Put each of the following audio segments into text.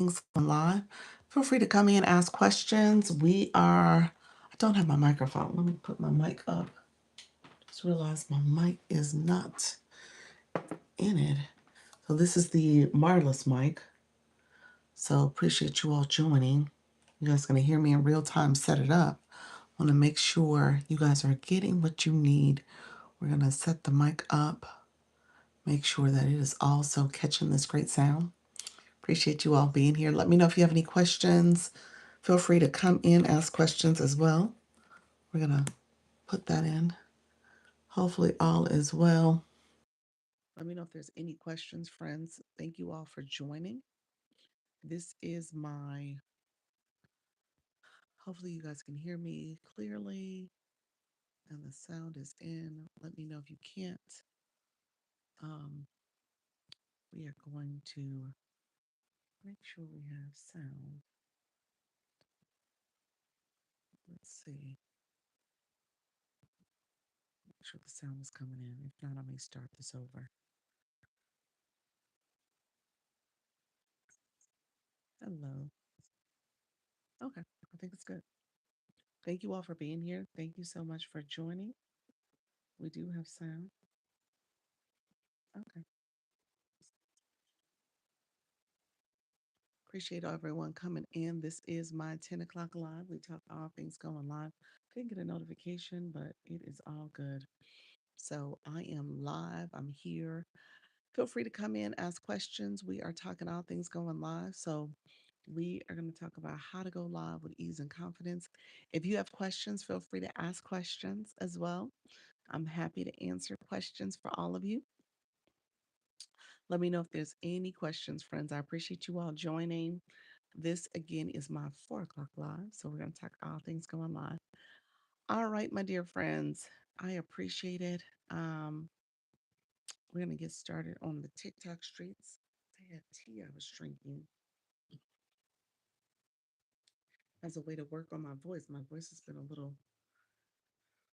things on live. Feel free to come in, ask questions. I don't have my microphone. Let me put my mic up. Just realized my mic is not in it. So this is the wireless mic. So appreciate you all joining. You guys going to hear me in real time set it up. Want to make sure you guys are getting what you need. We're going to set the mic up. Make sure that it is also catching this great sound. Appreciate you all being here. Let me know if you have any questions. Feel free to come in, ask questions as well. We're going to put that in. Hopefully all is well. Let me know if there's any questions, friends. Thank you all for joining. This is hopefully you guys can hear me clearly and the sound is in. Let me know if you can't. Um, we are going to make sure we have sound. Let's see. Make sure the sound is coming in. If not, I may start this over. Hello. Okay, I think it's good. Thank you all for being here. Thank you so much for joining. We do have sound. Okay. Appreciate everyone coming in. This is my 10 o'clock live. We talk all things going live. Didn't get a notification, but it is all good. So I am live. I'm here. Feel free to come in, ask questions. We are talking all things going live. So we are going to talk about how to go live with ease and confidence. If you have questions, feel free to ask questions as well. I'm happy to answer questions for all of you. Let me know if there's any questions, friends. I appreciate you all joining. This again is my 4 o'clock live. So we're going to talk all things going live. All right, my dear friends, I appreciate it. We're going to get started on the TikTok streets. I had tea I was drinking as a way to work on my voice. My voice has been a little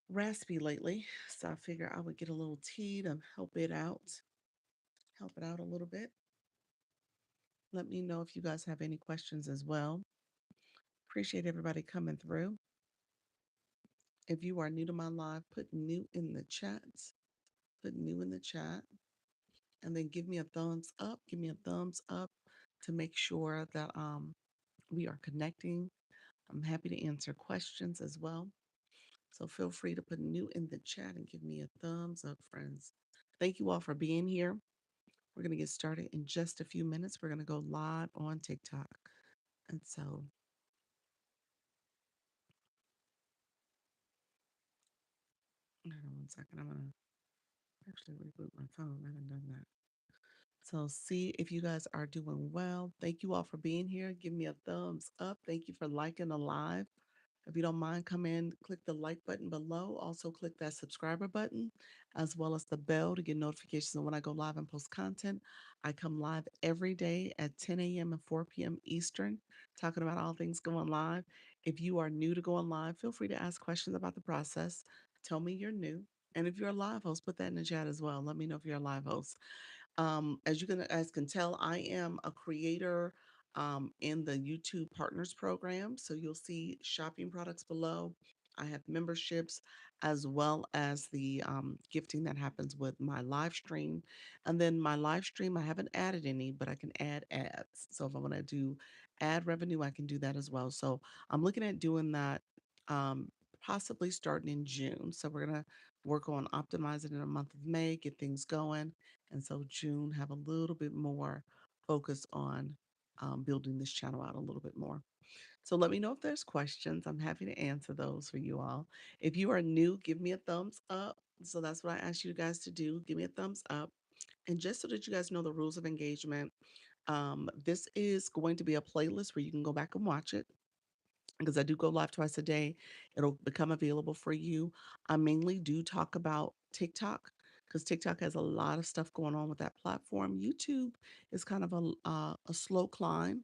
raspy lately. So I figure I would get a little tea to help it out a little bit. Let me know if you guys have any questions as well. Appreciate everybody coming through. If you are new to my live, put new in the chat. Put new in the chat. And then give me a thumbs up. Give me a thumbs up to make sure that we are connecting. I'm happy to answer questions as well. So feel free to put new in the chat and give me a thumbs up, friends. Thank you all for being here. We're going to get started in just a few minutes. We're going to go live on TikTok. And so, hold on 1 second. I'm going to actually reboot my phone. I haven't done that. So, see if you guys are doing well. Thank you all for being here. Give me a thumbs up. Thank you for liking the live. If you don't mind, come in, click the like button below. Also, click that subscriber button, as well as the bell to get notifications when I go live and post content. I come live every day at 10 a.m. and 4 p.m. Eastern, talking about all things going live. If you are new to going live, feel free to ask questions about the process. Tell me you're new. And if you're a live host, put that in the chat as well. Let me know if you're a live host. As you can tell, I am a creator in the YouTube Partners Program. So you'll see shopping products below. I have memberships as well as the gifting that happens with my live stream. And then my live stream, I haven't added any, but I can add ads. So if I want to do ad revenue, I can do that as well. So I'm looking at doing that um, possibly starting in June. So we're going to work on optimizing in the month of May, get things going. And so June, have a little bit more focus on building this channel out a little bit more. So let me know if there's questions. I'm happy to answer those for you all. If you are new, give me a thumbs up. So that's what I ask you guys to do. Give me a thumbs up. And just so that you guys know the rules of engagement, this is going to be a playlist where you can go back and watch it because I do go live twice a day. It'll become available for you. I mainly do talk about TikTok because TikTok has a lot of stuff going on with that platform. YouTube is kind of a slow climb.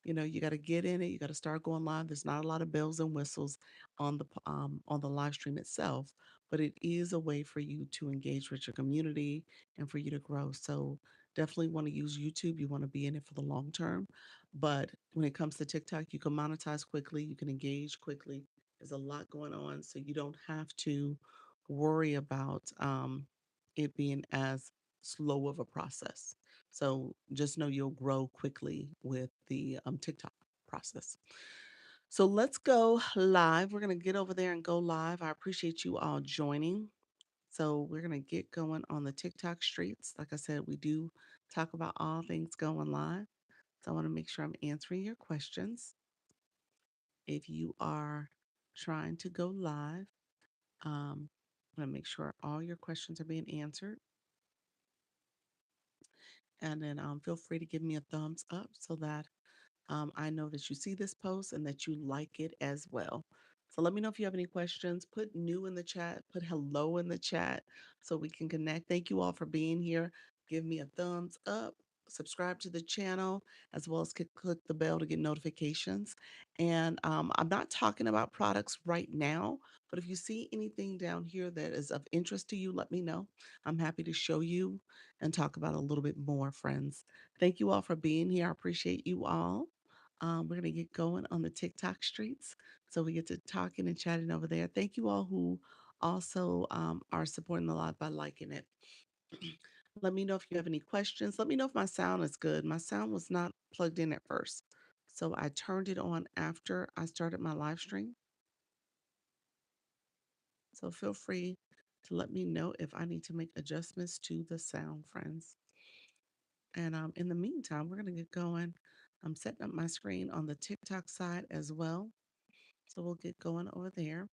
You know, you got to get in it. You got to start going live. There's not a lot of bells and whistles on the live stream itself, but it is a way for you to engage with your community and for you to grow. So Definitely want to use YouTube. You want to be in it for the long term. But when it comes to TikTok, you can monetize quickly, you can engage quickly. There's a lot going on. So you don't have to worry about it being as slow of a process. So just know you'll grow quickly with the TikTok process. So let's go live. We're going to get over there and go live. I appreciate you all joining. So we're going to get going on the TikTok streets. Like I said, we do talk about all things going live. So I want to make sure I'm answering your questions. If you are trying to go live, I'm going to make sure all your questions are being answered. And then feel free to give me a thumbs up so that I know that you see this post and that you like it as well. So let me know if you have any questions. Put new in the chat, put hello in the chat so we can connect. Thank you all for being here. Give me a thumbs up, subscribe to the channel, as well as click the bell to get notifications. And I'm not talking about products right now, but if you see anything down here that is of interest to you, let me know. I'm happy to show you and talk about it a little bit more, friends. Thank you all for being here. I appreciate you all. We're going to get going on the TikTok streets. So we get to talking and chatting over there. Thank you all who also are supporting the live by liking it. Let me know if you have any questions. Let me know if my sound is good. My sound was not plugged in at first. So I turned it on after I started my live stream. So feel free to let me know if I need to make adjustments to the sound, friends. And in the meantime, we're going to get going. I'm setting up my screen on the TikTok side as well. So we'll get going over there.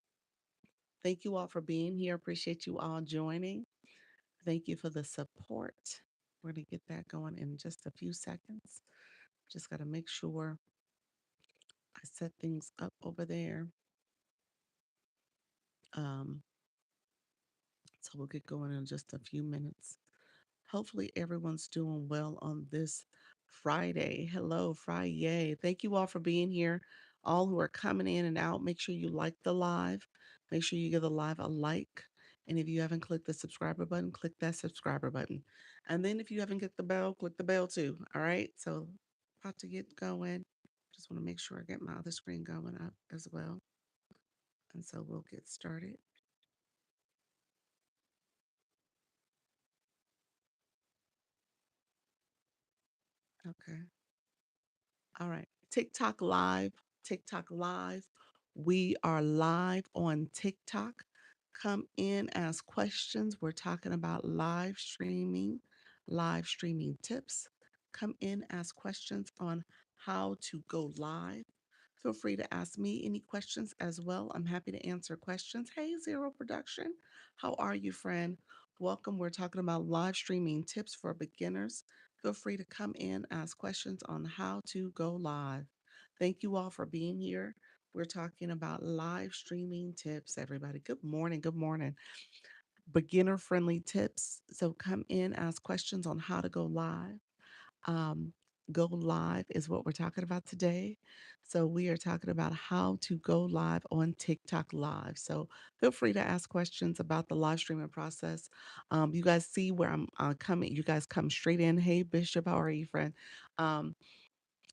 Thank you all for being here. Appreciate you all joining. Thank you for the support. We're going to get that going in just a few seconds. Just got to make sure I set things up over there. Um, so we'll get going in just a few minutes. Hopefully, everyone's doing well on this Friday. Hello, Friday. Thank you all for being here. All who are coming in and out, make sure you like the live. Make sure you give the live a like. And if you haven't clicked the subscriber button, click that subscriber button. And then if you haven't hit the bell, click the bell too. All right. So, about to get going. Just want to make sure I get my other screen going up as well. And so we'll get started. Okay. All right. TikTok Live. TikTok Live. We are live on TikTok. Come in, ask questions. We're talking about live streaming tips. Come in, ask questions on how to go live. Feel free to ask me any questions as well. I'm happy to answer questions. Hey, Zero Production. How are you, friend? Welcome. We're talking about live streaming tips for beginners. Feel free to come in, ask questions on how to go live. Thank you all for being here. We're talking about live streaming tips, everybody. Good morning. Good morning. Beginner friendly tips. So come in, ask questions on how to go live. Um, go live is what we're talking about today. So we are talking about how to go live on TikTok Live. So feel free to ask questions about the live streaming process. You guys see where I'm coming. You guys come straight in. Hey Bishop, how are you, friend? Um,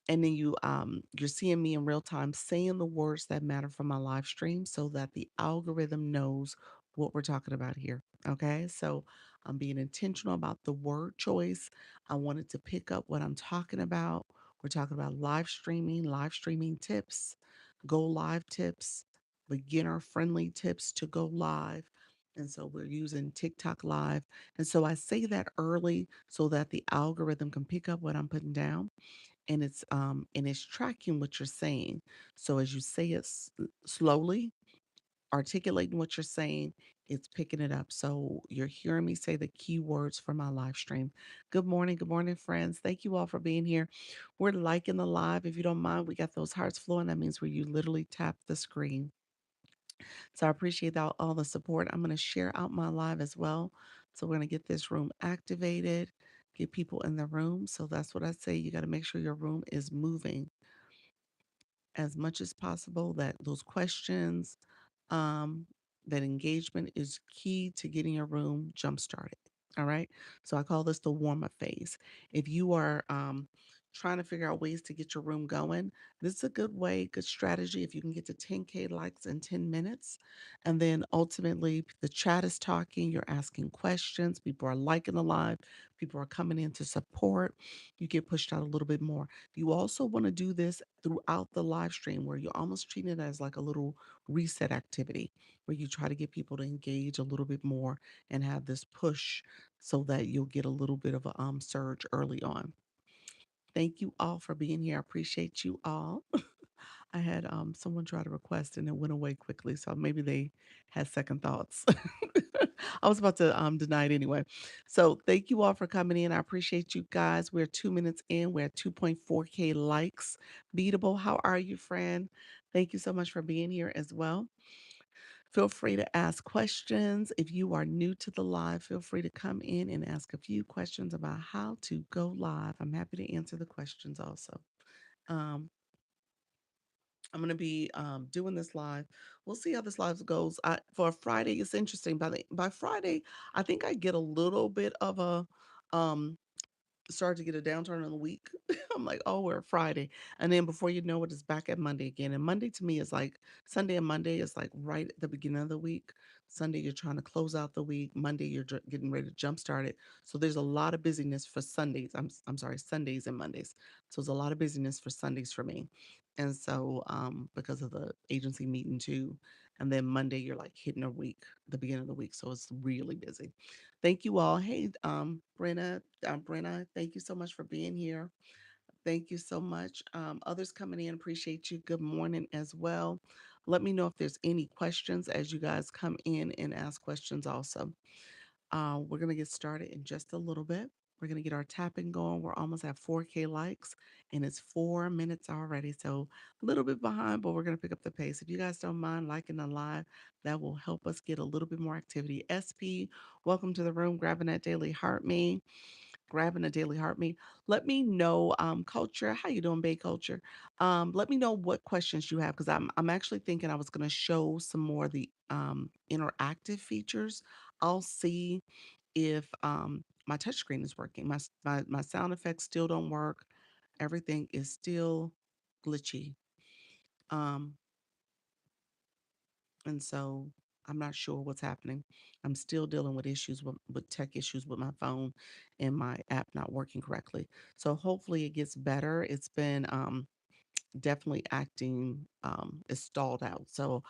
and then you're seeing me in real time saying the words that matter for my live stream so that the algorithm knows what we're talking about here. Okay, so I'm being intentional about the word choice. I wanted to pick up what I'm talking about. We're talking about live streaming tips, go live tips, beginner friendly tips to go live. And so we're using TikTok Live. And so I say that early so that the algorithm can pick up what I'm putting down, and it's tracking what you're saying. So as you say it slowly, articulating what you're saying, it's picking it up. So you're hearing me say the key words for my live stream. Good morning, friends. Thank you all for being here. We're liking the live. If you don't mind, we got those hearts flowing. That means where you literally tap the screen. So I appreciate all the support. I'm going to share out my live as well. So we're going to get this room activated, get people in the room. So that's what I say. You got to make sure your room is moving as much as possible, that those questions, um, that engagement is key to getting your room jump started. All right. So I call this the warm up phase. If you are trying to figure out ways to get your room going, this is a good way, good strategy. If you can get to 10K likes in 10 minutes, and then ultimately the chat is talking, you're asking questions, people are liking the live, people are coming in to support, you get pushed out a little bit more. You also want to do this throughout the live stream where you're almost treating it as like a little reset activity where you try to get people to engage a little bit more and have this push so that you'll get a little bit of a surge early on. Thank you all for being here. I appreciate you all. I had someone try to request and it went away quickly, so maybe they had second thoughts. I was about to deny it anyway. So thank you all for coming in. I appreciate you guys. We're 2 minutes in. We're at 2.4K likes. Beatable. How are you, friend? Thank you so much for being here as well. Feel free to ask questions. If you are new to the live, feel free to come in and ask a few questions about how to go live. I'm happy to answer the questions also. Um, I'm going to be doing this live. We'll see how this live goes. For Friday, it's interesting. By Friday, I think I get a little bit of a um, start to get a downturn in the week. I'm like, oh, we're Friday. And then before you know it, it's back at Monday again. And Monday to me is like Sunday and Monday is like right at the beginning of the week. Sunday, you're trying to close out the week. Monday, you're getting ready to jumpstart it. So there's a lot of busyness for Sundays. I'm sorry, Sundays and Mondays. So there's a lot of busyness for Sundays for me. And so because of the agency meeting too. And then Monday, you're like hitting a week, the beginning of the week. So it's really busy. Thank you all. Hey, Brenna, thank you so much for being here. Thank you so much. Others coming in, appreciate you. Good morning as well. Let me know if there's any questions as you guys come in and ask questions also. We're going to get started in just a little bit. We're going to get our tapping going. We're almost at 4K likes and it's 4 minutes already. So a little bit behind, but we're going to pick up the pace. If you guys don't mind liking the live, that will help us get a little bit more activity. SP, welcome to the room. Grabbing that daily heart me. Grabbing a daily heart me. Let me know, culture. How you doing, Bay Culture? Let me know what questions you have because I'm actually thinking I was going to show some more of the interactive features. I'll see if my touchscreen is working. My sound effects still don't work. Everything is still glitchy. Um, and so I'm not sure what's happening. I'm still dealing with issues with tech issues with my phone and my app not working correctly. So hopefully it gets better. It's been definitely acting it's stalled out. So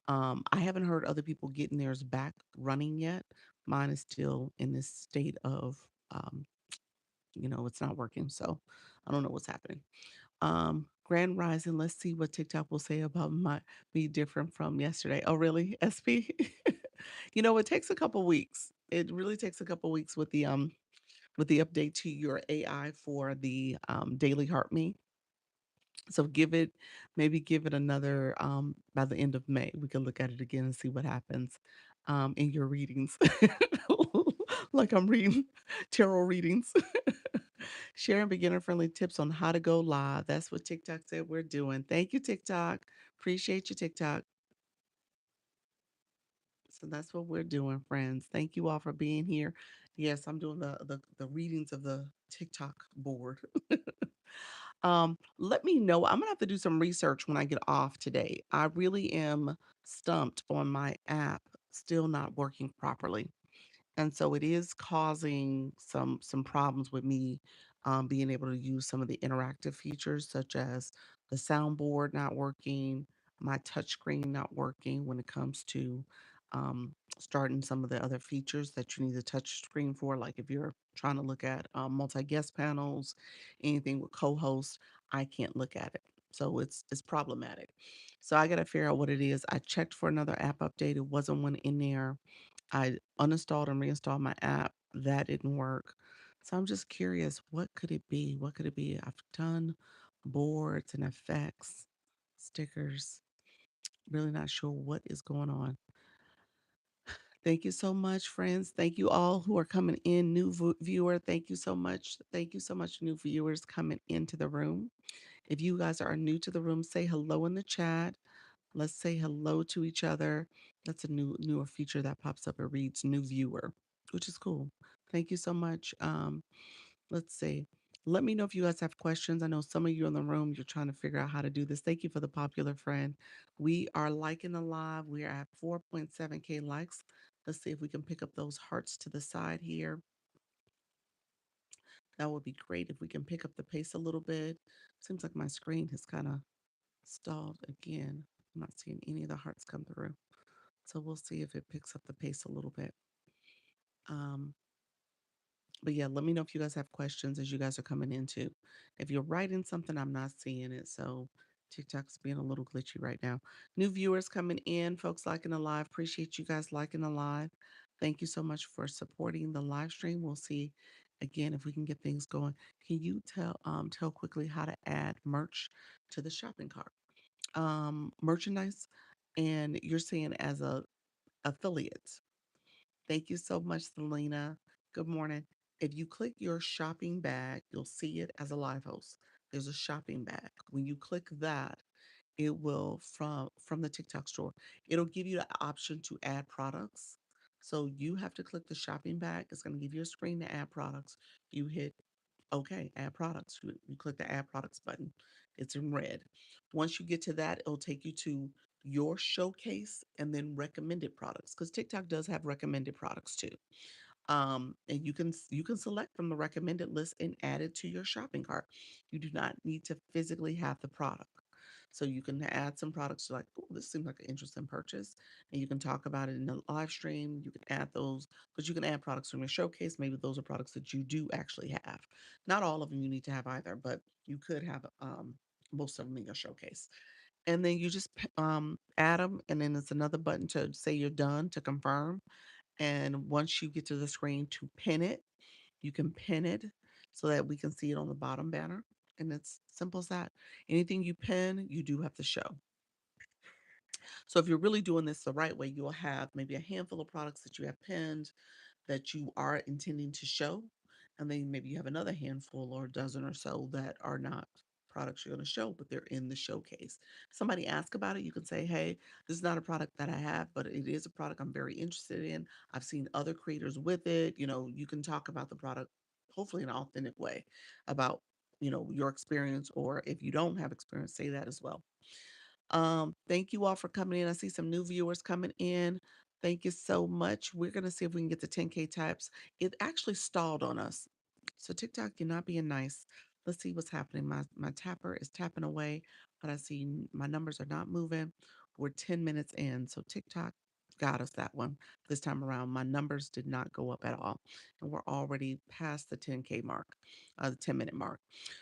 I haven't heard other people getting theirs back running yet. Mine is still in this state of um, it's not working. So I don't know what's happening. Grand Rising, let's see what TikTok will say about my be different from yesterday. Oh, really? SP? It takes a couple weeks. It really takes a couple weeks with the update to your AI for the daily heart me. So give it another by the end of May. We can look at it again and see what happens in your readings. Like I'm reading tarot readings. Sharing beginner friendly tips on how to go live. That's what TikTok said we're doing. Thank you, TikTok. Appreciate you, TikTok. So that's what we're doing, friends. Thank you all for being here. Yes, I'm doing the readings of the TikTok board. Let me know. I'm gonna have to do some research when I get off today. I really am stumped on my app still not working properly. And so it is causing some problems with me being able to use some of the interactive features such as the soundboard not working, my touchscreen not working when it comes to starting some of the other features that you need a touch screen for, like if you're trying to look at multi-guest panels, anything with co-host, I can't look at it. So it's problematic. So I got to figure out what it is. I checked for another app update. It wasn't one in there. I uninstalled and reinstalled my app. That didn't work. So I'm just curious, what could it be? What could it be? I've done boards and effects, stickers. Really not sure what is going on. Thank you so much, friends. Thank you all who are coming in. New viewer, thank you so much. Thank you so much, new viewers coming into the room. If you guys are new to the room, say hello in the chat. Let's say hello to each other. That's a newer feature that pops up. It reads new viewer, which is cool. Thank you so much. Let's see. Let me know if you guys have questions. I know some of you in the room, you're trying to figure out how to do this. Thank you for the popular friend. We are liking the live. We are at 4.7K likes. Let's see if we can pick up those hearts to the side here. That would be great if we can pick up the pace a little bit. Seems like my screen has kind of stalled again. I'm not seeing any of the hearts come through. So we'll see if it picks up the pace a little bit. Um, but yeah, let me know if you guys have questions as you guys are coming into. If you're writing something, I'm not seeing it. So TikTok's being a little glitchy right now. New viewers coming in, folks liking the live. Appreciate you guys liking the live. Thank you so much for supporting the live stream. We'll see again if we can get things going. Can you tell quickly how to add merch to the shopping cart? Merchandise, and you're saying as a affiliate. Thank you so much, Selena. Good morning. If you click your shopping bag, you'll see it as a live host. There's a shopping bag. When you click that, it will from the TikTok store. It'll give you the option to add products. So you have to click the shopping bag. It's going to give you a screen to add products. You hit okay, add products. You click the add products button. It's in red. Once you get to that, it'll take you to your showcase and then recommended products because TikTok does have recommended products too. And you can select from the recommended list and add it to your shopping cart. You do not need to physically have the product. So you can add some products like, oh, this seems like an interesting purchase. And you can talk about it in the live stream. You can add those, but you can add products from your showcase. Maybe those are products that you do actually have. Not all of them you need to have either, but you could have most of them in your showcase. And then you just add them, and then it's another button to say you're done to confirm. And once you get to the screen to pin it, you can pin it so that we can see it on the bottom banner. And it's simple as that. Anything you pin, you do have to show. So if you're really doing this the right way, you'll have maybe a handful of products that you have pinned that you are intending to show. And then maybe you have another handful or a dozen or so that are not products you're going to show, but they're in the showcase. Somebody ask about it, you can say, hey, this is not a product that I have, but it is a product I'm very interested in. I've seen other creators with it. You can talk about the product, hopefully in an authentic way about, your experience, or if you don't have experience, say that as well. Thank you all for coming in. I see some new viewers coming in. Thank you so much. We're gonna see if we can get to 10K taps. It actually stalled on us. So TikTok, you're not being nice. Let's see what's happening. My tapper is tapping away, but I see my numbers are not moving. We're 10 minutes in. So TikTok got us that one this time around. My numbers did not go up at all. And we're already past the 10K mark, the 10-minute mark.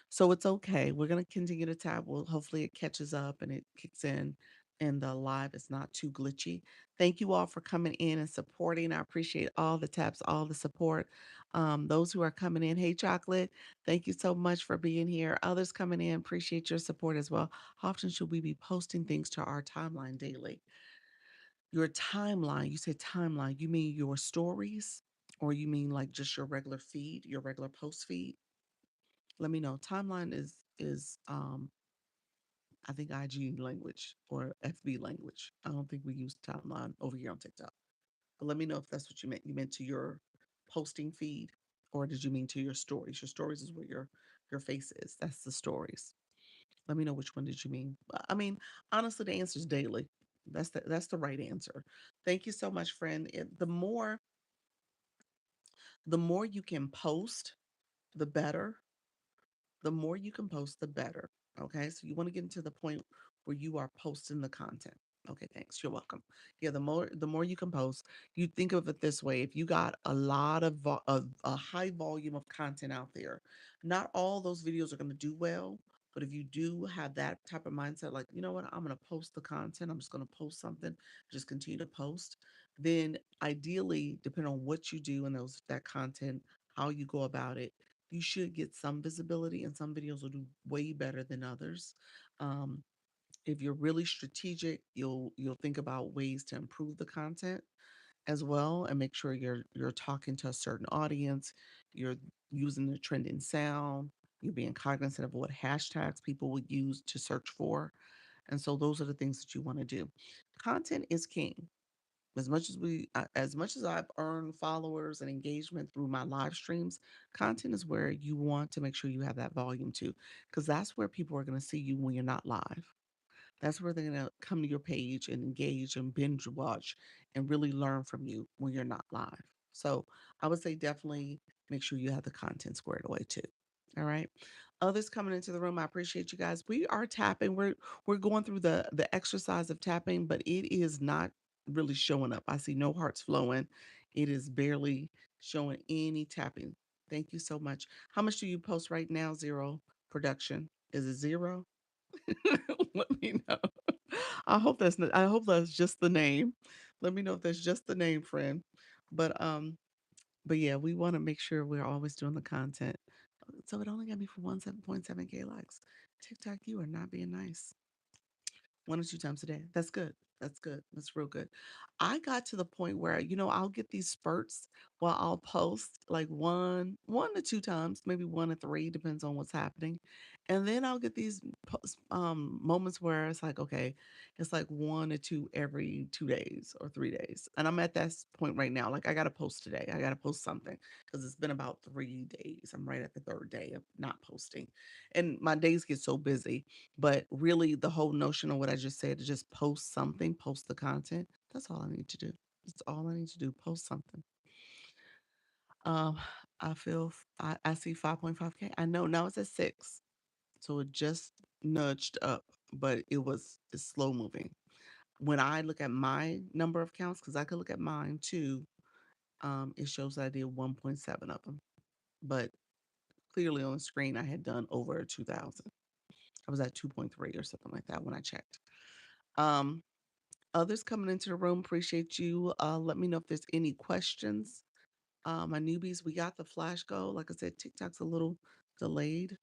So it's okay. We're going to continue to tap. Well, hopefully it catches up and it kicks in and the live is not too glitchy. Thank you all for coming in and supporting. I appreciate all the taps, all the support. Those who are coming in, hey, Chocolate, thank you so much for being here. Others coming in, appreciate your support as well. How often should we be posting things to our timeline daily? Your timeline, you say timeline, you mean your stories or you mean like just your regular feed, your regular post feed? Let me know. Timeline is I think IG language or FB language. I don't think we use timeline over here on TikTok. But let me know if that's what you meant. You meant to your posting feed, or did you mean to your stories? Your stories is where your face is. That's the stories. Let me know which one did you mean. I mean, honestly, the answer is daily. That's the right answer. Thank you so much, friend. The more you can post, the better. The more you can post, the better. Okay. So you want to get into the point where you are posting the content. Okay, thanks. You're welcome. Yeah, the more you can post, you think of it this way. If you got a lot of a high volume of content out there, not all those videos are going to do well. But if you do have that type of mindset, like, you know what, I'm going to post the content, I'm just going to post something, just continue to post, then ideally, depending on what you do and that content, how you go about it, you should get some visibility, and some videos will do way better than others. Um, if you're really strategic, you'll think about ways to improve the content as well, and make sure you're talking to a certain audience, you're using the trending sound, you're being cognizant of what hashtags people would use to search for. And so those are the things that you want to do. Content is king. As much as I've earned followers and engagement through my live streams, content is where you want to make sure you have that volume too, because that's where people are going to see you when you're not live. That's where they're going to come to your page and engage and binge watch and really learn from you when you're not live. So I would say definitely make sure you have the content squared away too. All right. Others coming into the room, I appreciate you guys. We are tapping. We're going through the exercise of tapping, but it is not really showing up. I see no hearts flowing. It is barely showing any tapping. Thank you so much. How much do you post right now? Zero production. Is it zero? Let me know. I hope that's just the name. Let me know if that's just the name, friend. But but yeah, we want to make sure we're always doing the content. So it only got me for 17.7K likes. TikTok, you are not being nice. 1 or 2 times a day. That's good. That's good. That's real good. I got to the point where, I'll get these spurts while I'll post like 1 to 2 times, maybe 1 to 3, depends on what's happening. And then I'll get these moments where it's like, okay, it's like 1 to 2 every 2 days or 3 days. And I'm at that point right now. Like, I got to post today. I got to post something because it's been about 3 days. I'm right at the third day of not posting. And my days get so busy, but really, the whole notion of what I just said to just post something, post the content, that's all I need to do. That's all I need to do. Post something. Um, I see 5.5K. I know now it's at 6. So it just nudged up, but it's slow moving. When I look at my number of counts, because I could look at mine too, it shows that I did 1.7 of them. But clearly on the screen, I had done over 2,000. I was at 2.3 or something like that when I checked. Um, Others coming into the room, appreciate you. Let me know if there's any questions. My newbies, we got the flash goal. Like I said, TikTok's a little delayed.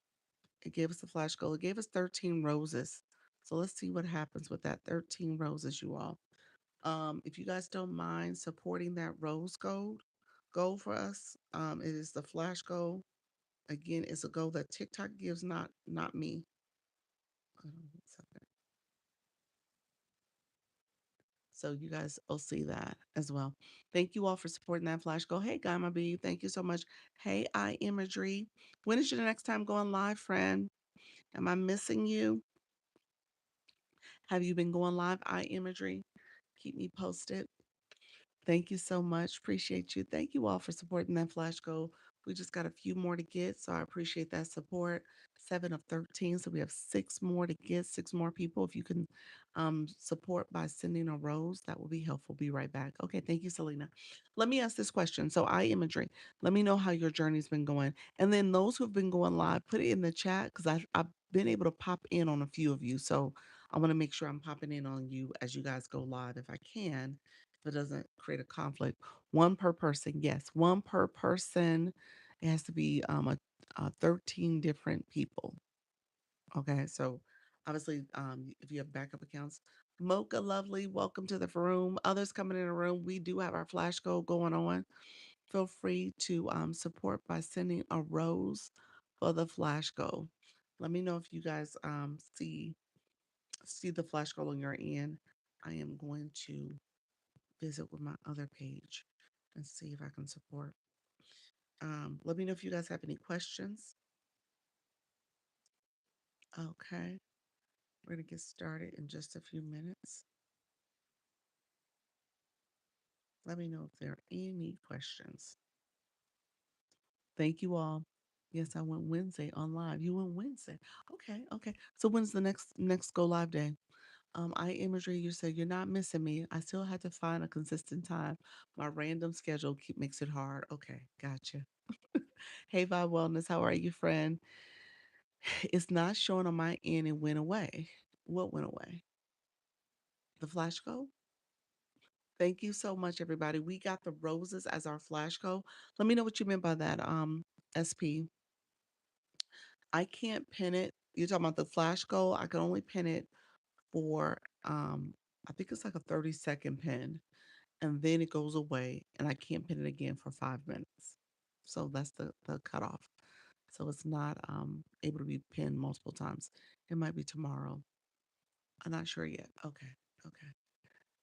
It gave us the flash goal. It gave us 13 roses. So let's see what happens with that 13 roses, you all. If you guys don't mind supporting that rose goal for us, it is the flash goal. Again, it's a goal that TikTok gives, not me. Hold on one second. So you guys will see that as well. Thank you all for supporting that flash goal. Hey, Gamma B, thank you so much. Hey, I Imagery. When is your next time going live, friend? Am I missing you? Have you been going live, I Imagery? Keep me posted. Thank you so much. Appreciate you. Thank you all for supporting that flash goal. We just got a few more to get, so I appreciate that support. 7 of 13, so we have 6 more to get, 6 more people. If you can support by sending a rose, that will be helpful. Be right back. Okay, thank you, Selena. Let me ask this question. So, I Imagery, let me know how your journey's been going. And then those who've been going live, put it in the chat because I've been able to pop in on a few of you. So, I want to make sure I'm popping in on you as you guys go live if I can, if it doesn't create a conflict. One per person, yes, one per person. It has to be 13 different people. Okay, so obviously, if you have backup accounts, Mocha Lovely, welcome to the room. Others coming in the room, we do have our flash goal going on. Feel free to support by sending a rose for the flash goal. Let me know if you guys see the flash goal on your end. I am going to visit with my other page and see if I can support. Let me know if you guys have any questions. Okay, we're gonna get started in just a few minutes. Let me know if there are any questions. Thank you all. Yes, I went Wednesday on live. You went Wednesday. Okay, okay. So when's the next go live day? I Imagery, you said you're not missing me. I still had to find a consistent time. My random schedule makes it hard. Okay, gotcha. Hey, Vibe Wellness, how are you, friend? It's not showing on my end. It went away. What went away? The flash code? Thank you so much, everybody. We got the roses as our flash code. Let me know what you meant by that, SP. I can't pin it. You're talking about the flash goal. I can only pin it for I think it's like a 30-second pin. And then it goes away and I can't pin it again for 5 minutes. So that's the cutoff. So it's not able to be pinned multiple times. It might be tomorrow. I'm not sure yet. Okay. Okay.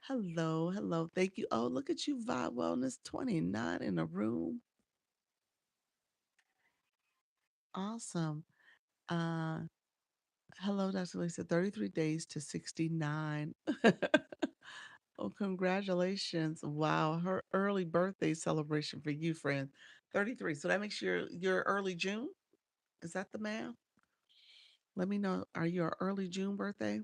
Hello, hello. Thank you. Oh, look at you, Vibe Wellness 29 in a room. Awesome. Uh, hello, Dr. Lisa. 33 days to 69. Oh, congratulations. Wow. Her early birthday celebration for you, friend. 33. So that makes your early June. Is that the math? Let me know. Are you a early June birthday?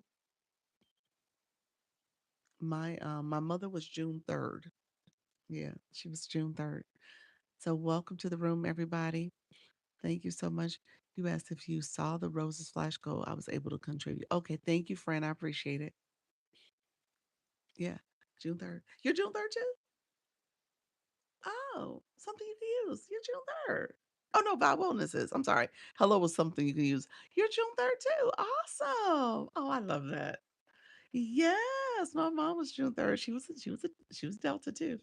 My mother was June 3rd. Yeah, she was June 3rd. So welcome to the room, everybody. Thank you so much. You asked if you saw the roses flash go. I was able to contribute. Okay, thank you, friend. I appreciate it. Yeah, June 3rd. You're June 3rd too? Oh, something you can use. You're June 3rd. Oh no, Vibe Wellness is. I'm sorry. Hello was something you can use. You're June 3rd too. Awesome. Oh, I love that. Yes, my mom was June 3rd. She was Delta too.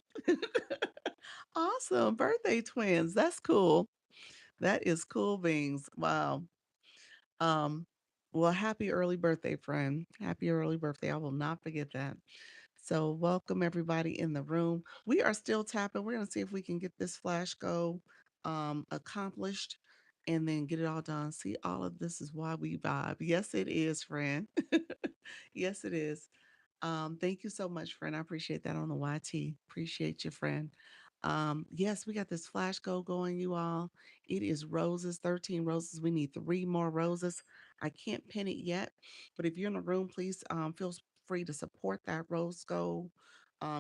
Awesome. Birthday twins. That's cool. That is cool beans. Wow. Um, well, happy early birthday, friend. Happy early birthday. I will not forget that. So, welcome everybody in the room. We are still tapping. We're going to see if we can get this flash go accomplished and then get it all done. See, all of this is why we vibe. Yes, it is, friend. Yes, it is. Thank you so much, friend. I appreciate that on the YT. Appreciate you, friend. Yes, we got this flash go going, you all. It is roses, 13 roses. We need three more roses. I can't pin it yet, but if you're in the room, please feel free to support that rose go.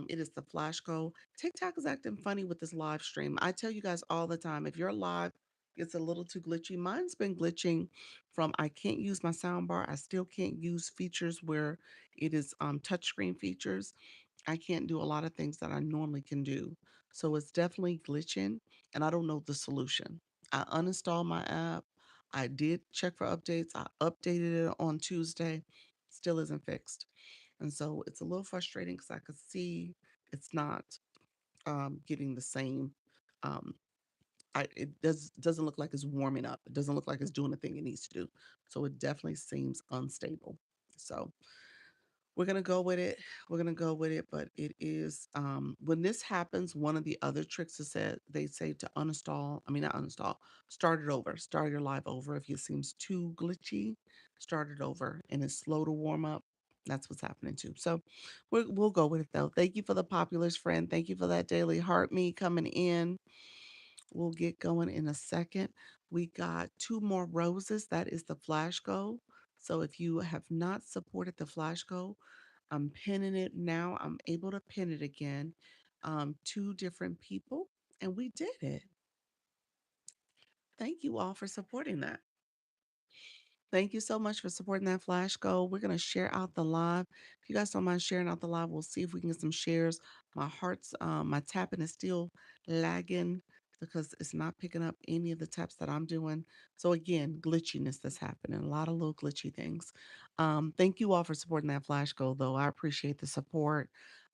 It is the flash go. TikTok is acting funny with this live stream. I tell you guys all the time, if your live gets a little too glitchy, mine's been glitching from I can't use my sound bar. I still can't use features where it is touchscreen features. I can't do a lot of things that I normally can do. So it's definitely glitching, and I don't know the solution. I uninstalled my app. I did check for updates. I updated it on Tuesday. Still isn't fixed. And so it's a little frustrating because I could see it's not getting the same. Um, it doesn't look like it's warming up. It doesn't look like it's doing the thing it needs to do. So it definitely seems unstable. So we're gonna go with it. We're gonna go with it, but it is when this happens, one of the other tricks is that they say to uninstall, I mean not uninstall, start it over, start your live over. If it seems too glitchy, start it over and it's slow to warm up. That's what's happening too. So we'll go with it though. Thank you for the populars, friend. Thank you for that daily heart me coming in. We'll get going in a second. We got two more roses. That is the flash go. So if you have not supported the flash go, I'm pinning it now. I'm able to pin it again. Two different people, and we did it. Thank you all for supporting that. Thank you so much for supporting that flash goal. We're going to share out the live. If you guys don't mind sharing out the live, we'll see if we can get some shares. My tapping is still lagging because it's not picking up any of the taps that I'm doing. So again, glitchiness that's happening, a lot of little glitchy things. Thank you all for supporting that flash goal though. I appreciate the support.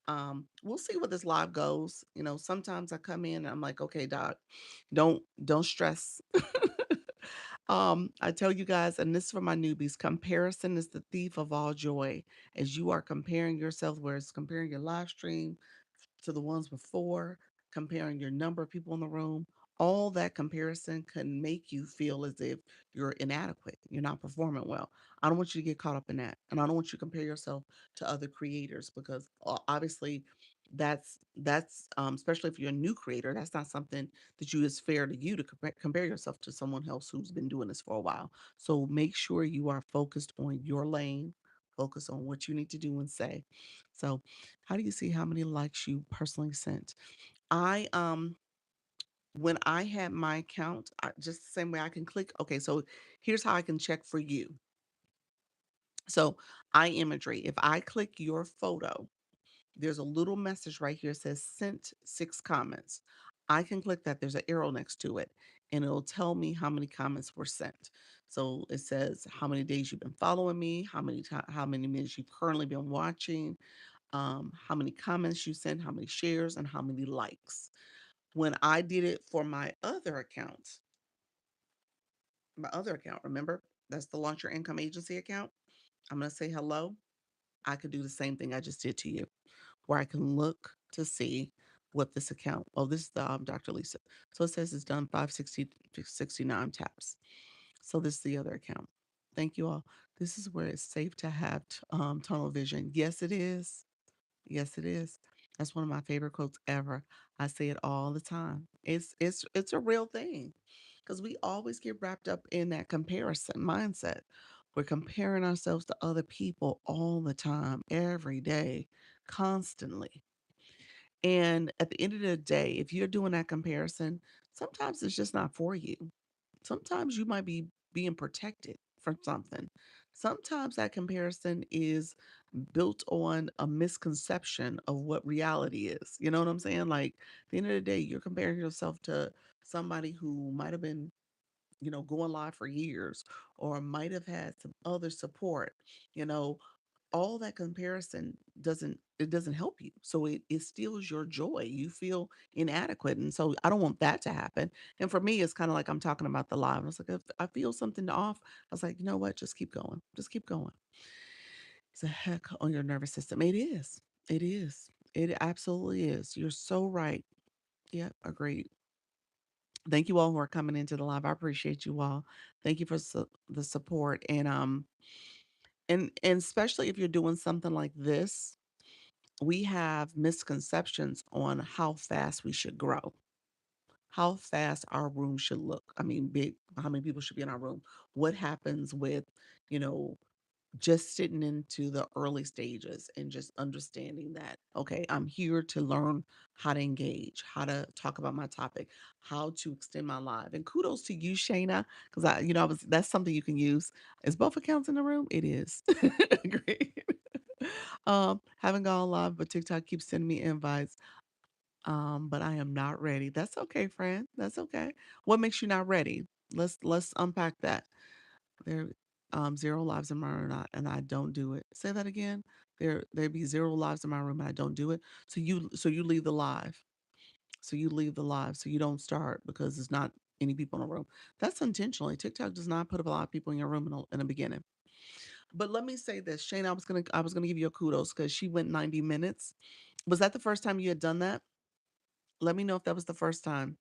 We'll see where this live goes. You know, sometimes I come in and I'm like, okay, doc, don't stress. I tell you guys, and this is for my newbies, comparison is the thief of all joy. As you are comparing yourself, where it's comparing your live stream to the ones before, comparing your number of people in the room, all that comparison can make you feel as if you're inadequate, you're not performing well. I don't want you to get caught up in that. And I don't want you to compare yourself to other creators because obviously that's especially if you're a new creator, that's not something that you is fair to you to compare yourself to someone else who's been doing this for a while. So make sure you are focused on your lane, focus on what you need to do and say. So how do you see how many likes you personally sent? I when I had my account, just the same way I can click. Okay, so here's how I can check for you. So I imagery. If I click your photo, there's a little message right here that says sent 6 comments. I can click that. There's an arrow next to it, and it'll tell me how many comments were sent. So it says how many days you've been following me, how many minutes you've currently been watching, how many comments you sent, how many shares, and how many likes. When I did it for my other account, remember, that's the Launch Your Income Agency account. I'm going to say hello. I could do the same thing I just did to you. where I can look to see what this account, oh, this is the Dr. Lisa. So it says it's done 569 taps. So this is the other account. Thank you all. This is where it's safe to have tunnel vision. Yes, it is. Yes, it is. That's one of my favorite quotes ever. I say it all the time. It's a real thing because we always get wrapped up in that comparison mindset. We're comparing ourselves to other people all the time, every day, constantly. And at the end of the day, if you're doing that comparison, sometimes it's just not for you. Sometimes you might be being protected from something. Sometimes that comparison is built on a misconception of what reality is. You know what I'm saying? Like, at the end of the day, you're comparing yourself to somebody who might have been, going live for years or might have had some other support, you know, all that comparison doesn't help you. So it steals your joy. You feel inadequate. And so I don't want that to happen. And for me, it's kind of like I'm talking about the live. I was like, if I feel something off, I was like, you know what? Just keep going. Just keep going. It's a heck on your nervous system. It is. It is. It absolutely is. You're so right. Yeah, agreed. Thank you all who are coming into the live. I appreciate you all. Thank you for the support and especially if you're doing something like this, we have misconceptions on how fast we should grow, how fast our room should look. I mean, big, how many people should be in our room? What happens with, you know, just sitting into the early stages and just understanding that, okay, I'm here to learn how to engage, how to talk about my topic, how to extend my live. And kudos to you, Shayna, because that's something you can use. Is both accounts in the room? It is. Great. Haven't gone live, but TikTok keeps sending me invites. But I am not ready. That's okay, friend. That's okay. What makes you not ready? Let's unpack that. There, zero lives in my room, and I don't do it. Say that again. There be zero lives in my room, and I don't do it. So you leave the live. So you leave the live. So you don't start because there's not any people in the room. That's intentionally. TikTok does not put a lot of people in your room in the beginning. But let me say this, Shane. I was gonna give you a kudos because she went 90 minutes. Was that the first time you had done that? Let me know if that was the first time.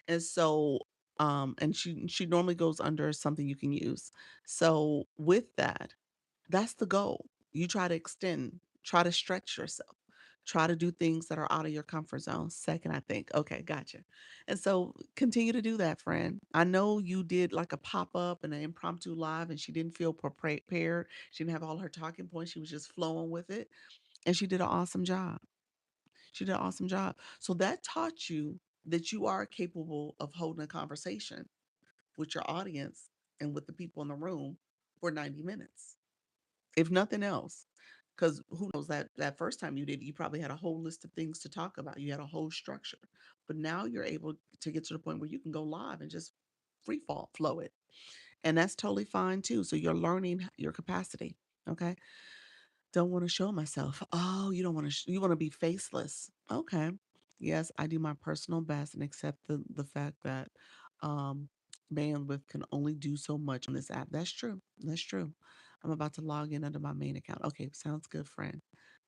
And so, and she normally goes under something you can use. So with that, that's the goal. You try to extend, try to stretch yourself, try to do things that are out of your comfort zone. Second, I think. Okay, gotcha. And so continue to do that, friend. I know you did like a pop up and an impromptu live, and she didn't feel prepared. She didn't have all her talking points. She was just flowing with it, and she did an awesome job. She did an awesome job. So that taught you that you are capable of holding a conversation with your audience and with the people in the room for 90 minutes, if nothing else. Because who knows that first time you did, you probably had a whole list of things to talk about. You had a whole structure. But now you're able to get to the point where you can go live and just free fall, flow it. And that's totally fine too. So you're learning your capacity. Okay. Don't want to show myself. Oh, you don't want to, you want to be faceless. Okay. Yes, I do my personal best and accept the fact that um, bandwidth can only do so much on this app. That's true. That's true. I'm about to log in under my main account. Okay, sounds good, friend.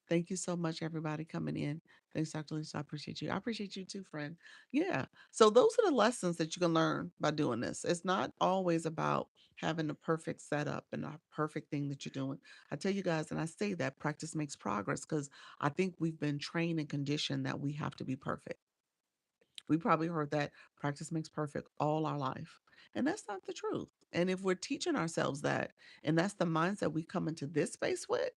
Thank you so much, everybody coming in. Thanks, Dr. Lisa. I appreciate you. I appreciate you too, friend. Yeah. So those are the lessons that you can learn by doing this. It's not always about having the perfect setup and a perfect thing that you're doing. I tell you guys, and I say that practice makes progress because I think we've been trained and conditioned that we have to be perfect. We probably heard that practice makes perfect all our life. And that's not the truth. And if we're teaching ourselves that, and that's the mindset we come into this space with,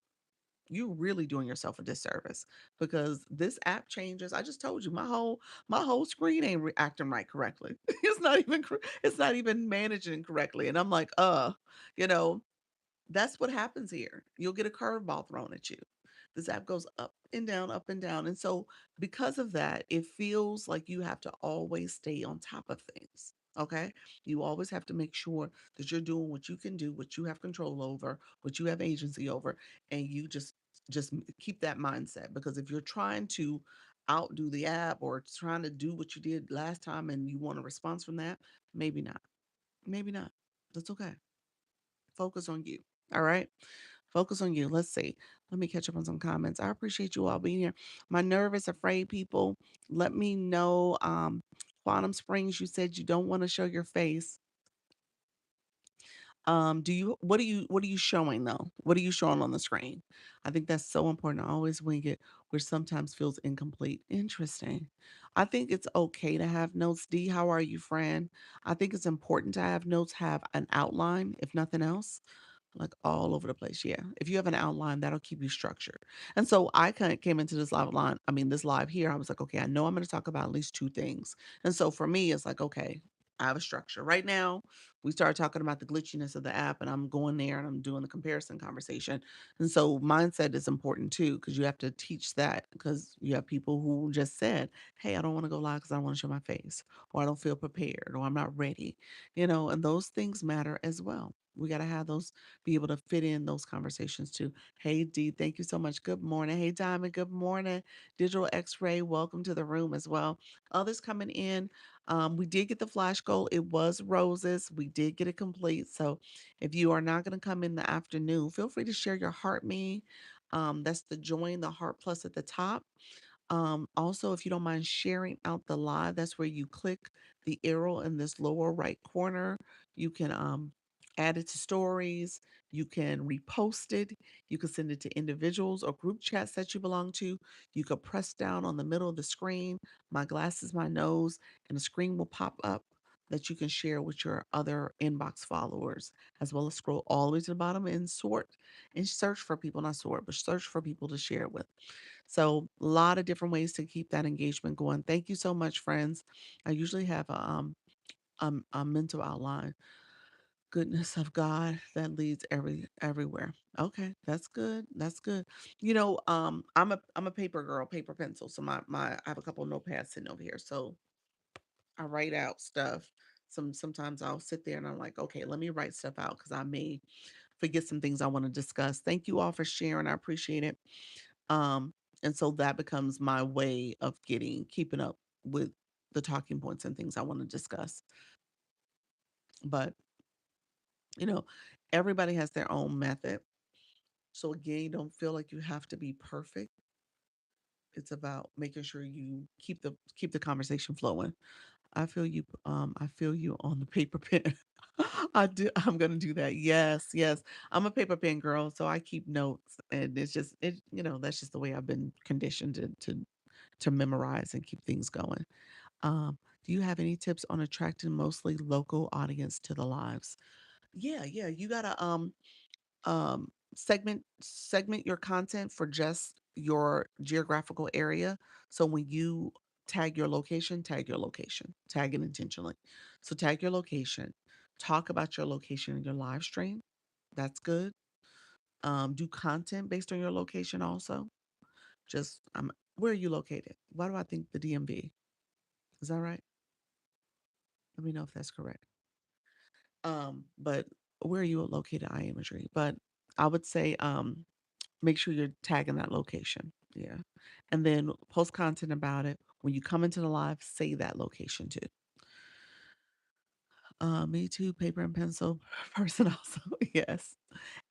you're really doing yourself a disservice because this app changes. I just told you my whole screen ain't acting right correctly. It's not even managing correctly. And I'm like, you know, that's what happens here. You'll get a curveball thrown at you. This app goes up and down, up and down. And so, because of that, it feels like you have to always stay on top of things. Okay. You always have to make sure that you're doing what you can do, what you have control over, what you have agency over, and you just keep that mindset because if you're trying to outdo the app or trying to do what you did last time and you want a response from that, maybe not. Maybe not. That's okay. Focus on you. All right. Focus on you. Let's see. Let me catch up on some comments. I appreciate you all being here. My nervous, afraid people, let me know. Quantum Springs, you said you don't want to show your face. Do you what are you showing though? What are you showing on the screen? I think that's so important. I always wing it, which sometimes feels incomplete. Interesting. I think it's okay to have notes. D, how are you, friend? I think it's important to have notes, have an outline, if nothing else, like all over the place. Yeah. If you have an outline, that'll keep you structured. And so I kind of came into this live line. I mean, this live here, I was like, okay, I know I'm going to talk about at least two things. And so for me, it's like, okay, I have a structure. Right now, we started talking about the glitchiness of the app, and I'm going there and I'm doing the comparison conversation. And so mindset is important too, because you have to teach that because you have people who just said, hey, I don't want to go live because I don't want to show my face, or I don't feel prepared, or I'm not ready, and those things matter as well. We got to have those, be able to fit in those conversations too. Hey, D, thank you so much. Good morning. Hey, Diamond, good morning. Digital X Ray, welcome to the room as well. Others coming in. We did get the flash goal. It was roses. We did get it complete. So if you are not going to come in the afternoon, feel free to share your heart me. That's the join the heart plus at the top. Also, if you don't mind sharing out the live, that's where you click the arrow in this lower right corner. You can add it to stories. You can repost it. You can send it to individuals or group chats that you belong to. You could press down on the middle of the screen. My glasses, my nose, and the screen will pop up that you can share with your other inbox followers, as well as scroll all the way to the bottom and sort and search for people, not sort, but search for people to share with. So a lot of different ways to keep that engagement going. Thank you so much, friends. I usually have a mental outline. Goodness of God that leads everywhere. Okay, that's good. That's good. I'm a paper girl, paper pencil. So my I have a couple notepads sitting over here. So I write out stuff. Sometimes I'll sit there and I'm like, okay, let me write stuff out because I may forget some things I want to discuss. Thank you all for sharing. I appreciate it. Um, and so that becomes my way of keeping up with the talking points and things I want to discuss. But, you know, everybody has their own method. So again, you don't feel like you have to be perfect. It's about making sure you keep the conversation flowing. I feel you on the paper pen. I'm gonna do that. Yes, yes. I'm a paper pen girl, so I keep notes and that's just the way I've been conditioned to memorize and keep things going. Do you have any tips on attracting mostly local audience to the lives? Yeah, yeah. You gotta segment your content for just your geographical area. So when you tag your location, tag it intentionally. So tag your location, talk about your location in your live stream. That's good. Do content based on your location also. Just where are you located? Why do I think the DMV? Is that right? Let me know if that's correct. But where are you located? I imagery. But I would say make sure you're tagging that location. Yeah. And then post content about it. When you come into the live, say that location too. Me too, paper and pencil person also. Yes.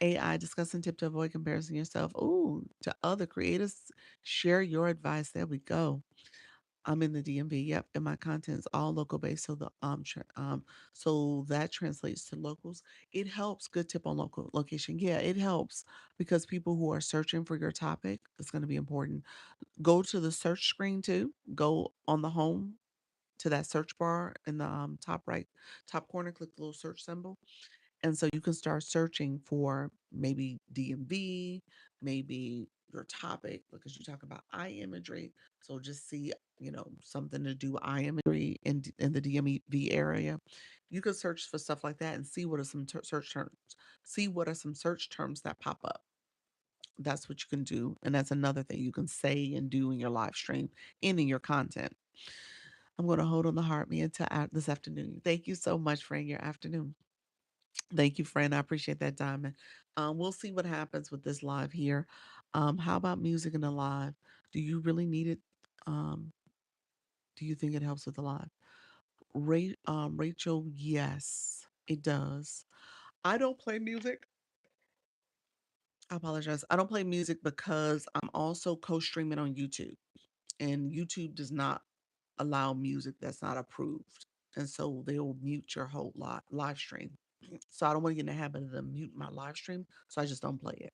AI discussing tip to avoid comparing yourself. Ooh, to other creators. Share your advice. There we go. I'm in the DMV. Yep, and my content's all local based. So that translates to locals. It helps. Good tip on local location. Yeah, it helps because people who are searching for your topic, it's going to be important. Go to the search screen too. Go on the home to that search bar in the top right, top corner. Click the little search symbol, and so you can start searching for maybe DMV, maybe your topic, because you talk about eye imagery. So just see, something to do eye imagery in the DMV area. You can search for stuff like that and see what are some search terms. See what are some search terms that pop up. That's what you can do. And that's another thing you can say and do in your live stream and in your content. I'm going to hold on the heart me until this afternoon. Thank you so much for your afternoon. Thank you, friend. I appreciate that, Diamond. We'll see what happens with this live here. How about music in the live? Do you really need it? Um, do you think it helps with the live? Rachel, yes, it does. I don't play music. I apologize. I don't play music because I'm also co-streaming on YouTube, and YouTube does not allow music that's not approved. And so they'll mute your whole live stream. So I don't want to get in the habit of them mute my live stream. So I just don't play it.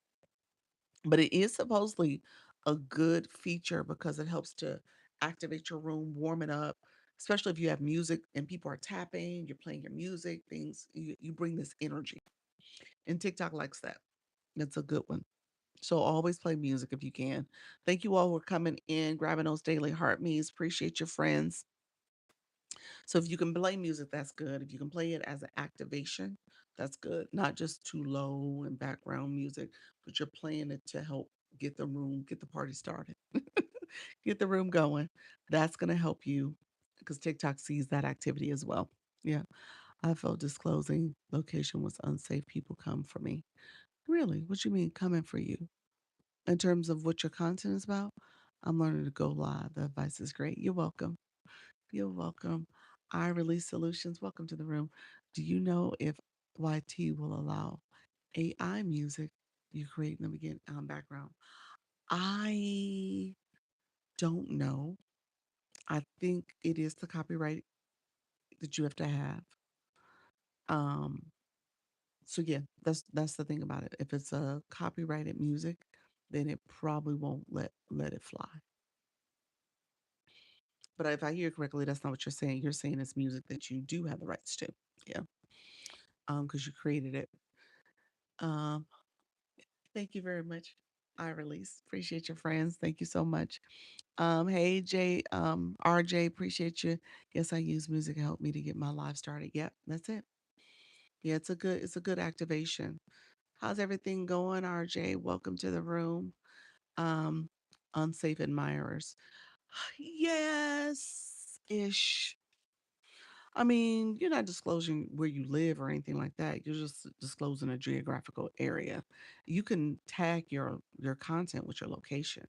But it is supposedly a good feature because it helps to activate your room, warm it up, especially if you have music and people are tapping, you're playing your music, things, you bring this energy. And TikTok likes that. That's a good one. So always play music if you can. Thank you all for coming in, grabbing those daily heart me's. Appreciate your friends. So if you can play music, that's good. If you can play it as an activation, that's good. Not just too low and background music, but you're playing it to help get the room, get the party started, get the room going. That's going to help you because TikTok sees that activity as well. Yeah. I felt disclosing location was unsafe. People come for me. Really? What you mean coming for you? In terms of what your content is about, I'm learning to go live. The advice is great. You're welcome. You're welcome. I Release Solutions. Welcome to the room. Do you know if YT will allow AI music you create in the background? I don't know. I think it is the copyright that you have to have. Um, so yeah, that's the thing about it. If it's a copyrighted music, then it probably won't let it fly. But if I hear correctly, that's not what you're saying. You're saying it's music that you do have the rights to. Yeah. Because you created it. Um, Thank you very much. I Release. Appreciate your friends. Thank you so much. Hey Jay, RJ, appreciate you. Yes, I use music to help me to get my live started. Yep, that's it. Yeah, it's a good activation. How's everything going, RJ? Welcome to the room. Um, Unsafe admirers. Yes, ish. I mean, you're not disclosing where you live or anything like that. You're just disclosing a geographical area. You can tag your content with your location.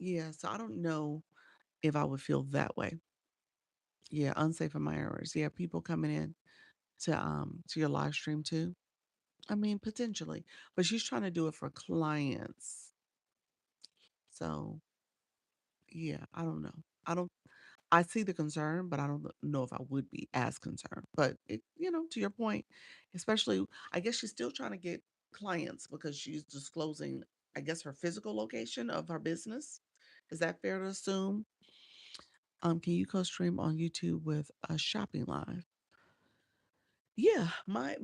Yeah, so I don't know if I would feel that way. Yeah, unsafe admirers. Yeah, people coming in to your live stream too. I mean, potentially, but she's trying to do it for clients. So yeah, I don't know. I don't. I see the concern, but I don't know if I would be as concerned. But to your point, especially, I guess she's still trying to get clients because she's disclosing, I guess, her physical location of her business. Is that fair to assume? Can you co-stream on YouTube with a shopping live? Yeah, my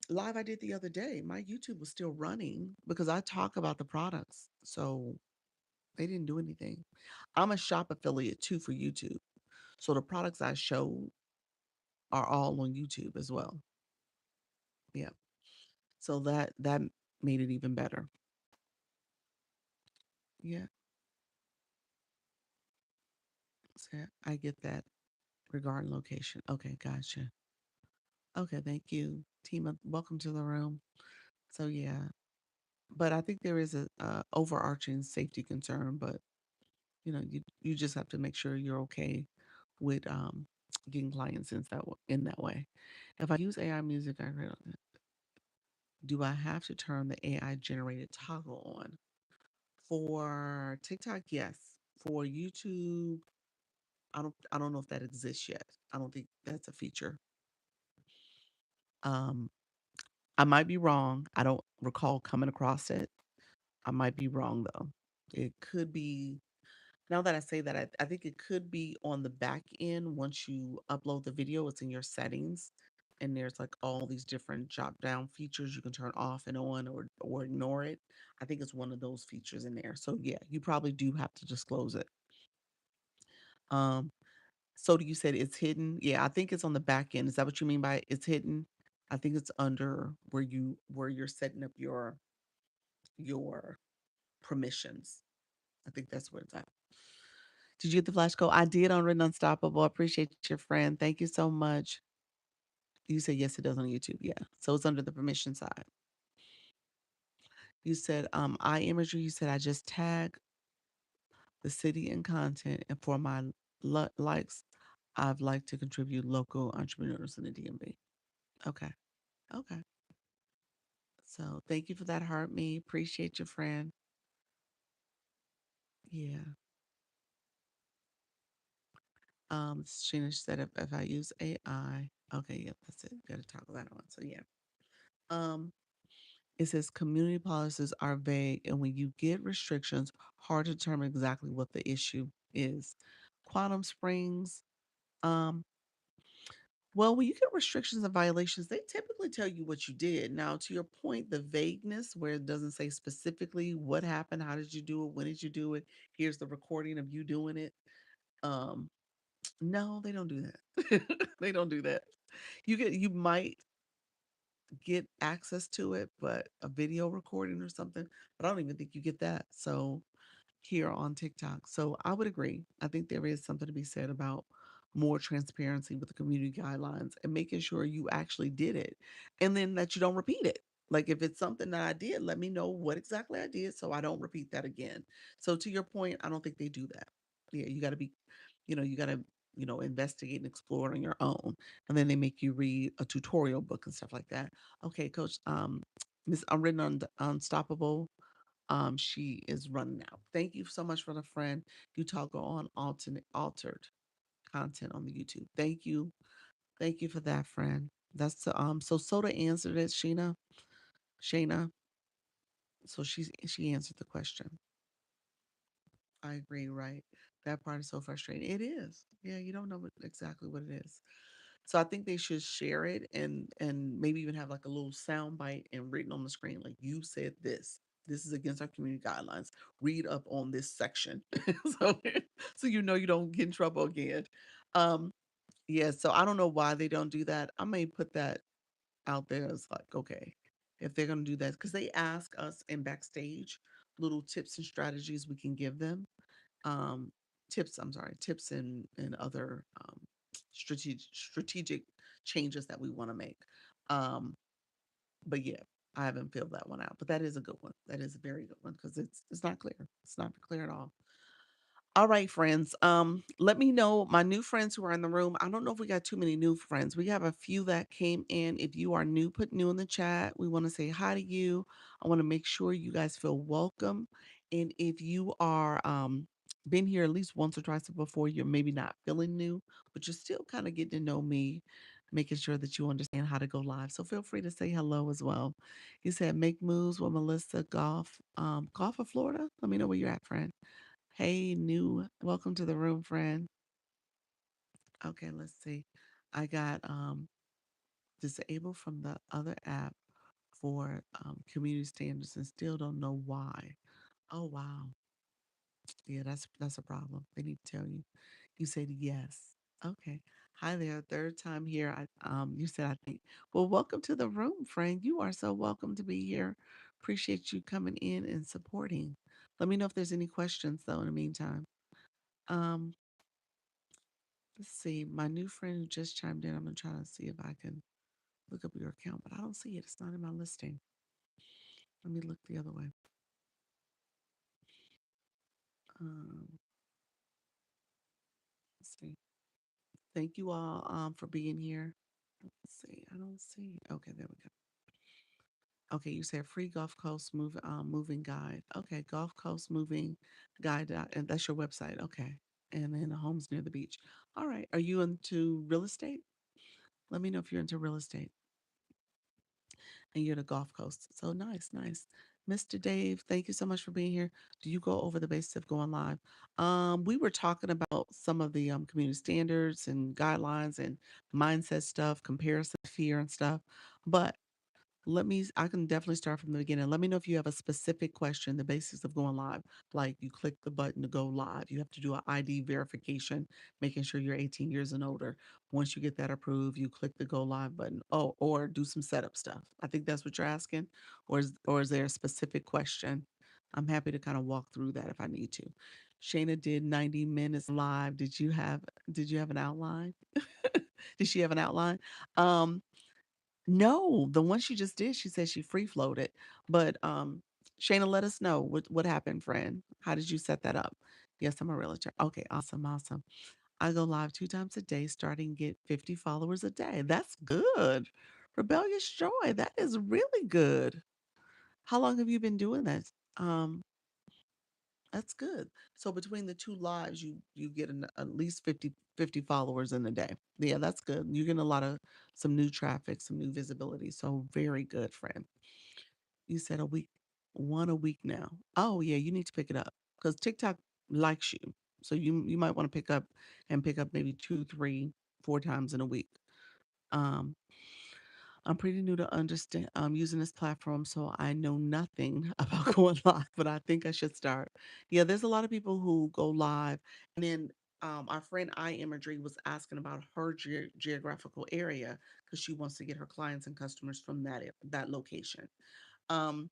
live I did the other day, my YouTube was still running because I talk about the products. So they didn't do anything. I'm a shop affiliate too for YouTube. So the products I show are all on YouTube as well. Yeah. So that made it even better. Yeah. So I get that regarding location. Okay, gotcha. Okay, thank you. Tima, welcome to the room. So yeah. But I think there is a overarching safety concern, but you just have to make sure you're okay with getting clients in that way. If I use AI music, do I have to turn the AI generated toggle on? For TikTok, yes. For YouTube, I don't know if that exists yet. I don't think that's a feature. Um, I might be wrong. I don't recall coming across it. I might be wrong though. It could be. Now that I say that, I think it could be on the back end once you upload the video. It's in your settings, and there's like all these different drop down features you can turn off and on or ignore it. I think it's one of those features in there. So yeah, you probably do have to disclose it. Um, so you said it's hidden. Yeah, I think it's on the back end. Is that what you mean by it's hidden? I think it's under where you're setting up your permissions. I think that's where it's at. Did you get the flash code? I did on Written Unstoppable. I appreciate your friend. Thank you so much. You said yes, it does on YouTube. Yeah. So it's under the permission side. You said eye imagery. You said I just tag the city and content, and for my likes, I've liked to contribute local entrepreneurs in the DMV. Okay. Okay. So thank you for that, heart me. Appreciate your friend. Yeah. Sheena said if I use AI, okay, yep, that's it. Gotta toggle that on. So yeah. Um, it says community policies are vague, and when you get restrictions, hard to determine exactly what the issue is. Quantum Springs, um, well, when you get restrictions and violations, they typically tell you what you did. Now, to your point, the vagueness where it doesn't say specifically what happened, how did you do it, when did you do it, here's the recording of you doing it. Um, no, they don't do that. They don't do that. You might get access to it, but a video recording or something, but I don't even think you get that. So here on TikTok. So I would agree. I think there is something to be said about more transparency with the community guidelines and making sure you actually did it and then that you don't repeat it. Like if it's something that I did, let me know what exactly I did so I don't repeat that again. So to your point, I don't think they do that. Yeah, you got to be, you got to, investigate and explore on your own. And then they make you read a tutorial book and stuff like that. Okay, coach, Miss Unwritten Unstoppable, she is running out. Thank you so much for the friend. You talk on altered content on the YouTube. Thank you. Thank you for that, friend. That's the so Soda answered it, Sheena. Shayna. So she answered the question. I agree, right? That part is so frustrating. It is. Yeah, you don't know exactly what it is. So I think they should share it and maybe even have like a little sound bite and written on the screen, like you said this. This is against our community guidelines. Read up on this section. so so you don't get in trouble again. Um, yeah, so I don't know why they don't do that. I may put that out there as like, okay, if they're gonna do that, because they ask us in backstage little tips and strategies we can give them. Um, tips and other strategic changes that we want to make. Um, but yeah, I haven't filled that one out. But that is a good one. That is a very good one because it's not clear. It's not clear at all. All right, friends. Let me know my new friends who are in the room. I don't know if we got too many new friends. We have a few that came in. If you are new, put new in the chat. We want to say hi to you. I want to make sure you guys feel welcome. And if you are been here at least once or twice before, you're maybe not feeling new, but you're still kind of getting to know me, making sure that you understand how to go live. So feel free to say hello as well. You said make moves with Melissa Golf. Golf of Florida. Let me know where you're at, friend. Hey, new, welcome to the room, friend. Okay, let's see. I got disabled from the other app for community standards and still don't know why. Oh wow. Yeah, that's a problem. They need to tell you. You said yes. Okay. Hi there. Third time here. You said I think. Well, welcome to the room, friend. You are so welcome to be here. Appreciate you coming in and supporting. Let me know if there's any questions though in the meantime. Um, Let's see. My new friend who just chimed in. I'm gonna try to see if I can look up your account, but I don't see it. It's not in my listing. Let me look the other way. Um, let's see. Thank you all for being here. Let's see. I don't see. Okay, there we go. Okay, you said free Gulf Coast moving guide. Okay, Gulf Coast moving guide, and that's your website. Okay, and then the homes near the beach. All right. Are you into real estate? Let me know if you're into real estate. And you're the Gulf Coast. So nice, nice. Mr. Dave, thank you so much for being here. Do you go over the basis of going live? We were talking about some of the community standards and guidelines and mindset stuff, comparison fear and stuff. But I can definitely start from the beginning. Let me know if you have a specific question, the basics of going live. Like you click the button to go live. You have to do an ID verification, making sure you're 18 years and older. Once you get that approved, you click the go live button. Oh, or do some setup stuff. I think that's what you're asking. Or is there a specific question? I'm happy to kind of walk through that if I need to. Shayna did 90 minutes live. Did you have an outline? Did she have an outline? Um, no, the one she just did, she said she free floated. But Shayna, let us know what happened, friend. How did you set that up? Yes, I'm a realtor. Okay, awesome, awesome. I go live 2 times a day, starting get 50 followers a day. That's good. Rebellious joy. That is really good. How long have you been doing that? Um, that's good. So between the two lives, you get at least 50 followers in a day. Yeah, that's good. You're getting a lot of some new traffic, some new visibility. So very good, friend. You said a week, one a week now. Oh yeah, you need to pick it up because TikTok likes you. So you might want to pick up maybe two, three, four times in a week. Um, I'm pretty new to understand using this platform, so I know nothing about going live, but I think I should start. Yeah, there's a lot of people who go live, and then our friend I Imagery was asking about her geographical area because she wants to get her clients and customers from that location. Um,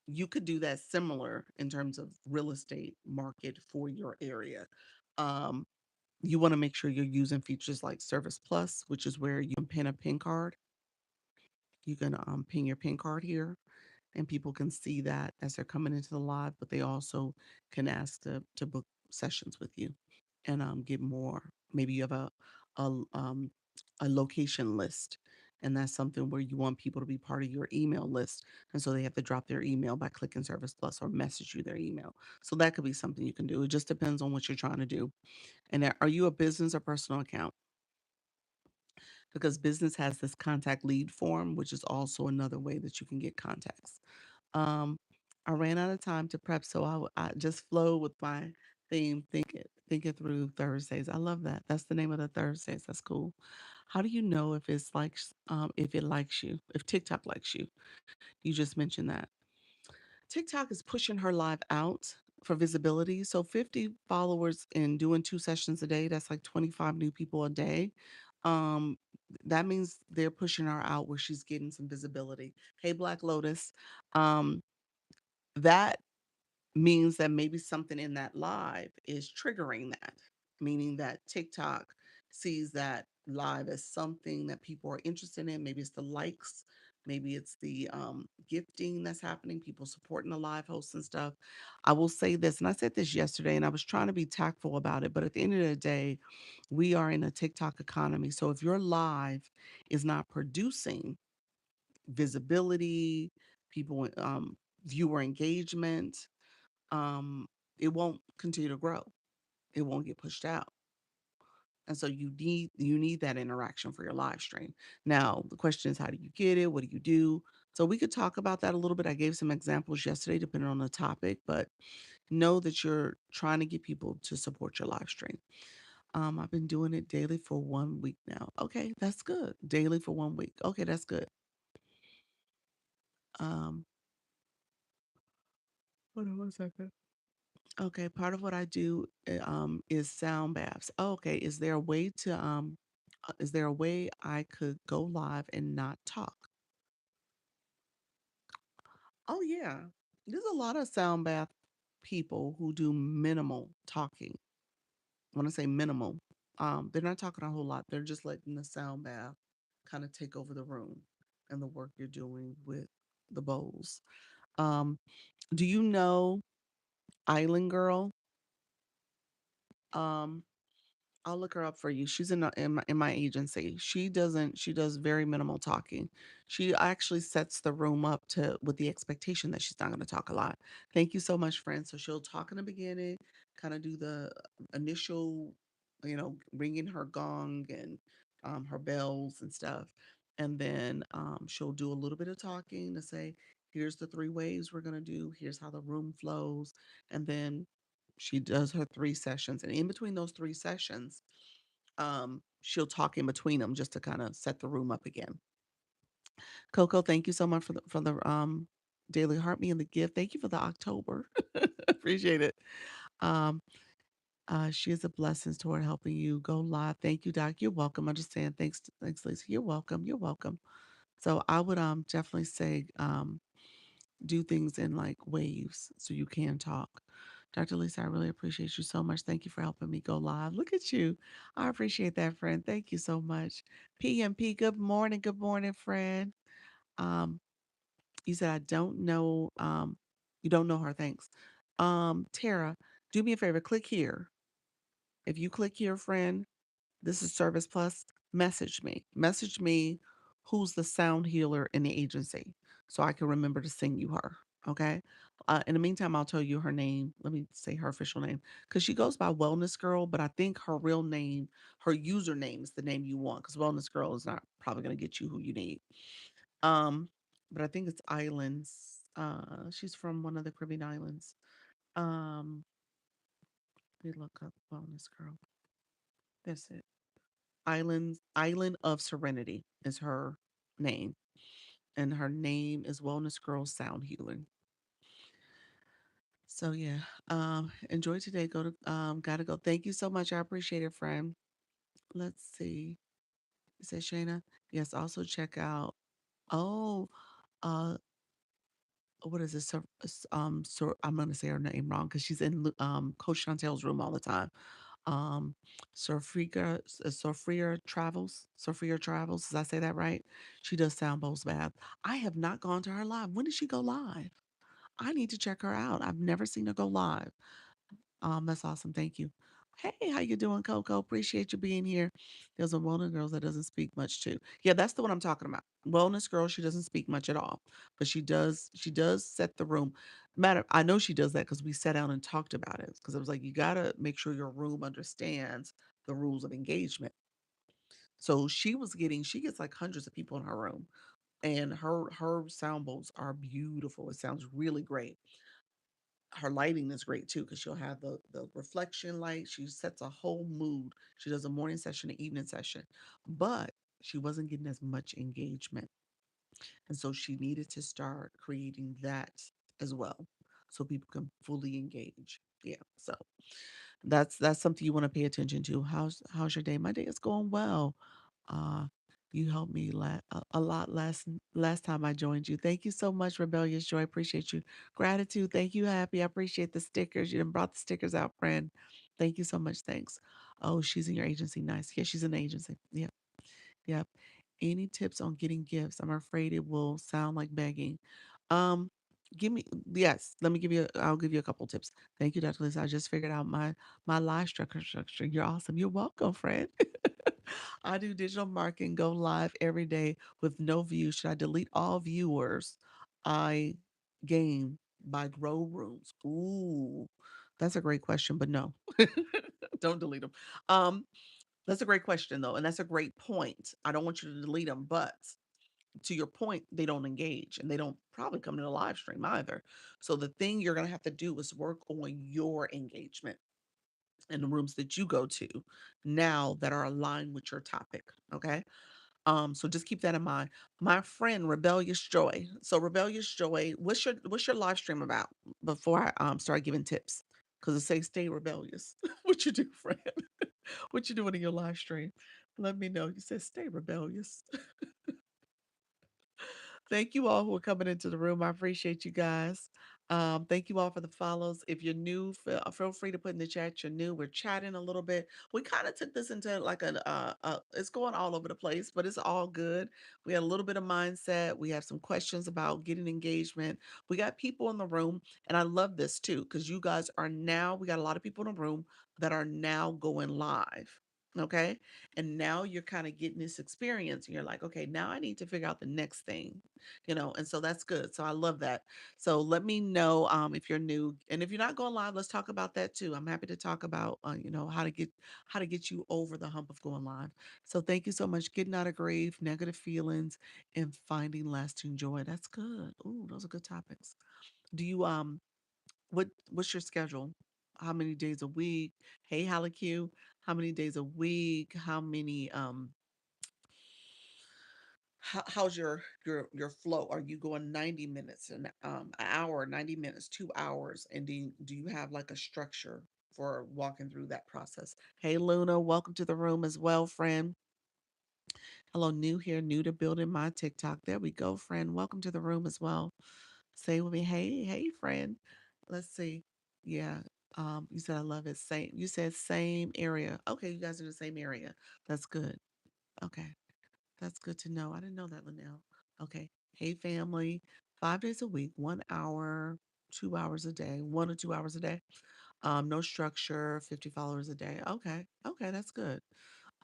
you could do that similar in terms of real estate market for your area. Um, you want to make sure you're using features like Service Plus, which is where you can pin a pin card. You can pin your pin card here, and people can see that as they're coming into the live, but they also can ask to book sessions with you and get more. Maybe you have a um, a location list, and that's something where you want people to be part of your email list, and so they have to drop their email by clicking Service Plus or message you their email. So that could be something you can do. It just depends on what you're trying to do. And are you a business or personal account? Because business has this contact lead form, which is also another way that you can get contacts. Um, I ran out of time to prep, so I just flow with my theme, think it through Thursdays. I love that. That's the name of the Thursdays. That's cool. How do you know if it likes you, if TikTok likes you? You just mentioned that. TikTok is pushing her live out for visibility. So 50 followers and doing two sessions a day, that's like 25 new people a day. Um, that means they're pushing her out where she's getting some visibility. Hey, Black Lotus. Um, that means that maybe something in that live is triggering that, meaning that TikTok sees that live as something that people are interested in. Maybe it's the likes, maybe it's the gifting that's happening, people supporting the live hosts and stuff. I will say this, and I said this yesterday, and I was trying to be tactful about it, but at the end of the day, we are in a TikTok economy. So if your live is not producing visibility, people, viewer engagement, um, it won't continue to grow. It won't get pushed out. And so you need that interaction for your live stream. Now, the question is how do you get it? What do you do? So we could talk about that a little bit. I gave some examples yesterday depending on the topic, but know that you're trying to get people to support your live stream. I've been doing it daily for 1 week now. Okay, that's good. Daily for 1 week. Okay, that's good. Um, Hold on 1 second. Okay, part of what I do is sound baths. Oh, okay, is there a way I could go live and not talk? Oh yeah. There's a lot of sound bath people who do minimal talking. When I say minimal, they're not talking a whole lot. They're just letting the sound bath kind of take over the room and the work you're doing with the bowls. Um, do you know Island Girl? Um, I'll look her up for you. She's in my agency. She does very minimal talking. She actually sets the room up to with the expectation that she's not going to talk a lot. Thank you so much, friend. So she'll talk in the beginning, kind of do the initial, ringing her gong and her bells and stuff. And then she'll do a little bit of talking to say, here's the three waves we're going to do. Here's how the room flows. And then she does her three sessions. And in between those three sessions, she'll talk in between them just to kind of set the room up again. Coco, thank you so much for the daily heart me and the gift. Thank you for the October. Appreciate it. Um, she is a blessing toward helping you go live. Thank you, Doc. You're welcome. Understand. Thanks, Lisa. You're welcome. You're welcome. So I would definitely say do things in like waves so you can talk. Dr. Lisa, I really appreciate you so much. Thank you for helping me go live. Look at you. I appreciate that, friend. Thank you so much. PMP, good morning. Good morning, friend. Um, you said I don't know you don't know her. Thanks. Tara, do me a favor, click here. If you click here, friend, this is Service Plus. Message me. Message me who's the sound healer in the agency so I can remember to sing you her. Okay. In the meantime, I'll tell you her name. Let me say her official name because she goes by Wellness Girl, but I think her real name, her username is the name you want because Wellness Girl is not probably going to get you who you need. Um, but I think it's islands. She's from one of the Caribbean islands. Um, let me look up Wellness Girl. That's it. Island of Serenity is her name, and her name is Wellness Girl Sound Healing. So yeah, enjoy today. Go to gotta go. Thank you so much. I appreciate it, friend. Let's see. You said Shayna? Yes, also check out oh uh what is this? So I'm gonna say her name wrong because she's in Coach Chantel's room all the time. Um Sophia Travels. Did I say that right? She does sound bowls bath. I have not gone to her live. When did she go live? I need to check her out. I've never seen her go live. That's awesome. Thank you. Hey, how you doing, Coco? Appreciate you being here. There's a wellness girl that doesn't speak much too. Yeah, that's the one I'm talking about. Wellness girl, she doesn't speak much at all, but she does set the room. Matter, I know she does that because we sat down and talked about it. Because I was like, you gotta make sure your room understands the rules of engagement. So she gets like hundreds of people in her room, and her sound bowls are beautiful. It sounds really great. Her lighting is great too because she'll have the reflection light. She sets a whole mood. She does a morning session, an evening session, but she wasn't getting as much engagement, and so she needed to start creating that as well, so people can fully engage. Yeah, so that's something you want to pay attention to. How's your day? My day is going well. Uh, you helped me a lot last time I joined you. Thank you so much, Rebellious Joy. Appreciate you. Gratitude. Thank you, Happy. I appreciate the stickers. You done brought the stickers out, friend. Thank you so much. Thanks. Oh, she's in your agency. Nice. Yeah, she's in the agency. Yep. Yep. Any tips on getting gifts? I'm afraid it will sound like begging. Um, give me yes. Let me give you. I'll give you a couple tips. Thank you, Dr. Liz. I just figured out my live structure. You're awesome. You're welcome, friend. I do digital marketing, go live every day with no views. Should I delete all viewers I gain by grow rooms? Ooh, that's a great question, but no, don't delete them. Um, that's a great question though, and that's a great point. I don't want you to delete them, but to your point, they don't engage and they don't probably come to the live stream either. So the thing you're gonna have to do is work on your engagement in the rooms that you go to now that are aligned with your topic. Okay. So just keep that in mind. My friend Rebellious Joy. So Rebellious Joy, what's your live stream about before I start giving tips? Because it says stay rebellious. What you do, friend? What you doing in your live stream? Let me know. You said stay rebellious. Thank you all who are coming into the room. I appreciate you guys. Thank you all for the follows. If you're new, feel free to put in the chat you're new. We're chatting a little bit. We kind of took this into like it's going all over the place, but it's all good. We had a little bit of mindset. We have some questions about getting engagement. We got people in the room, and I love this too because you guys are now. We got a lot of people in the room that are now going live. Okay. And now you're kind of getting this experience, and you're like, okay, now I need to figure out the next thing, and so that's good. So I love that. So let me know if you're new, and if you're not going live, let's talk about that too. I'm happy to talk about how to get you over the hump of going live. So thank you so much. Getting out of grief, negative feelings, and finding lasting joy. That's good. Ooh, those are good topics. Do you what's your schedule? How many days a week? Hey, Haliq, how many days a week? How many how's your flow? Are you going 90 minutes, an hour, 90 minutes, 2 hours? And do you have like a structure for walking through that process? Hey, Luna, welcome to the room as well, friend. Hello, new here, new to building my TikTok. There we go, friend. Welcome to the room as well. Say with me, hey, friend. Let's see. Yeah. You said I love it. Same. You said same area. Okay, you guys are in the same area. That's good. Okay. That's good to know. I didn't know that, Linnell. Okay. Hey, family. 5 days a week, 1 hour, 2 hours a day, 1 or 2 hours a day. No structure, 50 followers a day. Okay. Okay. That's good.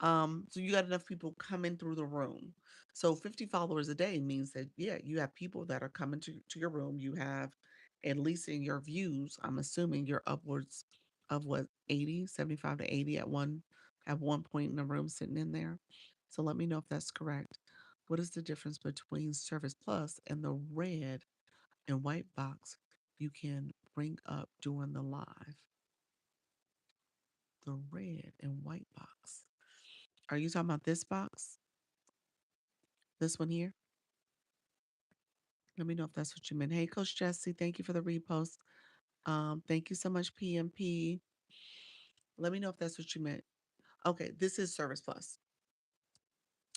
So you got enough people coming through the room. So 50 followers a day means that, yeah, you have people that are coming to your room. You have, at least in your views, I'm assuming you're upwards of what, 80, 75 to 80 at one point in the room sitting in there. So let me know if that's correct. What is the difference between Service Plus and the red and white box you can bring up during the live? The red and white box. Are you talking about this box? This one here? Let me know if that's what you meant. Hey, Coach Jesse, thank you for the repost. Thank you so much, PMP. Let me know if that's what you meant. Okay, this is Service Plus.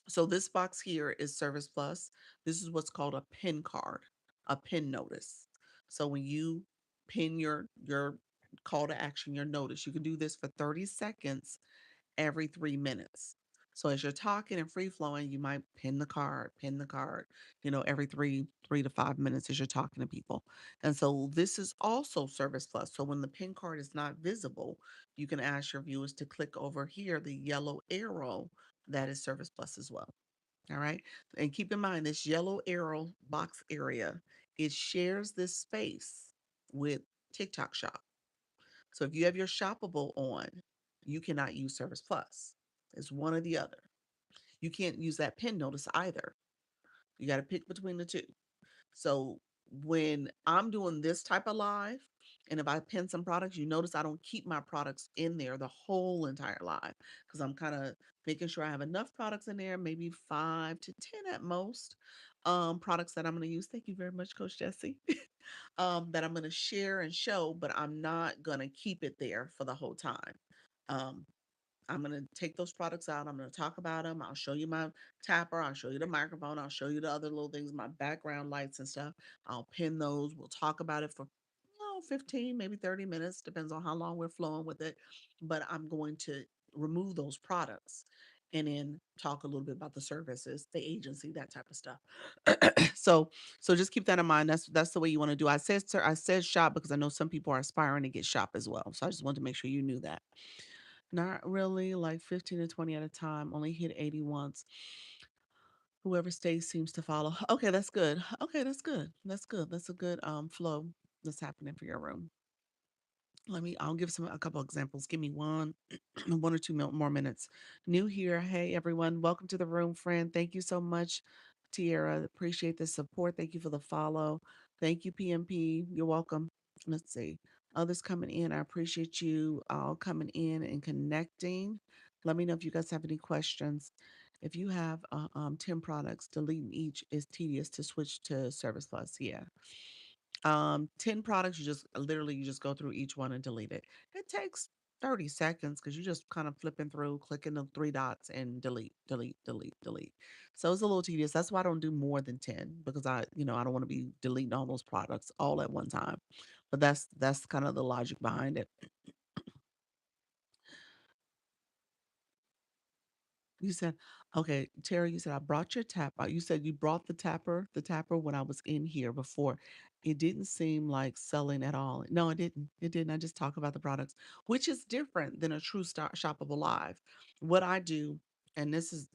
So this box here is Service Plus. This is what's called a pin card, a pin notice. So when you pin your call to action, your notice, you can do this for 30 seconds every 3 minutes. So as you're talking and free flowing, you might pin the card, every three to 5 minutes as you're talking to people. And so this is also Service Plus. So when the pin card is not visible, you can ask your viewers to click over here, the yellow arrow that is Service Plus as well. All right. And keep in mind this yellow arrow box area, it shares this space with TikTok Shop. So if you have your shoppable on, you cannot use Service Plus. It's one or the other. You can't use that pin notice either. You got to pick between the two. So when I'm doing this type of live, and if I pin some products, you notice I don't keep my products in there the whole entire live because I'm kind of making sure I have enough products in there, maybe 5 to 10 at most, products that I'm going to use. Thank you very much, Coach Jesse. That I'm going to share and show, but I'm not going to keep it there for the whole time. Um, I'm going to take those products out. I'm going to talk about them. I'll show you my tapper. I'll show you the microphone. I'll show you the other little things, my background lights and stuff. I'll pin those. We'll talk about it for 15, maybe 30 minutes, depends on how long we're flowing with it. But I'm going to remove those products and then talk a little bit about the services, the agency, that type of stuff. so so just keep that in mind. That's the way you want to do. I said shop because I know some people are aspiring to get shop as well. So I just wanted to make sure you knew that. Not really, like 15 to 20 at a time, only hit 80 once. Whoever stays seems to follow. Okay, that's good. Okay, that's good. That's good. That's a good flow that's happening for your room. I'll give a couple examples. Give me one, 1 or 2 more minutes. New here. Hey, everyone. Welcome to the room, friend. Thank you so much, Tierra. Appreciate the support. Thank you for the follow. Thank you, PMP. You're welcome. Let's see. Others coming in. I appreciate you all coming in and connecting. Let me know if you guys have any questions. If you have 10 products, deleting each is tedious to switch to Service Plus. Yeah. 10 products, you just go through each one and delete it. It takes 30 seconds because you just kind of flipping through, clicking the three dots and delete, delete, delete, delete. So it's a little tedious. That's why I don't do more than 10 because I don't want to be deleting all those products all at one time. But that's kind of the logic behind it. You said, okay, Terry, you said I brought your tap out. You said you brought the tapper when I was in here before. It didn't seem like selling at all. No, it didn't. It didn't. I just talk about the products, which is different than a true shoppable live. What I do, and this is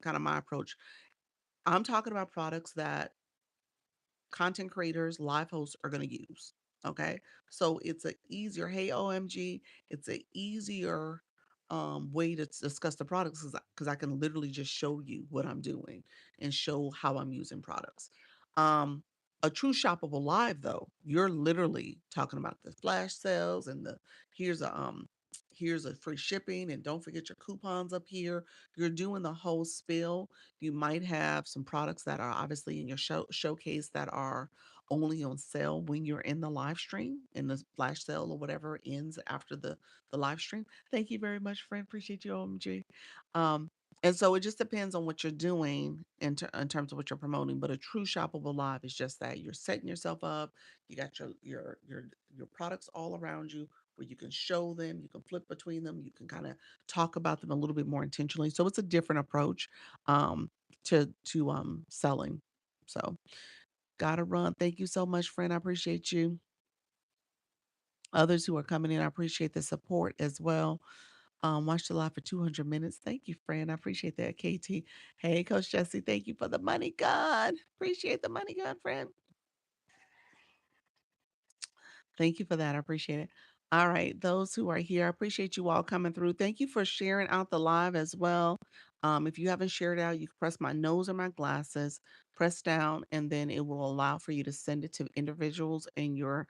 kind of my approach. I'm talking about products that content creators, live hosts are going to use. Okay. So it's a easier, hey, OMG, it's a easier way to discuss the products because I can literally just show you what I'm doing and show how I'm using products. Um, a true shoppable live though, you're literally talking about the flash sales and the here's a um here's a free shipping and don't forget your coupons up here. You're doing the whole spill. You might have some products that are obviously in your showcase that are only on sale when you're in the live stream and the flash sale or whatever ends after the live stream. Thank you very much, friend. Appreciate you, OMG. Um, and so it just depends on what you're doing in terms of what you're promoting. But a true shoppable live is just that you're setting yourself up. You got your products all around you where you can show them, you can flip between them, you can kind of talk about them a little bit more intentionally. So it's a different approach um, to selling. So gotta run. Thank you so much, friend. I appreciate you. Others who are coming in, I appreciate the support as well. Watched the live for 200 minutes. Thank you, friend. I appreciate that, KT. Hey, Coach Jesse, thank you for the money gun. Appreciate the money gun, friend. Thank you for that. I appreciate it. All right, those who are here, I appreciate you all coming through. Thank you for sharing out the live as well. If you haven't shared out, you can press my nose or my glasses, press down, and then it will allow for you to send it to individuals in your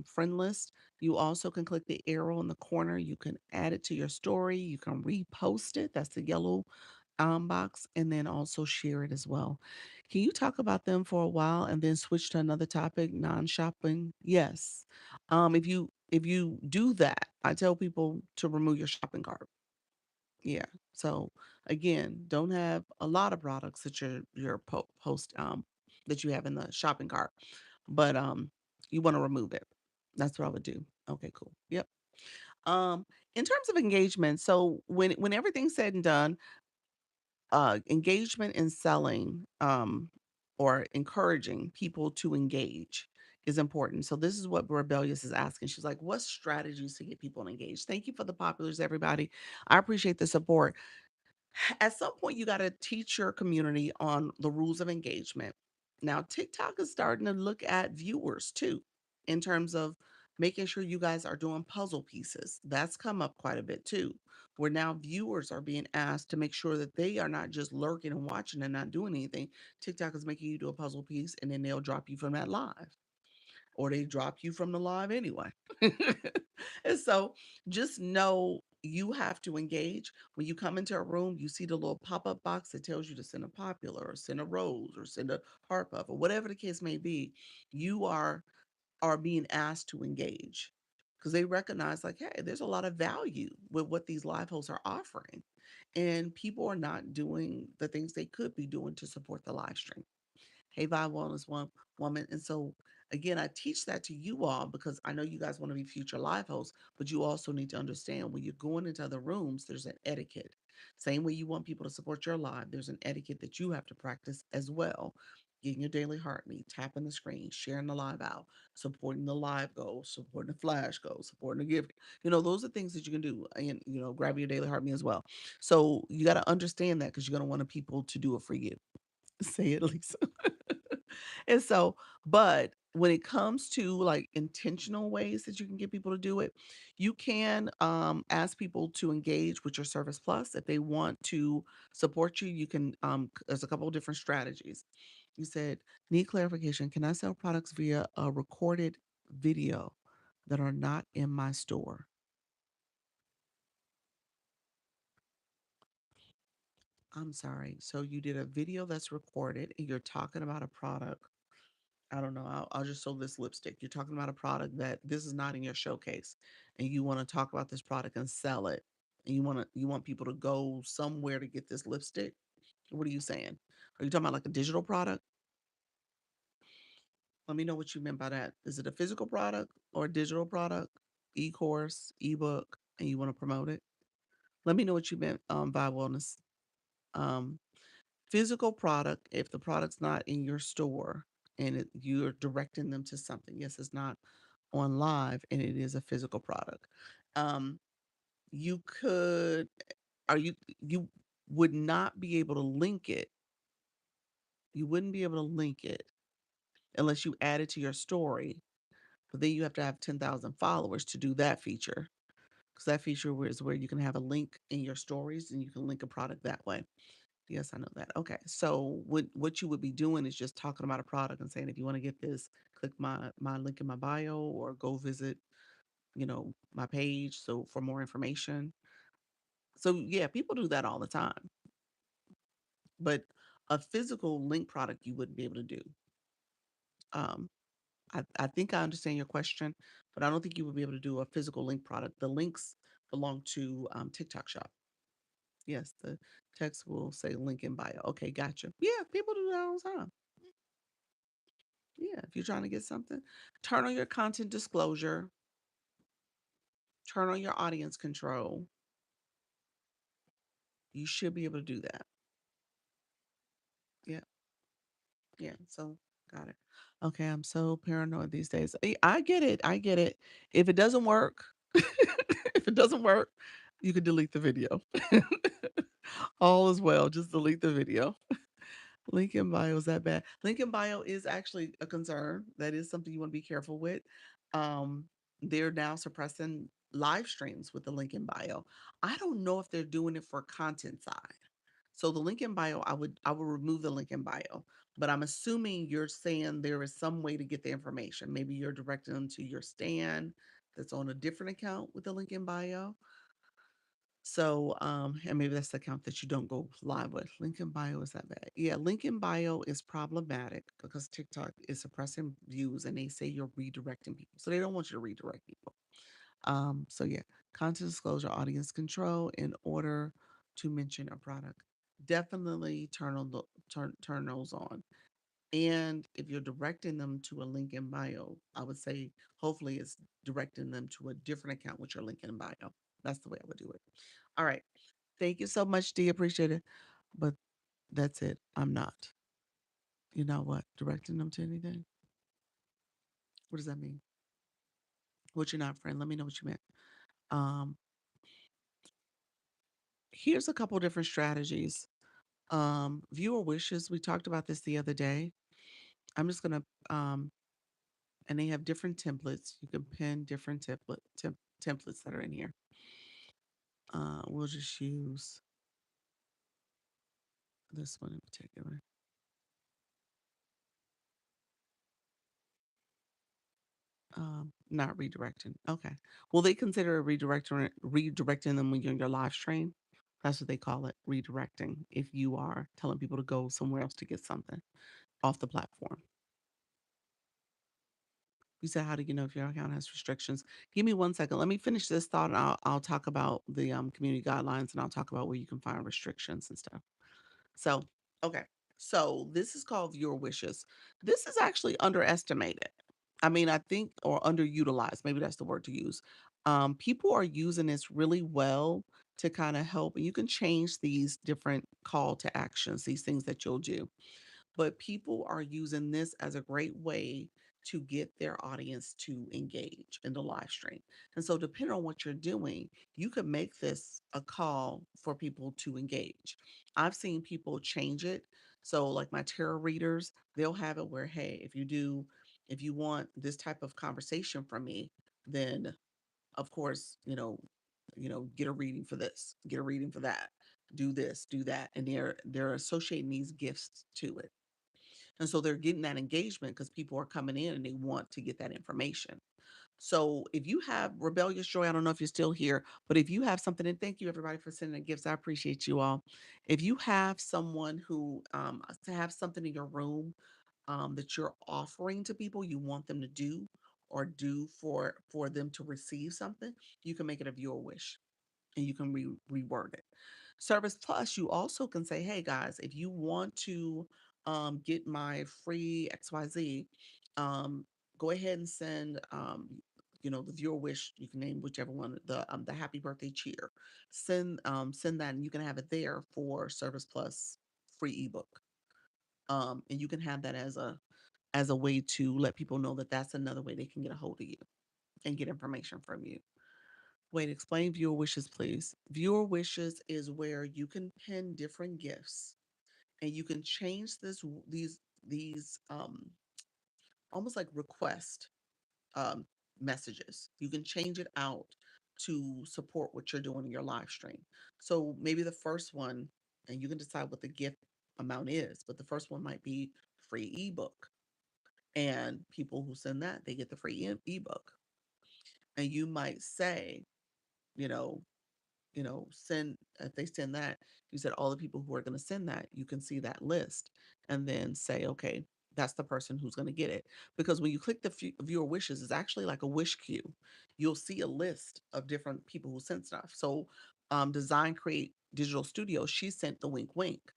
friend list. You also can click the arrow in the corner. You can add it to your story. You can repost it. That's the yellow box, and then also share it as well. Can you talk about them for a while and then switch to another topic, non-shopping? Yes. If you do that, I tell people to remove your shopping cart. Yeah. So again, don't have a lot of products that post that you have in the shopping cart, but you want to remove it. That's what I would do. Okay, cool. Yep. Um in terms of engagement, so when everything's said and done, engagement in selling or encouraging people to engage is important. So this is what Rebellious is asking. She's like, what strategies to get people engaged? Thank you for the populars, everybody. I appreciate the support. At some point, you got to teach your community on the rules of engagement. Now, TikTok is starting to look at viewers too, in terms of making sure you guys are doing puzzle pieces. That's come up quite a bit too, where now viewers are being asked to make sure that they are not just lurking and watching and not doing anything. TikTok is making you do a puzzle piece and then they'll drop you from that live, or they drop you from the live anyway. And so just know you have to engage. When you come into a room, you see the little pop-up box that tells you to send a popular or send a rose or send a heart puff or whatever the case may be. You are being asked to engage because they recognize like, hey, there's a lot of value with what these live hosts are offering. And people are not doing the things they could be doing to support the live stream. Hey, Vibe Wellness Woman. And so, again, I teach that to you all because I know you guys want to be future live hosts, but you also need to understand when you're going into other rooms, there's an etiquette. Same way you want people to support your live, there's an etiquette that you have to practice as well. Getting your daily heartbeat, tapping the screen, sharing the live out, supporting the live goals, supporting the flash goals, supporting the gift. Those are things that you can do. And, grab your daily heartbeat as well. So you got to understand that because you're going to want people to do it for you. Say it, Lisa. And so, but when it comes to like intentional ways that you can get people to do it, you can ask people to engage with your Service Plus. If they want to support you, you can, there's a couple of different strategies. You said, need clarification. Can I sell products via a recorded video that are not in my store? I'm sorry. So you did a video that's recorded and you're talking about a product. I don't know. I'll just show this lipstick. You're talking about a product that this is not in your showcase, and you want to talk about this product and sell it, and you want people to go somewhere to get this lipstick. What are you saying? Are you talking about like a digital product? Let me know what you meant by that. Is it a physical product or a digital product? E-course, ebook, and you want to promote it? Let me know what you meant by wellness. Um, Physical product, if the product's not in your store and you're directing them to something, yes, it's not on live and it is a physical product. Um, you could, are you would not be able to link it. You wouldn't be able to link it unless you add it to your story. But then you have to have 10,000 followers to do that feature. Because that feature is where you can have a link in your stories and you can link a product that way. Yes, I know that. Okay. So what you would be doing is just talking about a product and saying, if you want to get this, click my link in my bio or go visit, my page. So for more information. So yeah, people do that all the time. But a physical link product you wouldn't be able to do. Um, I think I understand your question, but I don't think you would be able to do a physical link product. The links belong to TikTok Shop. Yes, the text will say link in bio. Okay, gotcha. Yeah, people do that all the time. Yeah, if you're trying to get something, turn on your content disclosure, turn on your audience control. You should be able to do that. Yeah, yeah. So got it. Okay, I'm so paranoid these days. I get it. I get it. If it doesn't work, if it doesn't work, You can delete the video. All is well. Just delete the video. Link in bio is that bad? Link in bio is actually a concern. That is something you want to be careful with. Um, they're now suppressing live streams with the link in bio. I don't know if they're doing it for content side. So the link in bio, I would remove the link in bio. But I'm assuming you're saying there is some way to get the information. Maybe you're directing them to your stand that's on a different account with the link in bio. So, and maybe that's the account that you don't go live with. Link in bio is that bad? Yeah, link in bio is problematic because TikTok is suppressing views and they say you're redirecting people. So they don't want you to redirect people. So yeah, content disclosure, audience control in order to mention a product. Definitely turn those on. And if you're directing them to a link in bio, I would say hopefully it's directing them to a different account with your link in bio. That's the way I would do it. All right. Thank you so much, D. Appreciate it. But that's it. I'm not. You know what? Directing them to anything? What does that mean? What you're not, friend? Let me know what you meant. Um, Here's a couple different strategies. Viewer wishes. We talked about this the other day. I'm just gonna and they have different templates. You can pin different templates that are in here. We'll just use this one in particular. Not redirecting. Okay. Will they consider redirecting them when you're in your live stream? That's what they call it, redirecting. If you are telling people to go somewhere else to get something off the platform. You said, how do you know if your account has restrictions? Give me 1 second. Let me finish this thought, and I'll talk about the community guidelines, and I'll talk about where you can find restrictions and stuff. So, okay. So this is called viewer wishes. This is actually underestimated. I mean, I think, or underutilized, maybe that's the word to use. People are using this really well to kind of help. And you can change these different call to actions, these things that you'll do, but people are using this as a great way to get their audience to engage in the live stream. And so, depending on what you're doing, you could make this a call for people to engage. I've seen people change it. So, like my tarot readers, they'll have it where, hey, if you want this type of conversation from me, then of course, get a reading for this, get a reading for that, do this, do that, and they're associating these gifts to it. And so they're getting that engagement because people are coming in and they want to get that information. So if you have rebellious joy, I don't know if you're still here, but if you have something, and thank you everybody for sending gifts, I appreciate you all. If you have someone who to have something in your room that you're offering to people, you want them to do or do for them to receive something, you can make it a viewer wish and you can reword it. Service Plus, you also can say, hey guys, if you want to get my free XYZ, um, go ahead and send the viewer wish. You can name whichever one, the happy birthday cheer. Send that, and you can have it there for Service Plus free ebook. And you can have that as a way to let people know that that's another way they can get a hold of you and get information from you. Wait, explain viewer wishes, please. Viewer wishes is where you can pin different gifts and you can change these almost like request um messages. You can change it out to support what you're doing in your live stream. So maybe the first one, and you can decide what the gift amount is, but the first one might be free ebook. And people who send that, they get the free ebook. And you might say, you know, send if they send that, you said all the people who are going to send that, you can see that list and then say, okay, that's the person who's going to get it. Because when you click the viewer wishes, it's actually like a wish queue. You'll see a list of different people who sent stuff. So, Design Create Digital Studio, she sent the wink wink.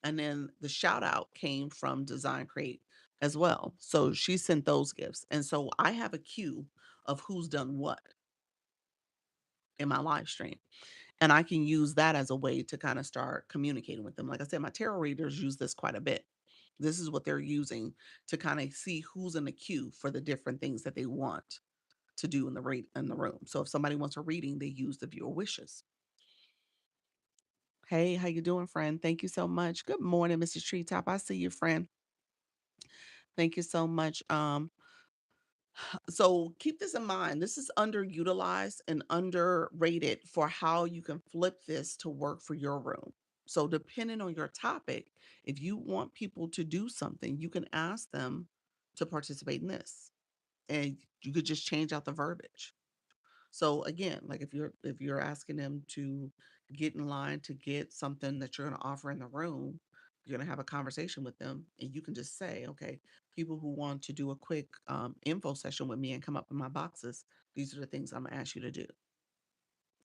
And then the shout out came from Design Create as well. So she sent those gifts. And so I have a queue of who's done what in my live stream. And I can use that as a way to kind of start communicating with them. Like I said, my tarot readers use this quite a bit. This is what they're using to kind of see who's in the queue for the different things that they want. to do in the room. So if somebody wants a reading, they use the viewer wishes. Hey, how you doing, friend? Thank you so much. Good morning, Mrs. Treetop. I see you, friend. Thank you so much. So keep this in mind. This is underutilized and underrated for how you can flip this to work for your room. So depending on your topic, if you want people to do something, you can ask them to participate in this. And you could just change out the verbiage. So again, like if you're asking them to get in line to get something that you're going to offer in the room, you're going to have a conversation with them, and you can just say, okay, people who want to do a quick info session with me and come up in my boxes, these are the things I'm going to ask you to do.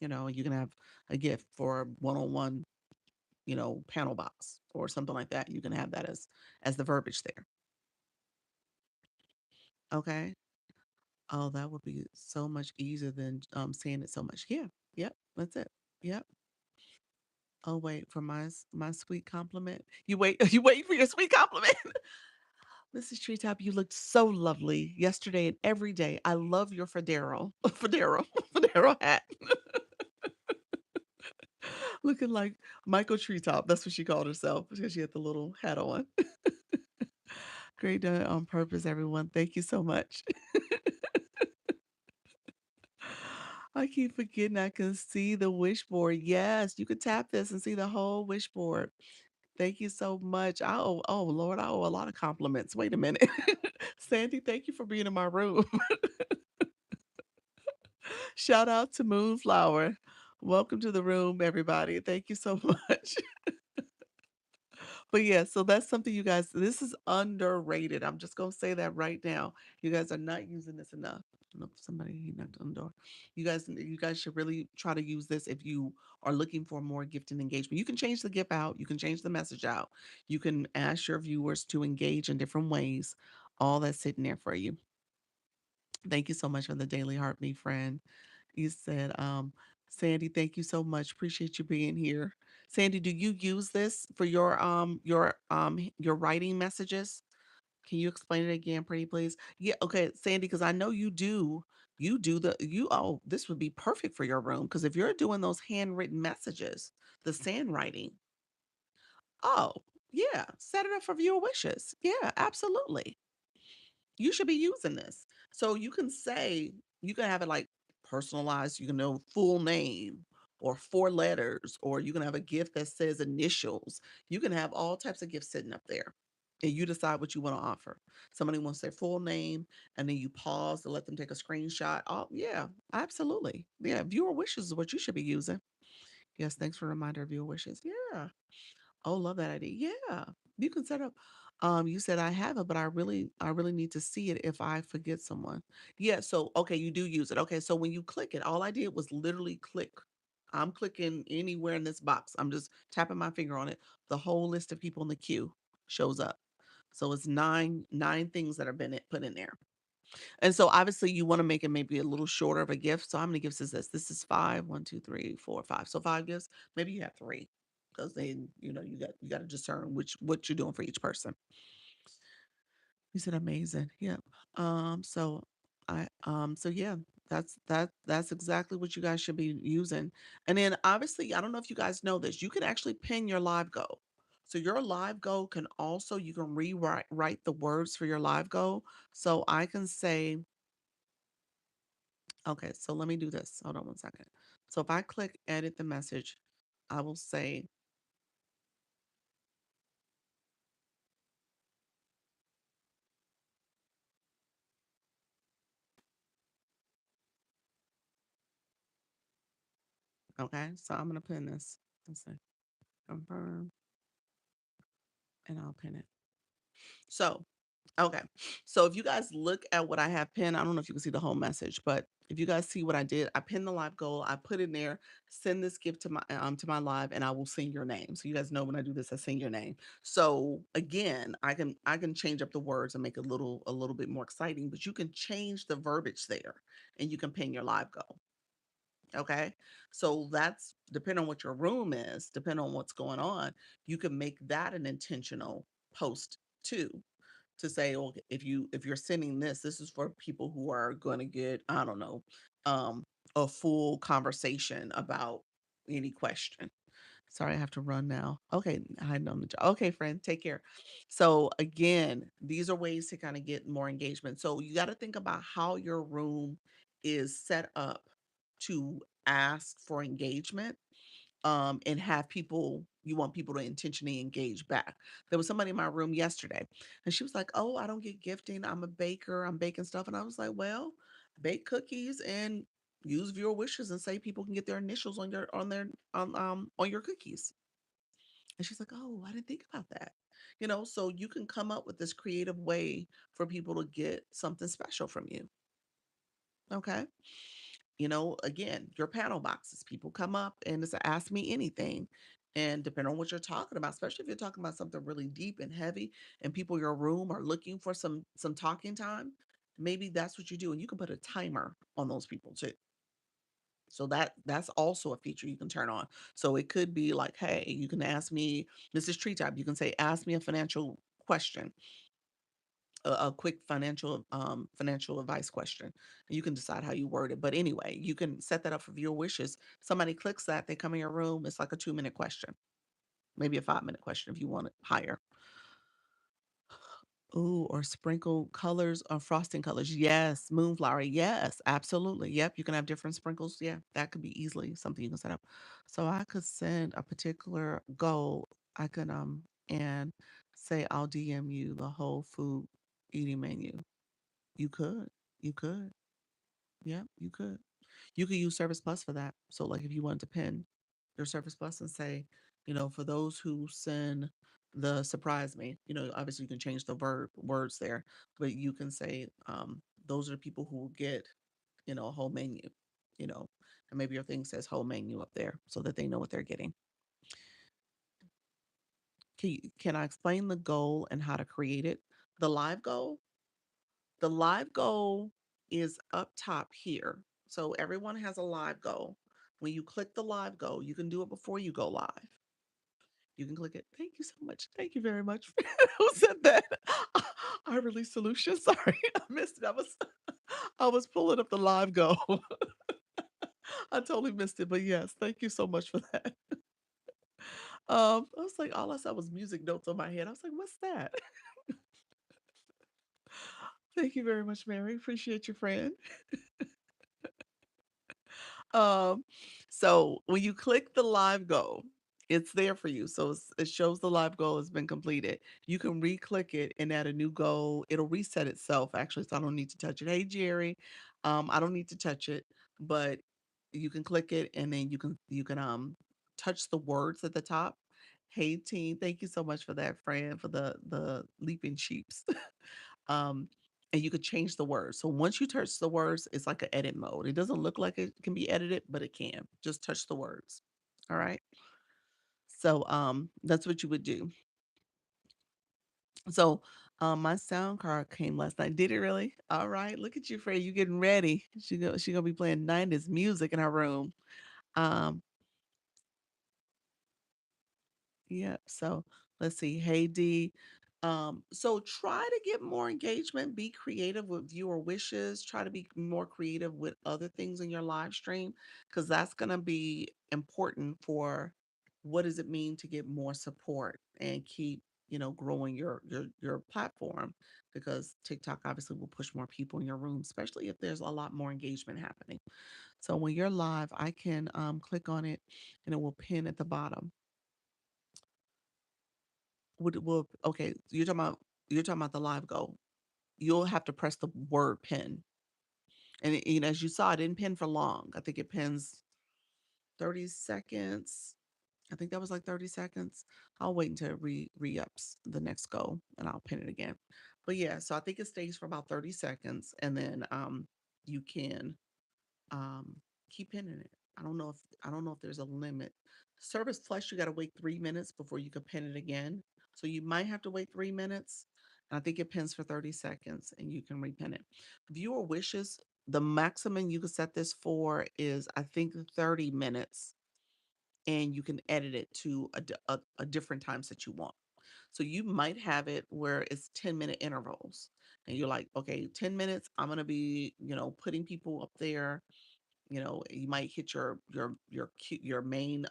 You can have a gift for a one-on-one, panel box or something like that. You can have that as the verbiage there. Okay. Oh, that would be so much easier than saying it so much. Yeah. Yep. That's it. Yep. Oh, wait for my sweet compliment. You wait. You wait for your sweet compliment. Mrs. Treetop, you looked so lovely yesterday and every day. I love your Federo, Federo hat. Looking like Michael Treetop. That's what she called herself because she had the little hat on. Great done on purpose, everyone. Thank you so much. I keep forgetting I can see the wish board. Yes, you could tap this and see the whole wish board. Thank you so much. Oh Lord, I owe a lot of compliments. Wait a minute. Sandy, thank you for being in my room. Shout out to Moonflower. Welcome to the room, everybody. Thank you so much. But yeah, so that's something you guys, this is underrated. I'm just gonna say that right now. You guys are not using this enough. I don't know if somebody he knocked on the door. You guys should really try to use this if you are looking for more gift and engagement. You can change the gift out, you can change the message out, you can ask your viewers to engage in different ways. All that's sitting there for you. Thank you so much for the daily heartbeat, friend. You said, Sandy, thank you so much. Appreciate you being here. Sandy, do you use this for your writing messages? Can you explain it again, pretty please? Yeah, okay, Sandy, because I know this would be perfect for your room because if you're doing those handwritten messages, the sand writing, oh yeah, set it up for viewer wishes. Yeah, absolutely. You should be using this. So you can have it like personalized, you can know full name or four letters, or you can have a gift that says initials. You can have all types of gifts sitting up there. And you decide what you want to offer. Somebody wants their full name, and then you pause to let them take a screenshot. Oh, yeah, absolutely. Yeah, viewer wishes is what you should be using. Yes, thanks for a reminder of viewer wishes. Yeah. Oh, love that idea. Yeah. You can set up you said I have it, but I really need to see it if I forget someone. Yeah, so okay, you do use it. Okay, so when you click it, all I did was literally click. I'm clicking anywhere in this box. I'm just tapping my finger on it. The whole list of people in the queue shows up. So it's nine things that have been put in there. And so obviously you want to make it maybe a little shorter of a gift. So how many gifts is this? This is five. One, two, three, four, five. So five gifts. Maybe you have three. Because then you got to discern what you're doing for each person. You said amazing. Yep. So yeah, that's exactly what you guys should be using. And then obviously, I don't know if you guys know this, you can actually pin your live goal. So your live goal can also you can rewrite write the words for your live goal. So I can say, okay, so let me do this. Hold on one second. So if I click edit the message, I will say, okay, so I'm gonna pin this. Let's see, confirm, and I'll pin it. So, okay. So if you guys look at what I have pinned, I don't know if you can see the whole message, but if you guys see what I did, I pinned the live goal, I put in there, send this gift to my live, and I will sing your name. So you guys know when I do this, I sing your name. So again, I can change up the words and make it a little bit more exciting, but you can change the verbiage there and you can pin your live goal. Okay. So that's depending on what your room is, depending on what's going on, you can make that an intentional post too. to say, well, if you're sending this, this is for people who are going to get, I don't know, um, a full conversation about any question. Sorry, I have to run now. Okay, I know the job. Okay, friend, take care. So again, these are ways to kind of get more engagement. So you got to think about how your room is set up to ask for engagement, and have people, you want people to intentionally engage back. There was somebody in my room yesterday, and she was like, "Oh, I don't get gifting. I'm a baker. I'm baking stuff." And I was like, "Well, bake cookies and use viewer wishes and say people can get their initials on on your cookies." And she's like, "Oh, I didn't think about that." So you can come up with this creative way for people to get something special from you. Okay. Again, your panel boxes, people come up and it's a ask me anything. And depending on what you're talking about, especially if you're talking about something really deep and heavy and people in your room are looking for some talking time, maybe that's what you do. And you can put a timer on those people too. So that's also a feature you can turn on. So it could be like, hey, you can ask me, this is tree type. You can say, ask me a financial question, a quick financial advice question. You can decide how you word it. But anyway, you can set that up for viewer wishes. Somebody clicks that, they come in your room, it's like a 2-minute question, maybe a 5-minute question if you want it higher. Ooh, or sprinkle colors or frosting colors. Yes, moonflower. Yes, absolutely. Yep, you can have different sprinkles. Yeah, that could be easily something you can set up. So I could send a particular goal. I could and say I'll DM you the whole food eating menu. You could. You could. Yeah, you could. You could use Service Plus for that. So like if you wanted to pin your Service Plus and say, for those who send the surprise me, obviously you can change the words there, but you can say, those are the people who will get, a whole menu, you know, and maybe your thing says whole menu up there so that they know what they're getting. Can I explain the goal and how to create it? The live goal, the live goal is up top here. So everyone has a live goal. When you click the live goal, you can do it before you go live. You can click it. Thank you so much. Thank you very much. Who said that? I released solution. Sorry, I missed it. I was pulling up the live goal. I totally missed it, but yes, thank you so much for that. I was like, all I saw was music notes on my head. I was like, what's that? Thank you very much, Mary. Appreciate your friend. Um, so when you click the live goal, it's there for you. So it shows the live goal has been completed. You can re-click it and add a new goal. It'll reset itself actually, so I don't need to touch it. Hey Jerry, I don't need to touch it, but you can click it and then you can touch the words at the top. Hey team, thank you so much for that, friend, for the leaping sheeps. Um, and you could change the words. So once you touch the words, it's like an edit mode. It doesn't look like it can be edited, but it can. Just touch the words. All right. So that's what you would do. So my sound card came last night. Did it really? All right. Look at you, Frey. You getting ready. She gonna be playing 90s music in her room. Um, Yep. So let's see. Hey D. So try to get more engagement, be creative with viewer wishes, try to be more creative with other things in your live stream, because that's gonna be important for what does it mean to get more support and keep, growing your platform, because TikTok obviously will push more people in your room, especially if there's a lot more engagement happening. So when you're live, I can click on it and it will pin at the bottom. Okay, you're talking about the live goal. You'll have to press the word pin. And as you saw, it didn't pin for long. I think it pins 30 seconds. I think that was like 30 seconds. I'll wait until it re-ups the next goal and I'll pin it again. But yeah, so I think it stays for about 30 seconds and then you can um, keep pinning it. I don't know if there's a limit. Service Plus, you got to wait 3 minutes before you can pin it again. So you might have to wait 3 minutes. And I think it pins for 30 seconds and you can repin it. Viewer wishes, the maximum you can set this for is I think 30 minutes, and you can edit it to a different times that you want. So you might have it where it's 10-minute intervals. And you're like, okay, 10 minutes, I'm going to be, putting people up there. You might hit your main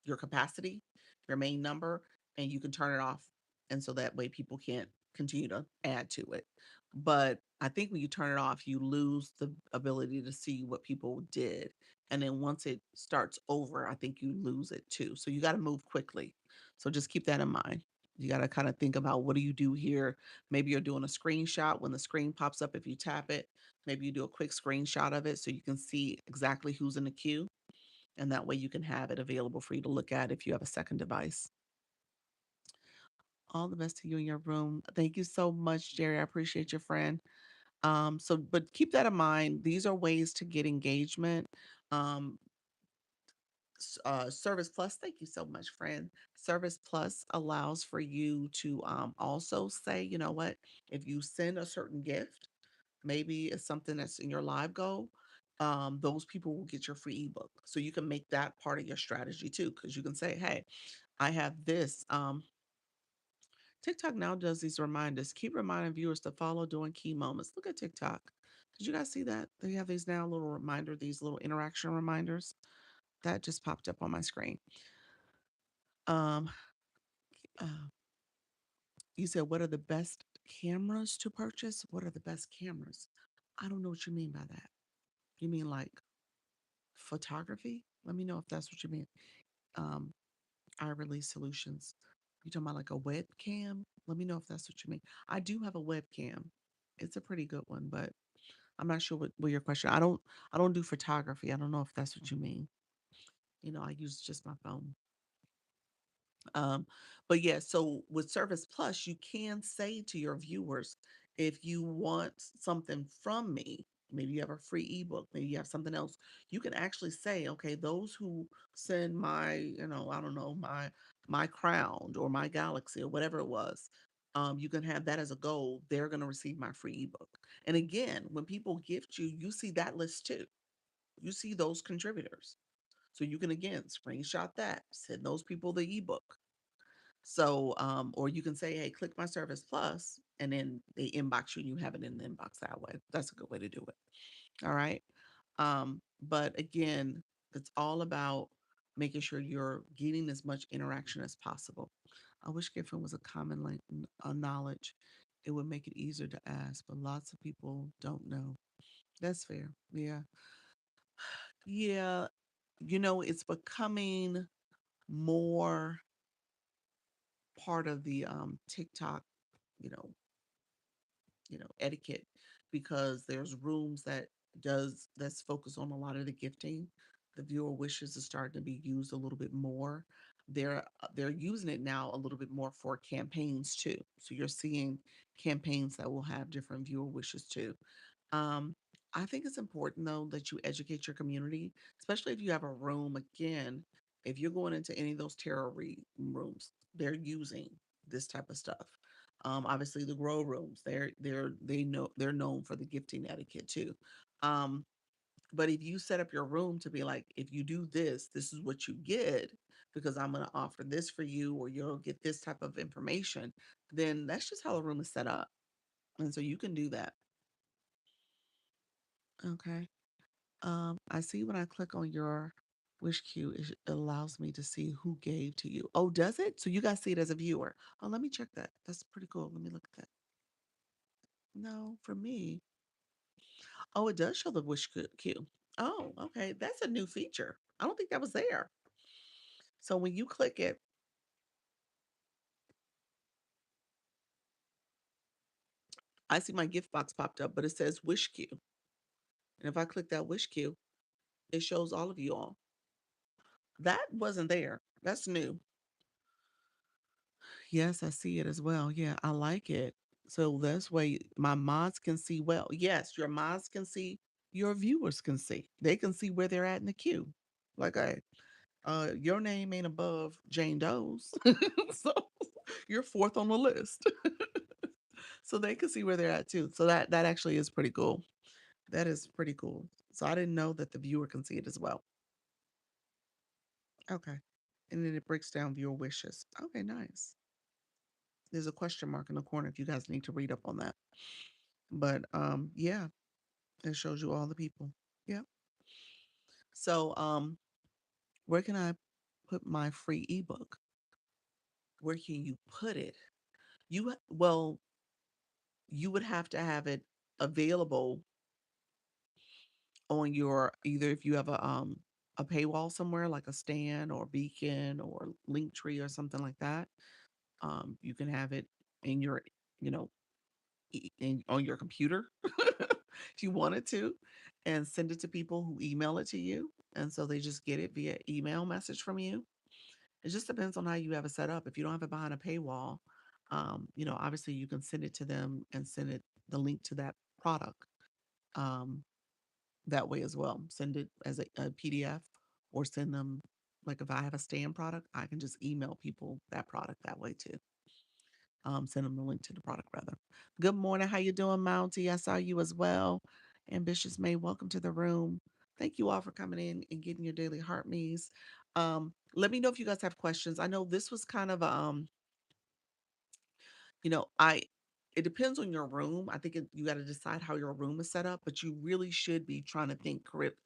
your capacity, your main number, and you can turn it off. And so that way people can't continue to add to it. But I think when you turn it off, you lose the ability to see what people did. And then once it starts over, I think you lose it too. So you got to move quickly. So just keep that in mind. You got to kind of think about, what do you do here? Maybe you're doing a screenshot. When the screen pops up, if you tap it, maybe you do a quick screenshot of it so you can see exactly who's in the queue. And that way you can have it available for you to look at if you have a second device. All the best to you in your room. Thank you so much, Jerry. I appreciate your friend. But keep that in mind. These are ways to get engagement. Um, Service Plus, thank you so much, friend. Service Plus allows for you to also say, you know what, if you send a certain gift, maybe it's something that's in your live goal, those people will get your free ebook. So you can make that part of your strategy too, because you can say, hey, I have this. TikTok now does these reminders. Keep reminding viewers to follow during key moments. Look at TikTok. Did you guys see that? They have these now little reminder, these little interaction reminders that just popped up on my screen. Um, uh, you said, what are the best cameras to purchase? What are the best cameras? I don't know what you mean by that. You mean like photography? Let me know if that's what you mean. Um, I release solutions. You talking about like a webcam? Let me know if that's what you mean. I do have a webcam. It's a pretty good one, but I'm not sure what your question. I don't do photography. I don't know if that's what you mean. I use just my phone. Um, but yeah, so with Service Plus, you can say to your viewers, if you want something from me, maybe you have a free ebook, maybe you have something else, you can actually say, okay, those who send my, I don't know, my crown or my galaxy or whatever it was, you can have that as a goal. They're going to receive my free ebook. And again, when people gift you, you see that list too. You see those contributors. So you can again screenshot that, send those people the ebook. So, or you can say, hey, click my Service Plus, and then they inbox you and you have it in the inbox that way. That's a good way to do it. All right. But again, it's all about making sure you're getting as much interaction as possible. I wish Giffen was a common knowledge. It would make it easier to ask, but lots of people don't know. That's fair. Yeah. Yeah. It's becoming more part of the TikTok, you know, etiquette, because there's rooms that's focused on a lot of the gifting. The viewer wishes is starting to be used a little bit more. They're using it now a little bit more for campaigns too. So you're seeing campaigns that will have different viewer wishes too. um, I think it's important though that you educate your community, especially if you have a room. Again, if you're going into any of those rooms, they're using this type of stuff. Obviously, the grow rooms, they're known for the gifting etiquette too. Um, but if you set up your room to be like, if you do this, this is what you get, because I'm going to offer this for you, or you'll get this type of information, then that's just how the room is set up, and so you can do that. Okay. I see when I click on your wish queue, it allows me to see who gave to you. Oh, does it? So you guys see it as a viewer. Oh, let me check that. That's pretty cool. Let me look at that. No, for me. Oh, it does show the wish queue. Oh, okay. That's a new feature. I don't think that was there. So when you click it, I see my gift box popped up, but it says wish queue. And if I click that wish queue, it shows all of you all. That wasn't there. That's new. Yes, I see it as well. Yeah, I like it. So that's way my mods can see well. Yes, your mods can see, your viewers can see. They can see where they're at in the queue. Like your name ain't above Jane Doe's. So you're fourth on the list. So they can see where they're at too. So that actually is pretty cool. That is pretty cool. So I didn't know that the viewer can see it as well. Okay. And then it breaks down viewer wishes. Okay, nice. There's a question mark in the corner if you guys need to read up on that. But yeah, it shows you all the people. Yeah. So where can I put my free ebook? Where can you put it? Well, you would have to have it available on your, either if you have a paywall somewhere like a Stan or Beacon or Linktree or something like that. You can have it in your, you know, on your computer if you wanted to, and send it to people who email it to you, and so they just get it via email message from you. It just depends on how you have it set up. If you don't have it behind a paywall, obviously you can send it to them and send it the link to that product um, that way as well. Send it as a PDF, or send them, like if I have a stand product, I can just email people that product that way too. Send them the link to the product rather. Good morning. How you doing, Mountie? I saw you as well. Ambitious May, welcome to the room. Thank you all for coming in and getting your daily heart me's. Let me know if you guys have questions. I know this was kind of I it depends on your room. I think you got to decide how your room is set up, but you really should be trying to think correct,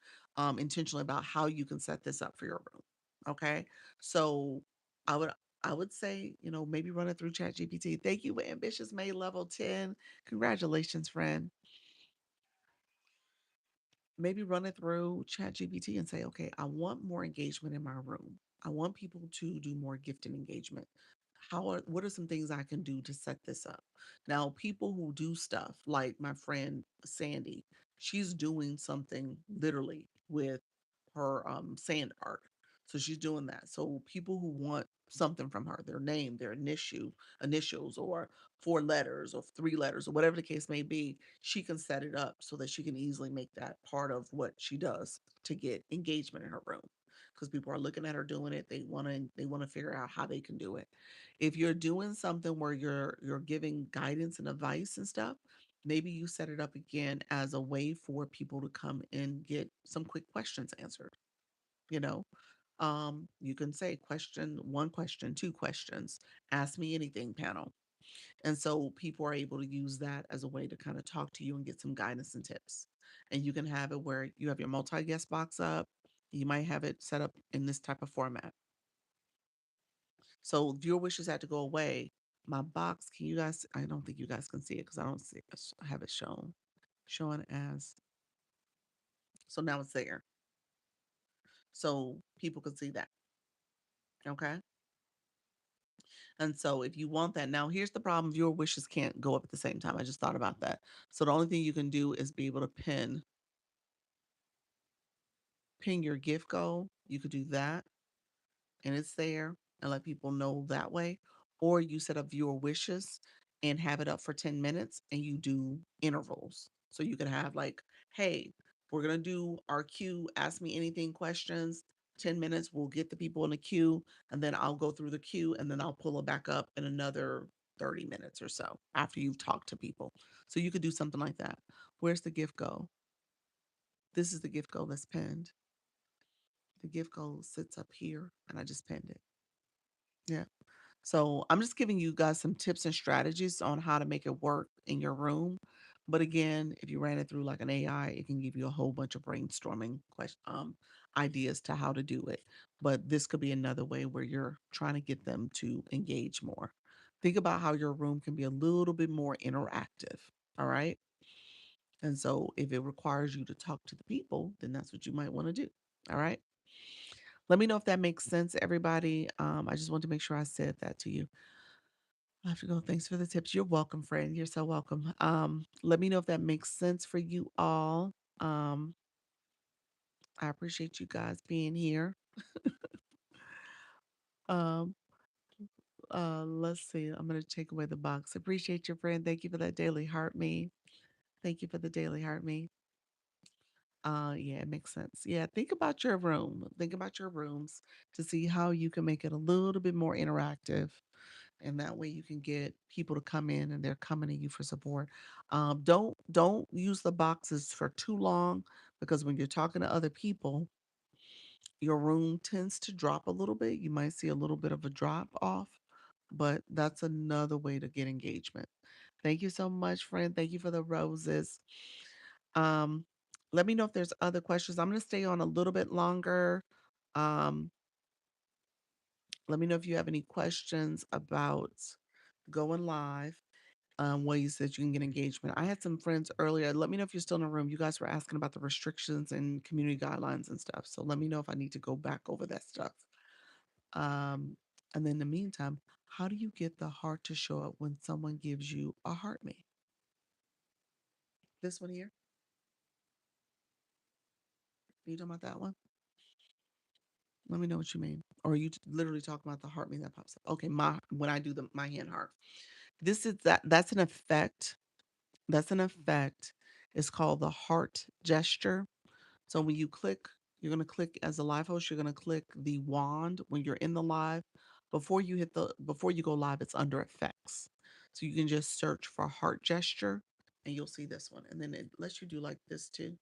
intentionally about how you can set this up for your room. Okay, so I would I would say, maybe run it through Chat GPT. Thank you, Ambitious May level 10. Congratulations, friend. Maybe run it through ChatGPT and say, okay, I want more engagement in my room. I want people to do more gifting engagement. What are some things I can do to set this up? Now, people who do stuff like my friend Sandy, she's doing something literally with her sand art. So she's doing that. So people who want something from her, their name, their initials, or 4 letters or 3 letters, or whatever the case may be, she can set it up so that she can easily make that part of what she does to get engagement in her room. Because people are looking at her doing it, they want to figure out how they can do it. If you're doing something where you're giving guidance and advice and stuff, maybe you set it up again as a way for people to come and get some quick questions answered. You know, you can say one question, 2 questions, ask me anything panel. And so people are able to use that as a way to kind of talk to you and get some guidance and tips. And you can have it where you have your multi guest box up. You might have it set up in this type of format. So if your wishes had to go away, my box, can you guys, I don't think you guys can see it because I don't see it, have it showing as, so now it's there. So people can see that. Okay. And so if you want that, now here's the problem: viewer wishes can't go up at the same time. I just thought about that. So the only thing you can do is be able to pin your gift goal. You could do that, and it's there, and let people know that way. Or you set up viewer wishes and have it up for 10 minutes, and you do intervals. So you can have like, hey, we're going to do our queue, ask me anything questions. 10 minutes, we'll get the people in the queue, and then I'll go through the queue, and then I'll pull it back up in another 30 minutes or so after you've talked to people. So you could do something like that. Where's the gift go? This is the gift go that's pinned. The gift goal sits up here, and I just pinned it. Yeah. So I'm just giving you guys some tips and strategies on how to make it work in your room. But again, if you ran it through like an AI, it can give you a whole bunch of brainstorming ideas to how to do it. But this could be another way where you're trying to get them to engage more. Think about how your room can be a little bit more interactive. All right. And so if it requires you to talk to the people, then that's what you might want to do. All right. Let me know if that makes sense, everybody. I just want to make sure I said that to you. I have to go. Thanks for the tips. You're welcome, friend. You're so welcome. Let me know if that makes sense for you all. Um, I appreciate you guys being here. Um, let's see. I'm gonna take away the box. Appreciate your friend. Thank you for that daily heart me. Thank you for the daily heart me. Yeah, it makes sense. Yeah, think about your room. Think about your rooms to see how you can make it a little bit more interactive, and that way you can get people to come in and they're coming to you for support. Don't use the boxes for too long, because when you're talking to other people, your room tends to drop a little bit. You might see a little bit of a drop off, but that's another way to get engagement. Thank you so much, friend. Thank you for the roses. Um, Let me know if there's other questions. I'm going to stay on a little bit longer. Um, Let me know if you have any questions about going live, ways that you can get engagement. I had some friends earlier. Let me know if you're still in the room. You guys were asking about the restrictions and community guidelines and stuff. So let me know if I need to go back over that stuff. Um, and then in the meantime, how do you get the heart to show up when someone gives you a heart me? This one here? You talking about that one? Let me know what you mean. Or are you literally talking about the heart me that pops up? Okay, my when I do my hand heart. This is that's an effect. That's an effect. It's called the heart gesture. So when you click, you're gonna click as a live host, you're gonna click the wand when you're in the live. Before you go live, it's under effects. So you can just search for heart gesture and you'll see this one. And then it lets you do like this too.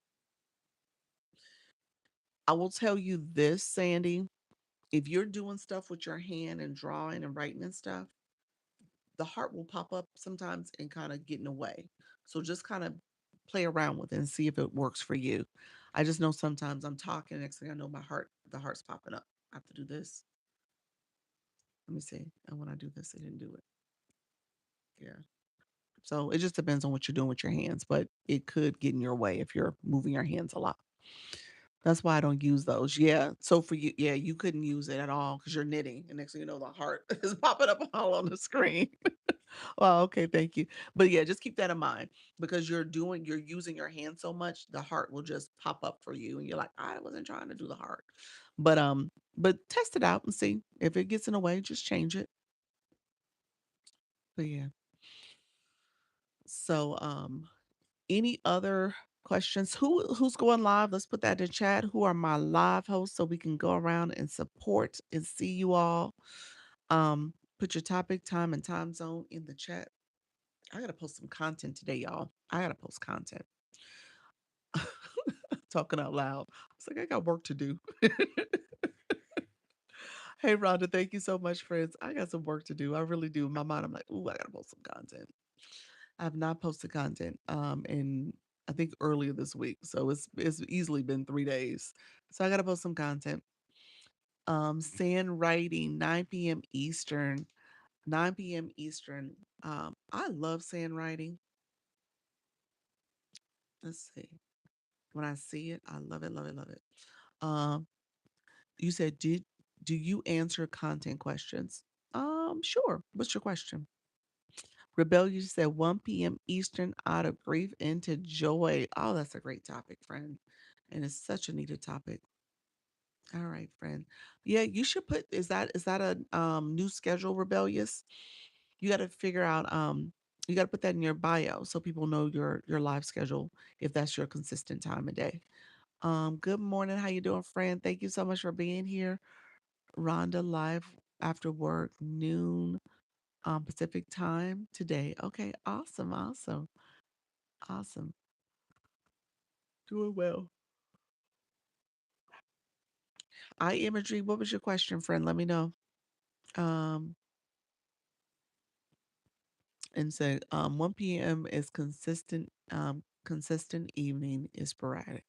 I will tell you this, Sandy. If you're doing stuff with your hand and drawing and writing and stuff, the heart will pop up sometimes and kind of get in the way. So just kind of play around with it and see if it works for you. I just know sometimes I'm talking, next thing I know, the heart's popping up. I have to do this. Let me see. And when I do this, it didn't do it. Yeah. So it just depends on what you're doing with your hands, but it could get in your way if you're moving your hands a lot. That's why I don't use those. Yeah. So for you, yeah, you couldn't use it at all because you're knitting. And next thing you know, the heart is popping up all on the screen. Well, okay, thank you. But yeah, just keep that in mind because you're using your hand so much, the heart will just pop up for you and you're like, I wasn't trying to do the heart. But test it out and see if it gets in the way, just change it. But yeah. So any other questions? Who's going live? Let's put that in chat. Who are my live hosts so we can go around and support and see you all. Put your topic, time, and time zone in the chat. I gotta post some content today, y'all. I gotta post content. Talking out loud. It's like I got work to do. Hey Rhonda, thank you so much, friends. I got some work to do. I really do. In my mind, I'm like, ooh, I gotta post some content. I have not posted content in I think earlier this week. So it's easily been 3 days. So I gotta post some content. Sand writing, 9 p.m. Eastern. 9 p.m. Eastern. I love sand writing. Let's see. When I see it, I love it, love it, love it. Um, you said, do you answer content questions? Sure. What's your question? Rebellion said 1 p.m. Eastern, out of grief into joy. Oh, that's a great topic, friend. And it's such a needed topic. All right, friend. Yeah, you should put is that a new schedule, Rebellious? You gotta figure out you gotta put that in your bio so people know your live schedule if that's your consistent time of day. Good morning. How you doing, friend? Thank you so much for being here. Rhonda live after work, noon Pacific time today. Okay, awesome, awesome, awesome. Doing well. Eye imagery. What was your question, friend? Let me know. Um, and say 1 p.m. is consistent. Consistent evening is sporadic.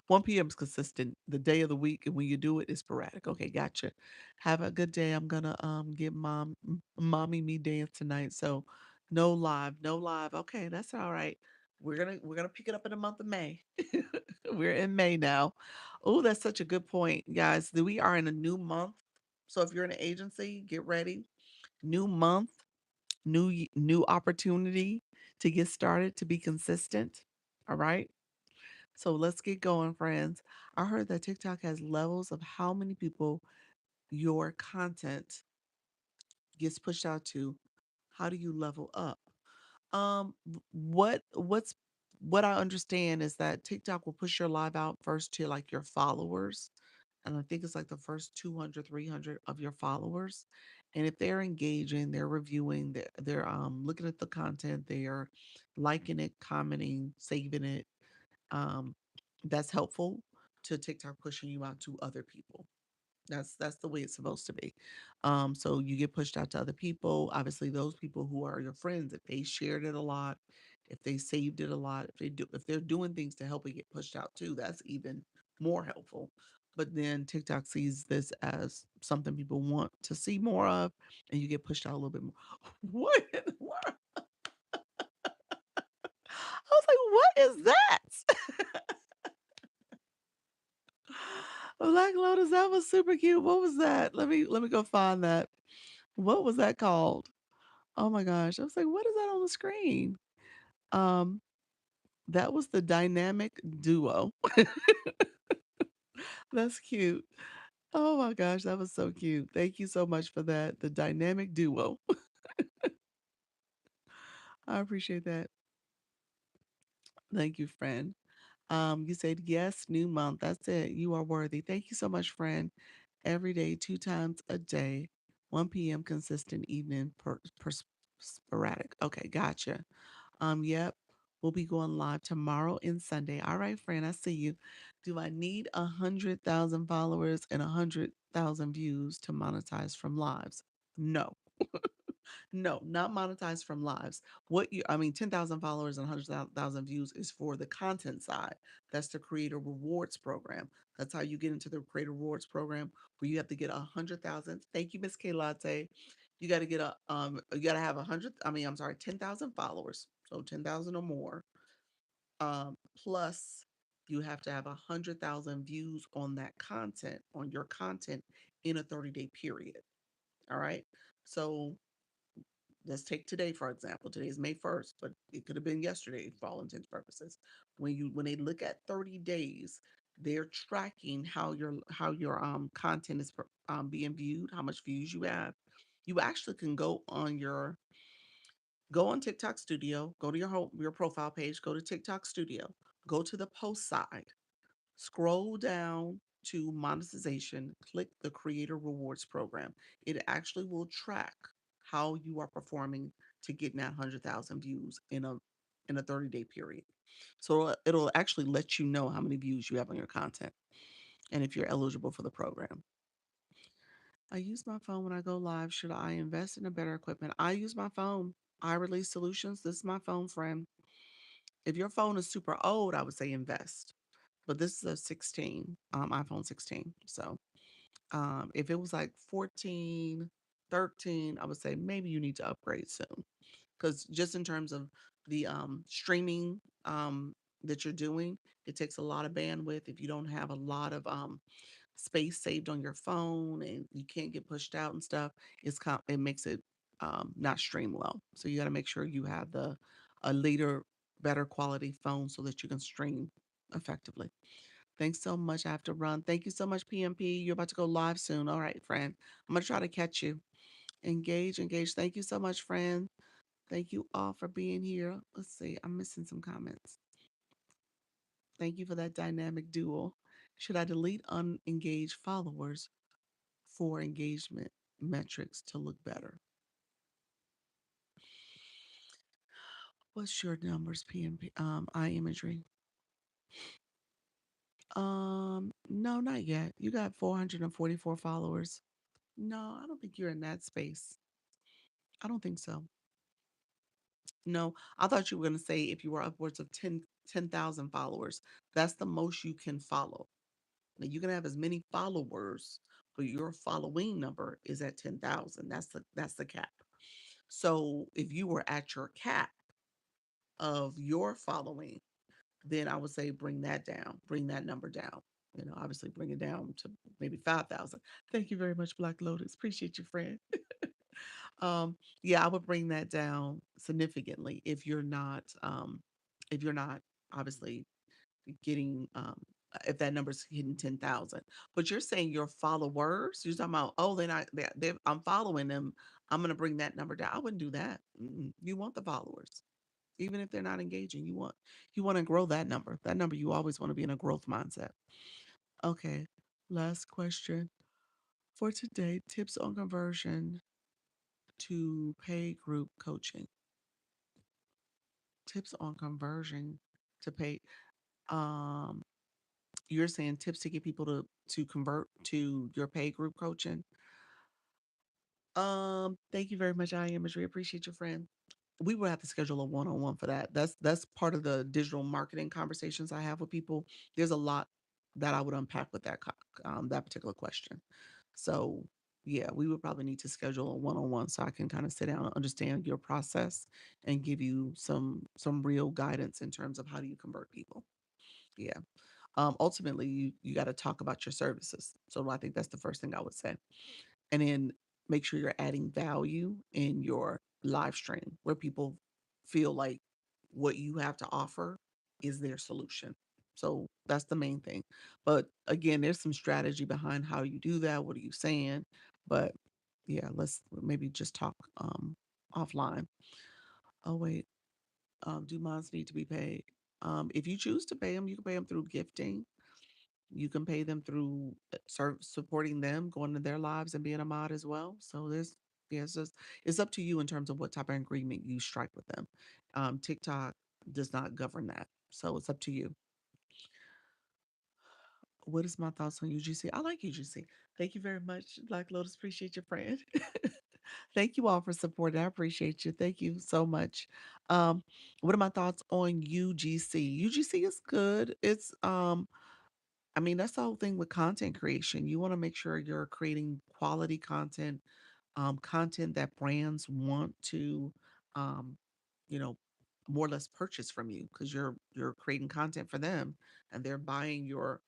1 p.m. is consistent. The day of the week, and when you do it, it's sporadic. Okay, gotcha. Have a good day. I'm gonna get mommy me dance tonight. So no live, no live. Okay, that's all right. We're gonna pick it up in the month of May. We're in May now. Oh, that's such a good point, guys. We are in a new month. So if you're in an agency, get ready. New month, new opportunity to get started, to be consistent. All right. So let's get going, friends. I heard that TikTok has levels of how many people your content gets pushed out to. How do you level up? What I understand is that TikTok will push your live out first to like your followers. And I think it's like the first 200, 300 of your followers. And if they're engaging, they're reviewing, they're looking at the content, they're liking it, commenting, saving it, um, that's helpful to TikTok pushing you out to other people. That's the way it's supposed to be. So you get pushed out to other people. Obviously, those people who are your friends, if they shared it a lot, if they saved it a lot, if they're doing things to help it get pushed out too, that's even more helpful. But then TikTok sees this as something people want to see more of, and you get pushed out a little bit more. What in the world? I was like, what is that? Black Lotus, that was super cute. What was that? Let me go find that. What was that called? Oh my gosh. I was like, what is that on the screen? Um, that was the dynamic duo. That's cute. Oh my gosh, that was so cute. Thank you so much for that. The dynamic duo. I appreciate that. Thank you, friend. You said yes, new month. That's it. You are worthy. Thank you so much, friend. Every day, 2 times a day, 1 p.m. consistent evening sporadic. Okay, gotcha. Yep. We'll be going live tomorrow and Sunday. All right, friend, I see you. Do I need 100,000 followers and 100,000 views to monetize from lives? No. No, not monetized from lives. I mean, 10,000 followers and 100,000 views is for the content side. That's the creator rewards program. That's how you get into the creator rewards program where you have to get 100,000. Thank you, Miss K Latte. You got to have 100, I mean, I'm sorry, 10,000 followers. So 10,000 or more. Plus, you have to have 100,000 views on that content, on your content in a 30-day period. All right. So let's take today for example. Today is May 1st, but it could have been yesterday for all intents and purposes. When they look at 30 days, they're tracking how your content is being viewed, how much views you have. You actually can go on TikTok Studio, go to your profile page, go to TikTok Studio, go to the post side, scroll down to monetization, click the creator rewards program. It actually will track how you are performing to getting that 100,000 views in a 30-day period. So it'll actually let you know how many views you have on your content and if you're eligible for the program. I use my phone when I go live. Should I invest in a better equipment? I use my phone. I release solutions. This is my phone, friend. If your phone is super old, I would say invest. But this is a 16, iPhone 16. So if it was like 14, 13, I would say maybe you need to upgrade soon. Because just in terms of the streaming that you're doing, it takes a lot of bandwidth. If you don't have a lot of space saved on your phone and you can't get pushed out and stuff, it makes it not stream well. So you got to make sure you have the a later, better quality phone so that you can stream effectively. Thanks so much. I have to run. Thank you so much, PMP. You're about to go live soon. All right, friend. I'm going to try to catch you. Engage, engage. Thank you so much, friend. Thank you all for being here. Let's see. I'm missing some comments. Thank you for that dynamic duel. Should I delete unengaged followers for engagement metrics to look better? What's your numbers, PMP? Eye imagery. No, not yet. You got 444 followers. No, I don't think you're in that space. I don't think so. No, I thought you were going to say if you were upwards of 10,000 followers, that's the most you can follow. Now you can have as many followers, but your following number is at 10,000. That's the cap. So if you were at your cap of your following, then I would say bring that down, bring that number down. Obviously bring it down to maybe 5,000. Thank you very much, Black Lotus. Appreciate you, friend. Yeah, I would bring that down significantly if you're not obviously getting if that number's hitting 10,000. But you're saying your followers, you're talking about, oh, they're not, I'm following them. I'm going to bring that number down. I wouldn't do that. You want the followers, even if they're not engaging. You want to grow that number. That number, you always want to be in a growth mindset. Okay. Last question for today, tips on conversion to pay group coaching. Tips on conversion to pay. Um, You're saying tips to get people to convert to your paid group coaching. Thank you very much. I imagery. Appreciate your friend. We will have to schedule a one-on-one for that. That's part of the digital marketing conversations I have with people. There's a lot that I would unpack with that particular question. So yeah, we would probably need to schedule a one-on-one so I can kind of sit down and understand your process and give you some real guidance in terms of how do you convert people. Yeah. Ultimately, you got to talk about your services. So I think that's the first thing I would say, and then make sure you're adding value in your live stream where people feel like what you have to offer is their solution. So that's the main thing. But again, there's some strategy behind how you do that. What are you saying? But yeah, let's maybe just talk offline. Oh wait, do mods need to be paid? If you choose to pay them, you can pay them through gifting. You can pay them through supporting them, going to their lives and being a mod as well. So there's, yeah, it's up to you in terms of what type of agreement you strike with them. TikTok does not govern that, so it's up to you. What is my thoughts on UGC? I like UGC. Thank you very much, Black Lotus. Appreciate your friend. Thank you all for supporting. I appreciate you. Thank you so much. Um, what are my thoughts on UGC? UGC is good. It's I mean, that's the whole thing with content creation. You want to make sure you're creating quality content, content that brands want to, um, you know, more or less purchase from you because you're creating content for them and they're buying your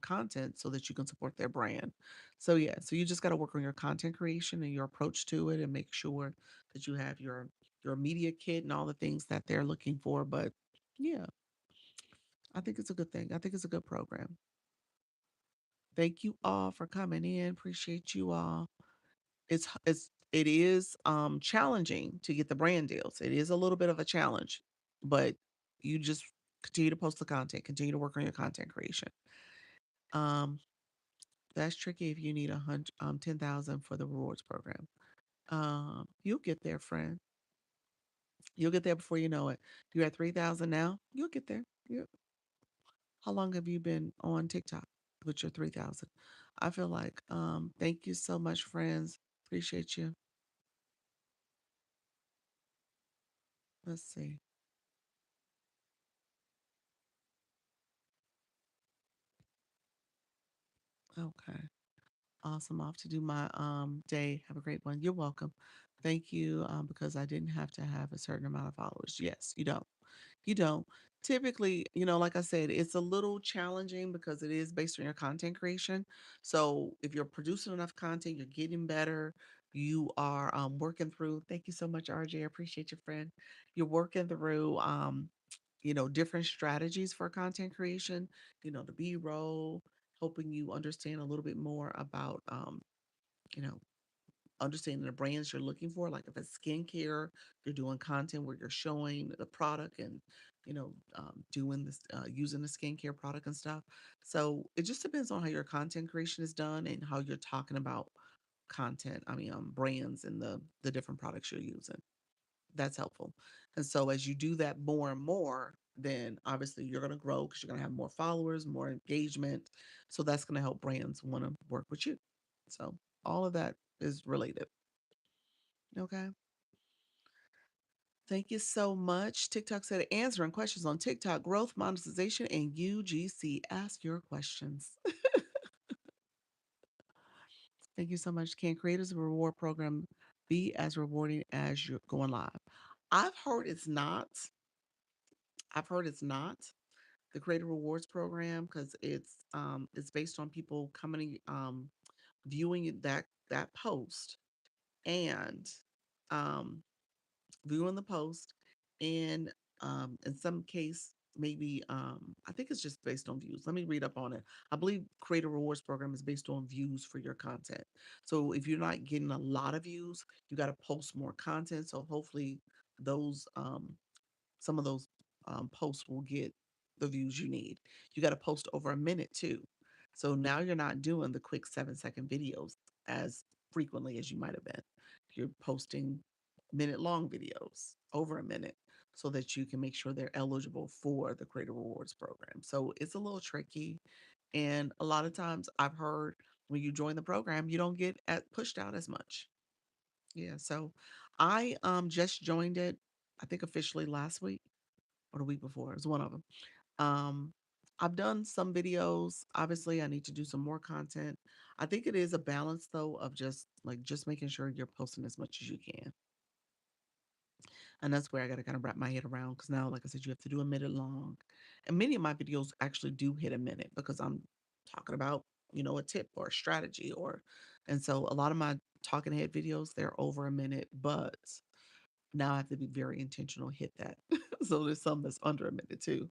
content so that you can support their brand. So yeah, so you just got to work on your content creation and your approach to it and make sure that you have your media kit and all the things that they're looking for. But yeah, I think it's a good thing. I think it's a good program. Thank you all for coming in. Appreciate you all. It is challenging to get the brand deals. It is a little bit of a challenge, but you just continue to post the content, continue to work on your content creation. Um, that's tricky if you need 10,000 for the rewards program. You'll get there, friend. You'll get there before you know it. You're at 3,000 now. You'll get there. How long have you been on TikTok with your 3,000? I feel like, thank you so much, friends. Appreciate you. Let's see. Okay. Awesome. Off to do my day. Have a great one. You're welcome. Thank you. Because I didn't have to have a certain amount of followers. Yes, you don't. You don't. Typically, like I said, it's a little challenging because it is based on your content creation. So if you're producing enough content, you're getting better. You are working through. Thank you so much, RJ. I appreciate your friend. You're working through different strategies for content creation. The B-roll, helping you understand a little bit more about you know understanding the brands you're looking for. Like if it's skincare, you're doing content where you're showing the product and doing this, using the skincare product and stuff. So it just depends on how your content creation is done and how you're talking about content. I mean, brands and the different products you're using. That's helpful. And so as you do that more and more, then obviously you're going to grow because you're going to have more followers, more engagement. So that's going to help brands want to work with you. So all of that is related. Okay. Thank you so much. TikTok said answering questions on TikTok growth, monetization, and UGC. Ask your questions. Thank you so much. Can creators of a reward program be as rewarding as you're going live? I've heard it's not. I've heard it's not the creator rewards program because it's based on people coming viewing that post and um viewing the post and in some case maybe I think it's just based on views. Let me read up on it. I believe creator rewards program is based on views for your content. So if you're not getting a lot of views, you got to post more content. So hopefully those some of those posts will get the views you need. You got to post over a minute too. So now you're not doing the quick 7-second videos as frequently as you might have been. You're posting minute long videos over a minute. so that you can make sure they're eligible for the Creator Rewards program. So it's a little tricky. And a lot of times I've heard when you join the program, you don't get pushed out as much. Yeah. So I just joined it, I think officially last week or the week before. It was one of them. Um, I've done some videos. Obviously, I need to do some more content. I think it is a balance though of just making sure you're posting as much as you can. And that's where I got to kind of wrap my head around because now, like I said, you have to do a minute long. And many of my videos actually do hit a minute because I'm talking about, a tip or a strategy and so a lot of my talking head videos, they're over a minute, but now I have to be very intentional, hit that. So there's some that's under a minute too.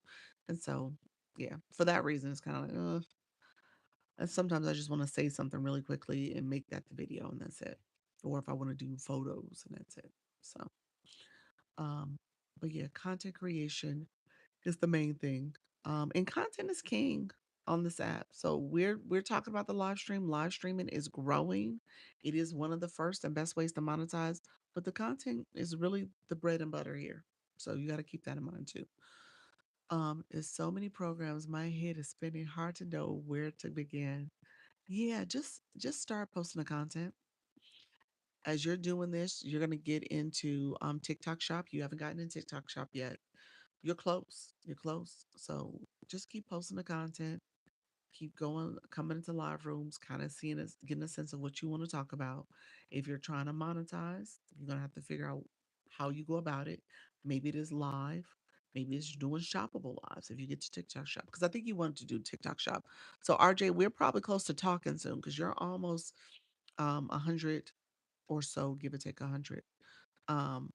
And so, yeah, for that reason, it's kind of like, and sometimes I just want to say something really quickly and make that the video and that's it. Or if I want to do photos and that's it. So, um, but yeah, content creation is the main thing. And content is king on this app. So we're talking about the live stream. Live streaming is growing. It is one of the first and best ways to monetize, but the content is really the bread and butter here. So you got to keep that in mind too. There's so many programs. My head is spinning. Hard to know where to begin. Yeah, just start posting the content. As you're doing this, you're gonna get into TikTok Shop. You haven't gotten in TikTok Shop yet. You're close. You're close. So just keep posting the content. Keep going, coming into live rooms, kind of seeing us, getting a sense of what you want to talk about. If you're trying to monetize, you're gonna have to figure out how you go about it. Maybe it is live. Maybe it's doing shoppable lives if you get to TikTok Shop. Because I think you want to do TikTok Shop. So RJ, we're probably close to talking soon because you're almost 100 or so, give or take 100, um,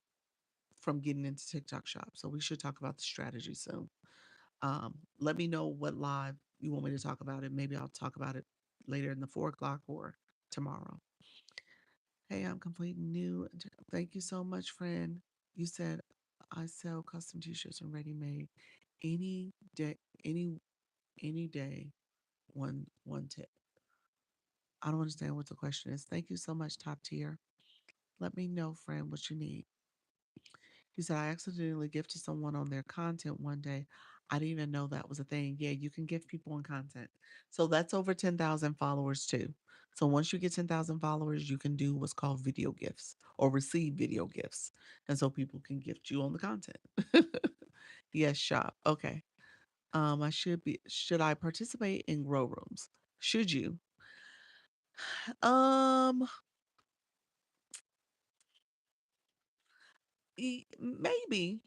from getting into TikTok Shop. So we should talk about the strategy soon. Let me know what live you want me to talk about it. Maybe I'll talk about it later in the 4 o'clock or tomorrow. Hey, I'm completely new. Thank you so much, friend. You said I sell custom t-shirts and ready-made any day, any day. One tip. I don't understand what the question is. Thank you so much, top tier. Let me know, friend, what you need. He said, I accidentally gifted someone on their content one day. I didn't even know that was a thing. Yeah, you can gift people on content. So that's over 10,000 followers too. So once you get 10,000 followers, you can do what's called video gifts or receive video gifts. And so people can gift you on the content. Yes, shop. Okay. Should I participate in grow rooms? Should you? Um, maybe.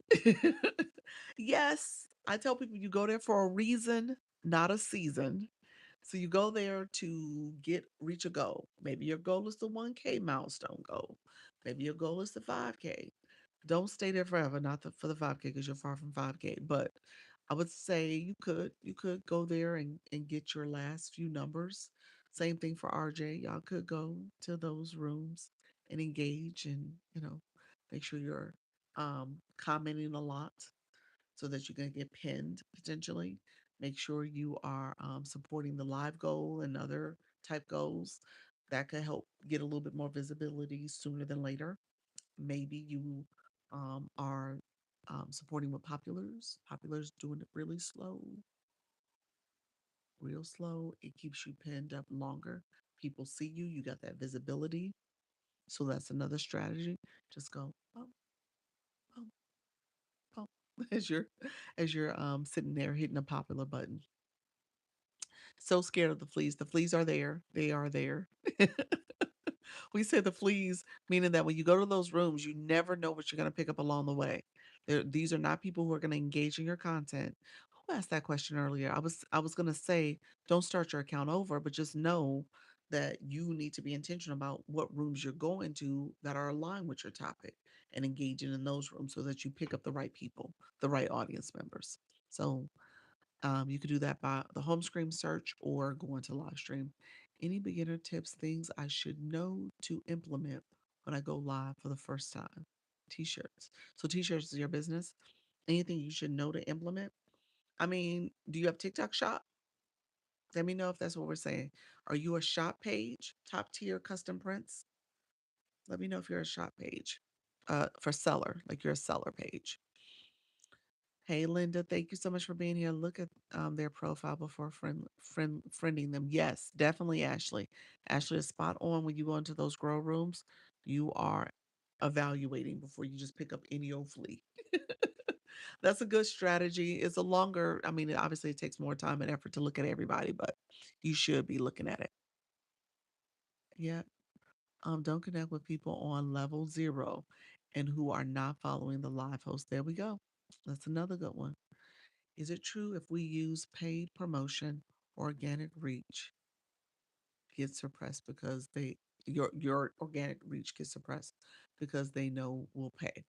Yes, I tell people you go there for a reason, not a season. So you go there to reach a goal. Maybe your goal is the 1K milestone goal. Maybe your goal is the 5K. Don't stay there forever, not for the 5K because you're far from 5K. But I would say you could go there and get your last few numbers. Same thing for RJ. Y'all could go to those rooms and engage and, make sure you're commenting a lot so that you can get pinned potentially. Make sure you are supporting the live goal and other type goals. That could help get a little bit more visibility sooner than later. Maybe you are supporting with populars. Populars doing it really slow, real slow. It keeps you pinned up longer. People see you. You got that visibility. So that's another strategy. Just go bump, bump, bump as you're sitting there hitting a popular button. So scared of the fleas. The fleas are there. They are there. We say the fleas, meaning that when you go to those rooms, you never know what you're going to pick up along the way. These are not people who are going to engage in your content. Who asked that question earlier? I was going to say, don't start your account over, but just know that you need to be intentional about what rooms you're going to that are aligned with your topic and engaging in those rooms so that you pick up the right people, the right audience members. So you could do that by the home screen search or going to live stream. Any beginner tips, things I should know to implement when I go live for the first time? T-shirts. So t-shirts is your business. Anything you should know to implement? I mean, do you have TikTok shop? Let me know if that's what we're saying. Are you a shop page? Top tier custom prints? Let me know if you're a shop page. For seller, like you're a seller page. Hey, Linda, thank you so much for being here. Look at their profile before friending them. Yes, definitely, Ashley. Ashley is spot on. When you go into those grow rooms, you are evaluating before you just pick up any old flea. That's a good strategy. It's a longer, I mean, obviously it takes more time and effort to look at everybody, but you should be looking at it. Yeah. Don't connect with people on level zero and who are not following the live host. There we go. That's another good one. Is it true if we use paid promotion, organic reach gets suppressed because your organic reach gets suppressed because they know we'll pay?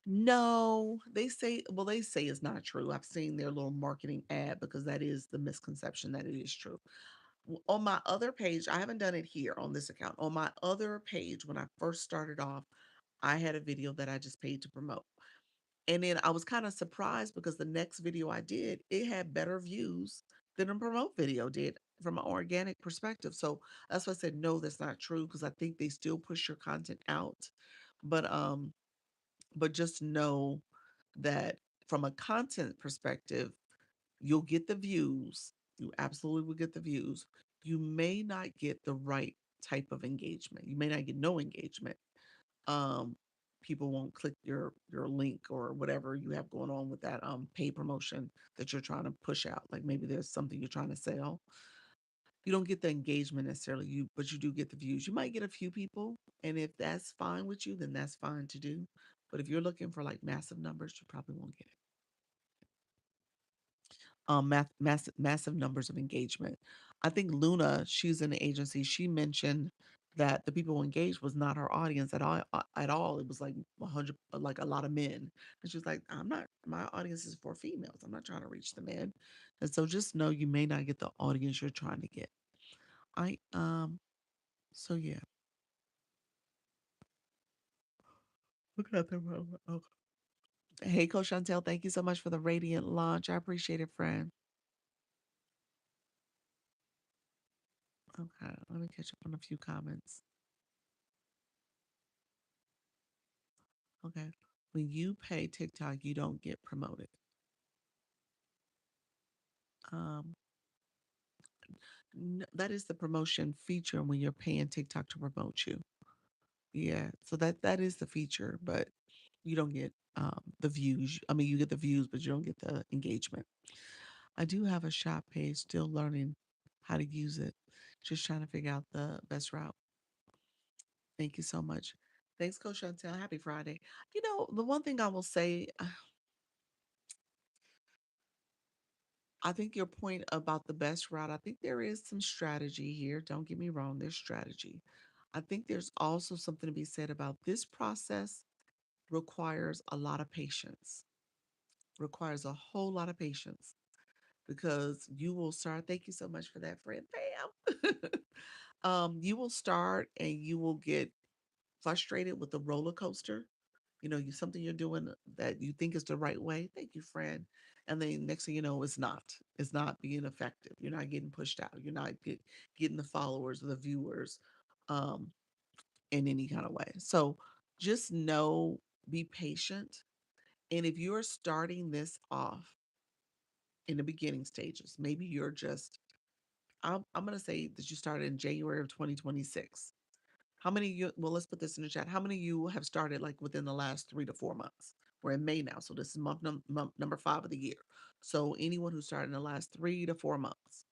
No, they say it's not true. I've seen their little marketing ad because that is the misconception that it is true. On my other page, I haven't done it here on this account. On my other page, when I first started off, I had a video that I just paid to promote. And then I was kind of surprised because the next video I did, it had better views than a promote video did from an organic perspective. So that's why I said no, that's not true because I think they still push your content out. But just know that from a content perspective, you'll get the views. You absolutely will get the views. You may not get the right type of engagement. You may not get no engagement. Um, People won't click your link or whatever you have going on with that paid promotion that you're trying to push out. Like maybe there's something you're trying to sell. You don't get the engagement necessarily, but you do get the views. You might get a few people, and if that's fine with you, then that's fine to do. But if you're looking for like massive numbers, you probably won't get it. Massive numbers of engagement. I think Luna, she's in the agency. She mentioned that the people who engaged was not her audience at all. At all, it was like 100, like a lot of men. And she's like, "I'm not. My audience is for females. I'm not trying to reach the men." And so just know you may not get the audience you're trying to get. I So yeah, look at that. Okay. Hey, Coach Chantel, thank you so much for the radiant launch. I appreciate it, friend. Okay, let me catch up on a few comments. Okay. When you pay TikTok, you don't get promoted. Um, that is the promotion feature when you're paying TikTok to promote you. Yeah. So that is the feature, but you don't get the views. I mean, you get the views, but you don't get the engagement. I do have a shop page, still learning how to use it. Just trying to figure out the best route. Thank you so much. Thanks, Coach Chantel. Happy Friday. You know, the one thing I will say, I think your point about the best route, I think there is some strategy here. Don't get me wrong, there's strategy. I think there's also something to be said about this process requires a lot of patience, requires a whole lot of patience because you will start. Thank you so much for that, friend Pam. You will start and you will get frustrated with the roller coaster. You know, something you're doing that you think is the right way. Thank you, friend. And then next thing you know, it's not. It's not being effective. You're not getting pushed out. You're not getting the followers or the viewers um, in any kind of way. So just know, be patient. And if you're starting this off in the beginning stages, maybe you're just, I'm going to say that you started in January of 2026. How many of you, well, let's put this in the chat. How many of you have started like within the last 3 to 4 months? We're in May now. So this is month number 5 of the year. So anyone who started in the last 3 to 4 months,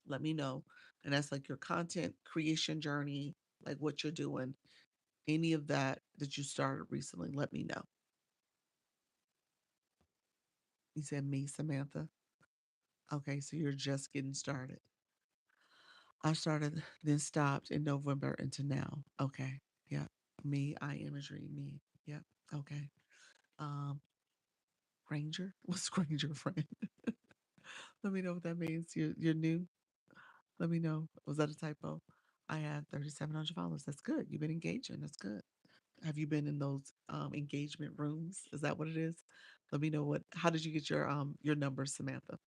let me know. And that's like your content creation journey, like what you're doing, any of that that you started recently, let me know. You said me, Samantha. Okay, so you're just getting started. I started, then stopped in November into now. Okay. Yep. Me, I imagery, me. Yep. Okay. Um, Granger? What's Granger, friend? Let me know what that means. You're new. Let me know. Was that a typo? I had 3,700 followers. That's good. You've been engaging. That's good. Have you been in those engagement rooms? Is that what it is? Let me know what. How did you get your numbers, Samantha?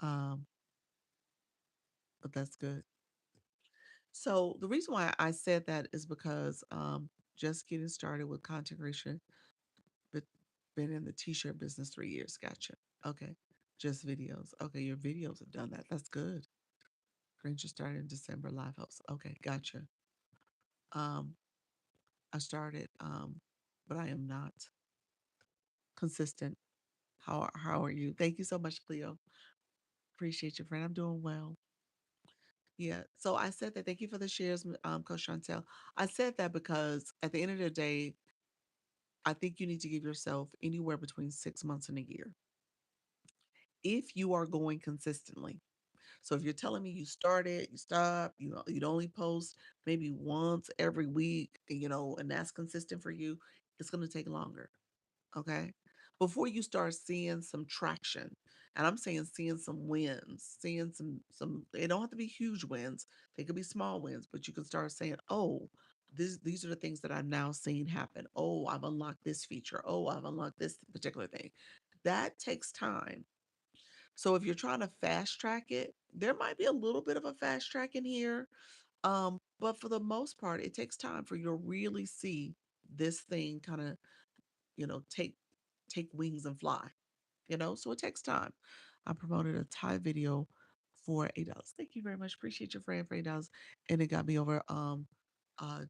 Um, but that's good. So the reason why I said that is because just getting started with content creation, Been in the t-shirt business 3 years. Gotcha. Okay. Just videos. Okay, your videos have done that. That's good. Granger started in December. Live host. Okay, gotcha. Um, I started, but I am not consistent. How are you? Thank you so much, Cleo. Appreciate you, friend. I'm doing well. Yeah. So I said that. Thank you for the shares, Coach Chantel. I said that because at the end of the day, I think you need to give yourself anywhere between 6 months and a year if you are going consistently. So if you're telling me you started, you stop, you'd only post maybe once every week, and that's consistent for you, it's going to take longer. Okay. Before you start seeing some traction, and I'm saying seeing some wins, seeing some, they don't have to be huge wins. They could be small wins, but you can start saying, oh, these are the things that I'm now seeing happen. Oh, I've unlocked this feature. Oh, I've unlocked this particular thing. That takes time. So if you're trying to fast track it, there might be a little bit of a fast track in here. But for the most part, it takes time for you to really see this thing kind of, take wings and fly, so it takes time. I promoted a Thai video for $8. Thank you very much. Appreciate your friend for $8. And it got me over uh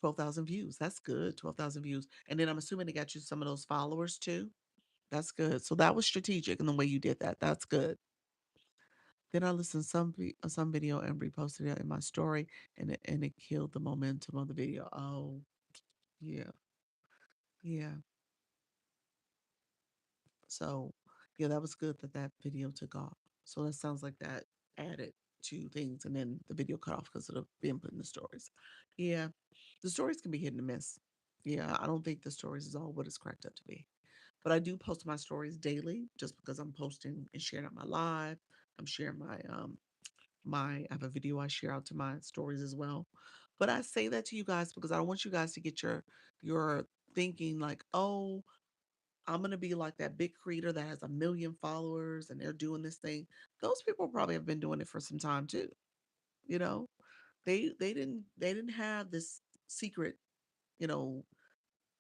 12,000 views. That's good. 12,000 views. And then I'm assuming it got you some of those followers too. That's good. So that was strategic in the way you did that. That's good. Then I listened to some video and reposted it in my story, and it killed the momentum of the video. Oh, yeah, yeah. So, yeah, that was good that that video took off. So that sounds like that added to things, and then the video cut off because of the being put in the stories. Yeah, the stories can be hit and miss. Yeah, I don't think the stories is all what it's cracked up to be. But I do post my stories daily, just because I'm posting and sharing out my live. I'm sharing I have a video I share out to my stories as well. But I say that to you guys because I don't want you guys to get your thinking like, oh, I'm gonna be like that big creator that has a million followers and they're doing this thing. Those people probably have been doing it for some time too. You know, they didn't have this secret, you know,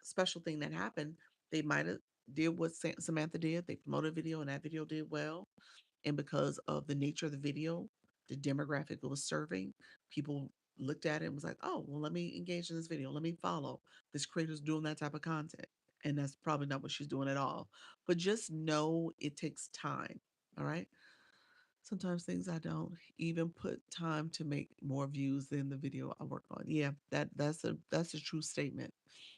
special thing that happened. They might have did what Samantha did. They promoted a video and that video did well. And because of the nature of the video, the demographic it was serving, people looked at it and was like, oh, well, let me engage in this video. Let me follow. This creator's doing that type of content. And that's probably not what she's doing at all. But just know it takes time. All right. Sometimes things I don't even put time to make more views than the video I work on. Yeah, that's a true statement.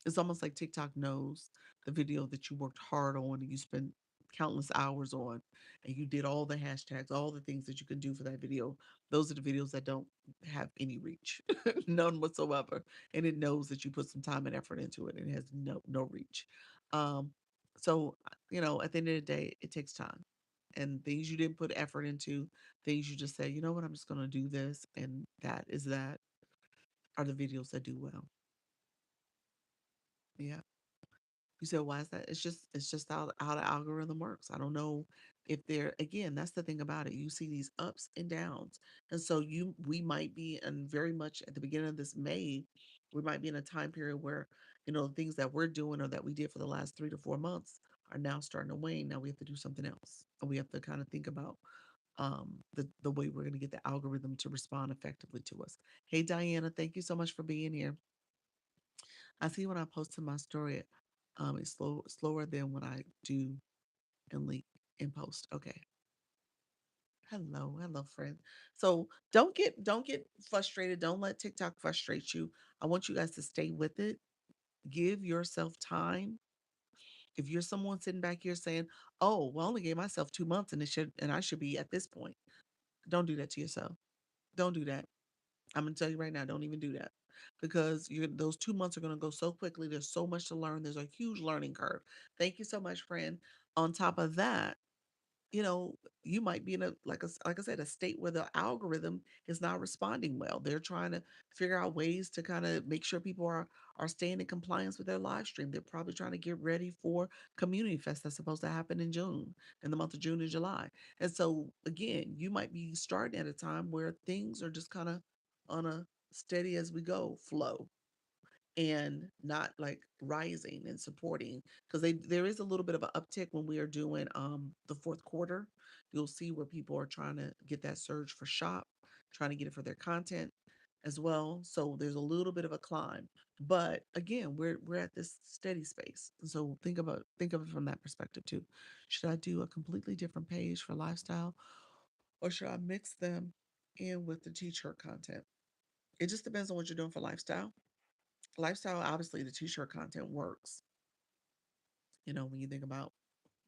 It's almost like TikTok knows the video that you worked hard on and you spent countless hours on and you did all the hashtags, all the things that you can do for that video. Those are the videos that don't have any reach, none whatsoever. And it knows that you put some time and effort into it and it has no reach. Um, so at the end of the day, it takes time and things you didn't put effort into, things you just say, you know what, I'm just going to do this. And that are the videos that do well. Yeah. You said, why is that? It's just how the algorithm works. I don't know if they're, again, that's the thing about it. You see these ups and downs. And so we might be in very much at the beginning of this May, we might be in a time period where, things that we're doing or that we did for the last 3 to 4 months are now starting to wane. Now we have to do something else. And we have to kind of think about the way we're going to get the algorithm to respond effectively to us. Hey, Diana, thank you so much for being here. I see when I post to my story, it's slower than when I do and link in post. Okay. Hello, friend. So don't get frustrated. Don't let TikTok frustrate you. I want you guys to stay with it. Give yourself time. If you're someone sitting back here saying, "Oh, well, I only gave myself 2 months and I should be at this point," don't do that to yourself. Don't do that. I'm gonna tell you right now, don't even do that because those 2 months are gonna go so quickly. There's so much to learn. There's a huge learning curve. Thank you so much, friend. On top of that, you know, you might be in like I said, a state where the algorithm is not responding well. They're trying to figure out ways to kind of make sure people are staying in compliance with their live stream. They're probably trying to get ready for Community Fest that's supposed to happen in June, in the month of June and July. And so again, you might be starting at a time where things are just kind of on a steady as we go flow. and not like rising and supporting, because they there is a little bit of an uptick when we are doing the fourth quarter. You'll see where people are trying to get that surge for shop, trying to get it for their content as well. So there's a little bit of a climb. But again, we're at this steady space. And so think of it from that perspective too. Should I do a completely different page for lifestyle, or should I mix them in with the t-shirt content? It just depends on what you're doing for lifestyle. Lifestyle, obviously the t-shirt content works, when you think about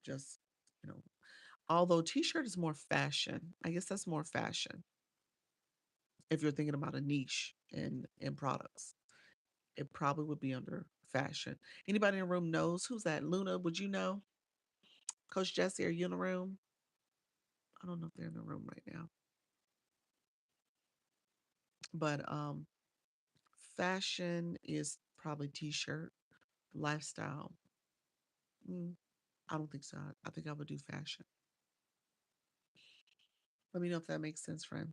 just, you know, although t-shirt is more fashion. I guess that's more fashion if you're thinking about a niche in products. It probably would be under fashion. Anybody in the room knows who's that? Luna, would you know? Coach Jesse, are you in the room? I don't know if they're in the room right now. But fashion is probably t-shirt. Lifestyle. Mm, I don't think so. I think I would do fashion. Let me know if that makes sense, friend.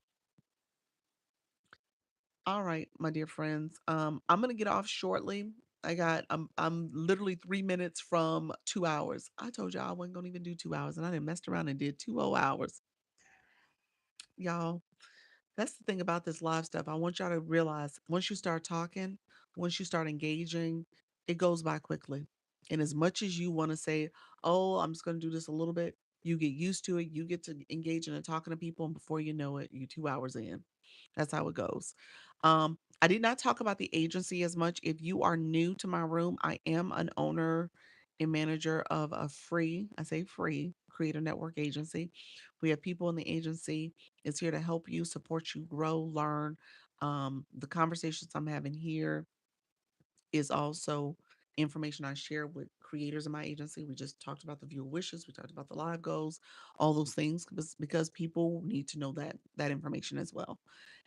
All right, my dear friends. I'm gonna get off shortly. I'm literally 3 minutes from 2 hours. I told y'all I wasn't gonna even do 2 hours, and I didn't messed around and did 2 whole hours. Y'all, that's the thing about this live stuff. I want y'all to realize once you start talking, once you start engaging, it goes by quickly. And as much as you want to say, oh, I'm just going to do this a little bit, you get used to it. You get to engaging and talking to people. And before you know it, you're 2 hours in. That's how it goes. I did not talk about the agency as much. If you are new to my room, I am an owner and manager of a free, I say free, creator network agency. We have people in the agency. It's here to help you, support you, grow, learn. The conversations I'm having here is also information I share with creators in my agency. We just talked about the viewer wishes, we talked about the live goals, all those things, because people need to know that information as well.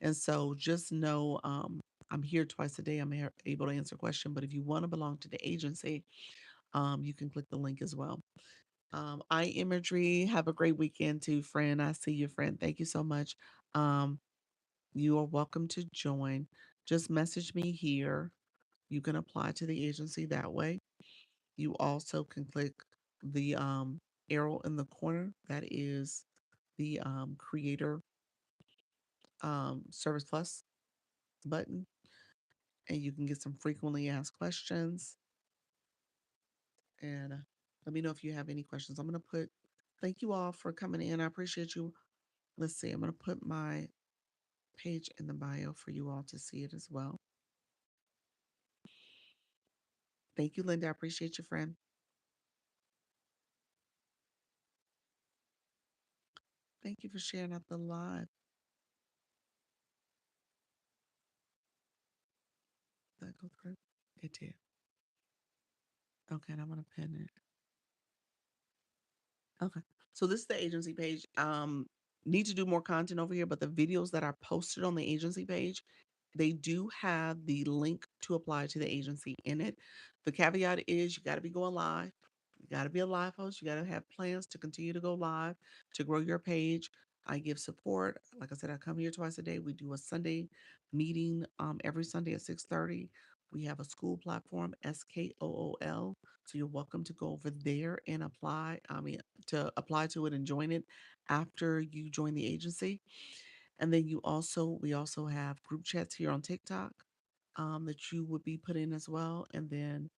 And so just know, I'm here twice a day. I'm able to answer a question. But if you want to belong to the agency, you can click the link as well. I Imagery, have a great weekend too, friend. I see you, friend. Thank you so much. Um, you are welcome to join. Just message me here. You can apply to the agency that way. You also can click the arrow in the corner. That is the Creator Service Plus button, and you can get some frequently asked questions. And let me know if you have any questions. I'm going to put, thank you all for coming in. I appreciate you. Let's see, I'm going to put my page in the bio for you all to see it as well. Thank you, Linda. I appreciate you, friend. Thank you for sharing out the live. Did that go through? It did. Okay, and I'm gonna pin it. Okay. So this is the agency page. Need to do more content over here, but the videos that are posted on the agency page, they do have the link to apply to the agency in it. The caveat is you got to be going live. You got to be a live host. You got to have plans to continue to go live to grow your page. I give support. Like I said, I come here twice a day. We do a Sunday meeting every Sunday at 6:30. We have a school platform, SKOOL. So you're welcome to go over there and apply. I mean, to apply to it and join it after you join the agency. And then we also have group chats here on TikTok that you would be put in as well. And then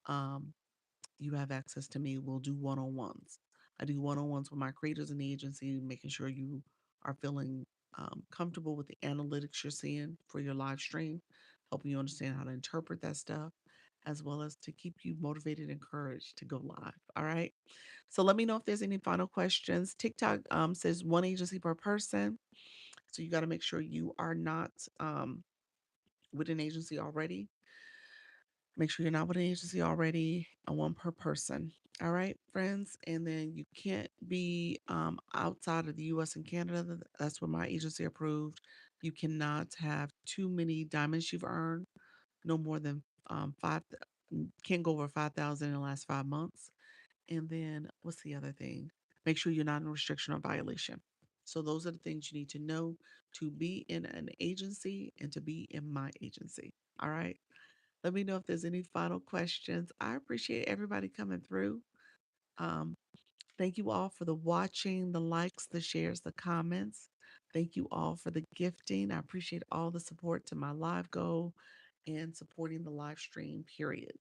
um, you have access to me. We'll do one on ones. I do one on ones with my creators in the agency, making sure you are feeling comfortable with the analytics you're seeing for your live stream, helping you understand how to interpret that stuff, as well as to keep you motivated and encouraged to go live. All right. So let me know if there's any final questions. TikTok says one agency per person. So you got to make sure you are not with an agency already. Make sure you're not with an agency already, a one per person. All right, friends. And then you can't be outside of the US and Canada. That's where my agency approved. You cannot have too many diamonds you've earned, no more than five, can't go over 5,000 in the last 5 months. And then what's the other thing? Make sure you're not in restriction or violation. So those are the things you need to know to be in an agency and to be in my agency. All right. Let me know if there's any final questions. I appreciate everybody coming through. Um, Thank you all for the watching, the likes, the shares, the comments. Thank you all for the gifting. I appreciate all the support to my live goal and supporting the live stream, period.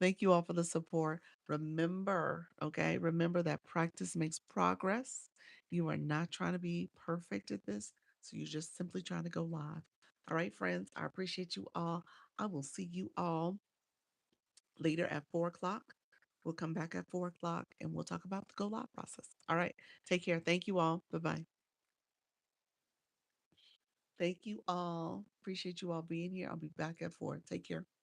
Thank you all for the support. Remember, okay, remember that practice makes progress. You are not trying to be perfect at this, so you're just simply trying to go live. All right, friends, I appreciate you all. I will see you all later at 4 o'clock. We'll come back at 4 o'clock and we'll talk about the go live process. All right. Take care. Thank you all. Bye bye. Thank you all. Appreciate you all being here. I'll be back at 4. Take care. Bye.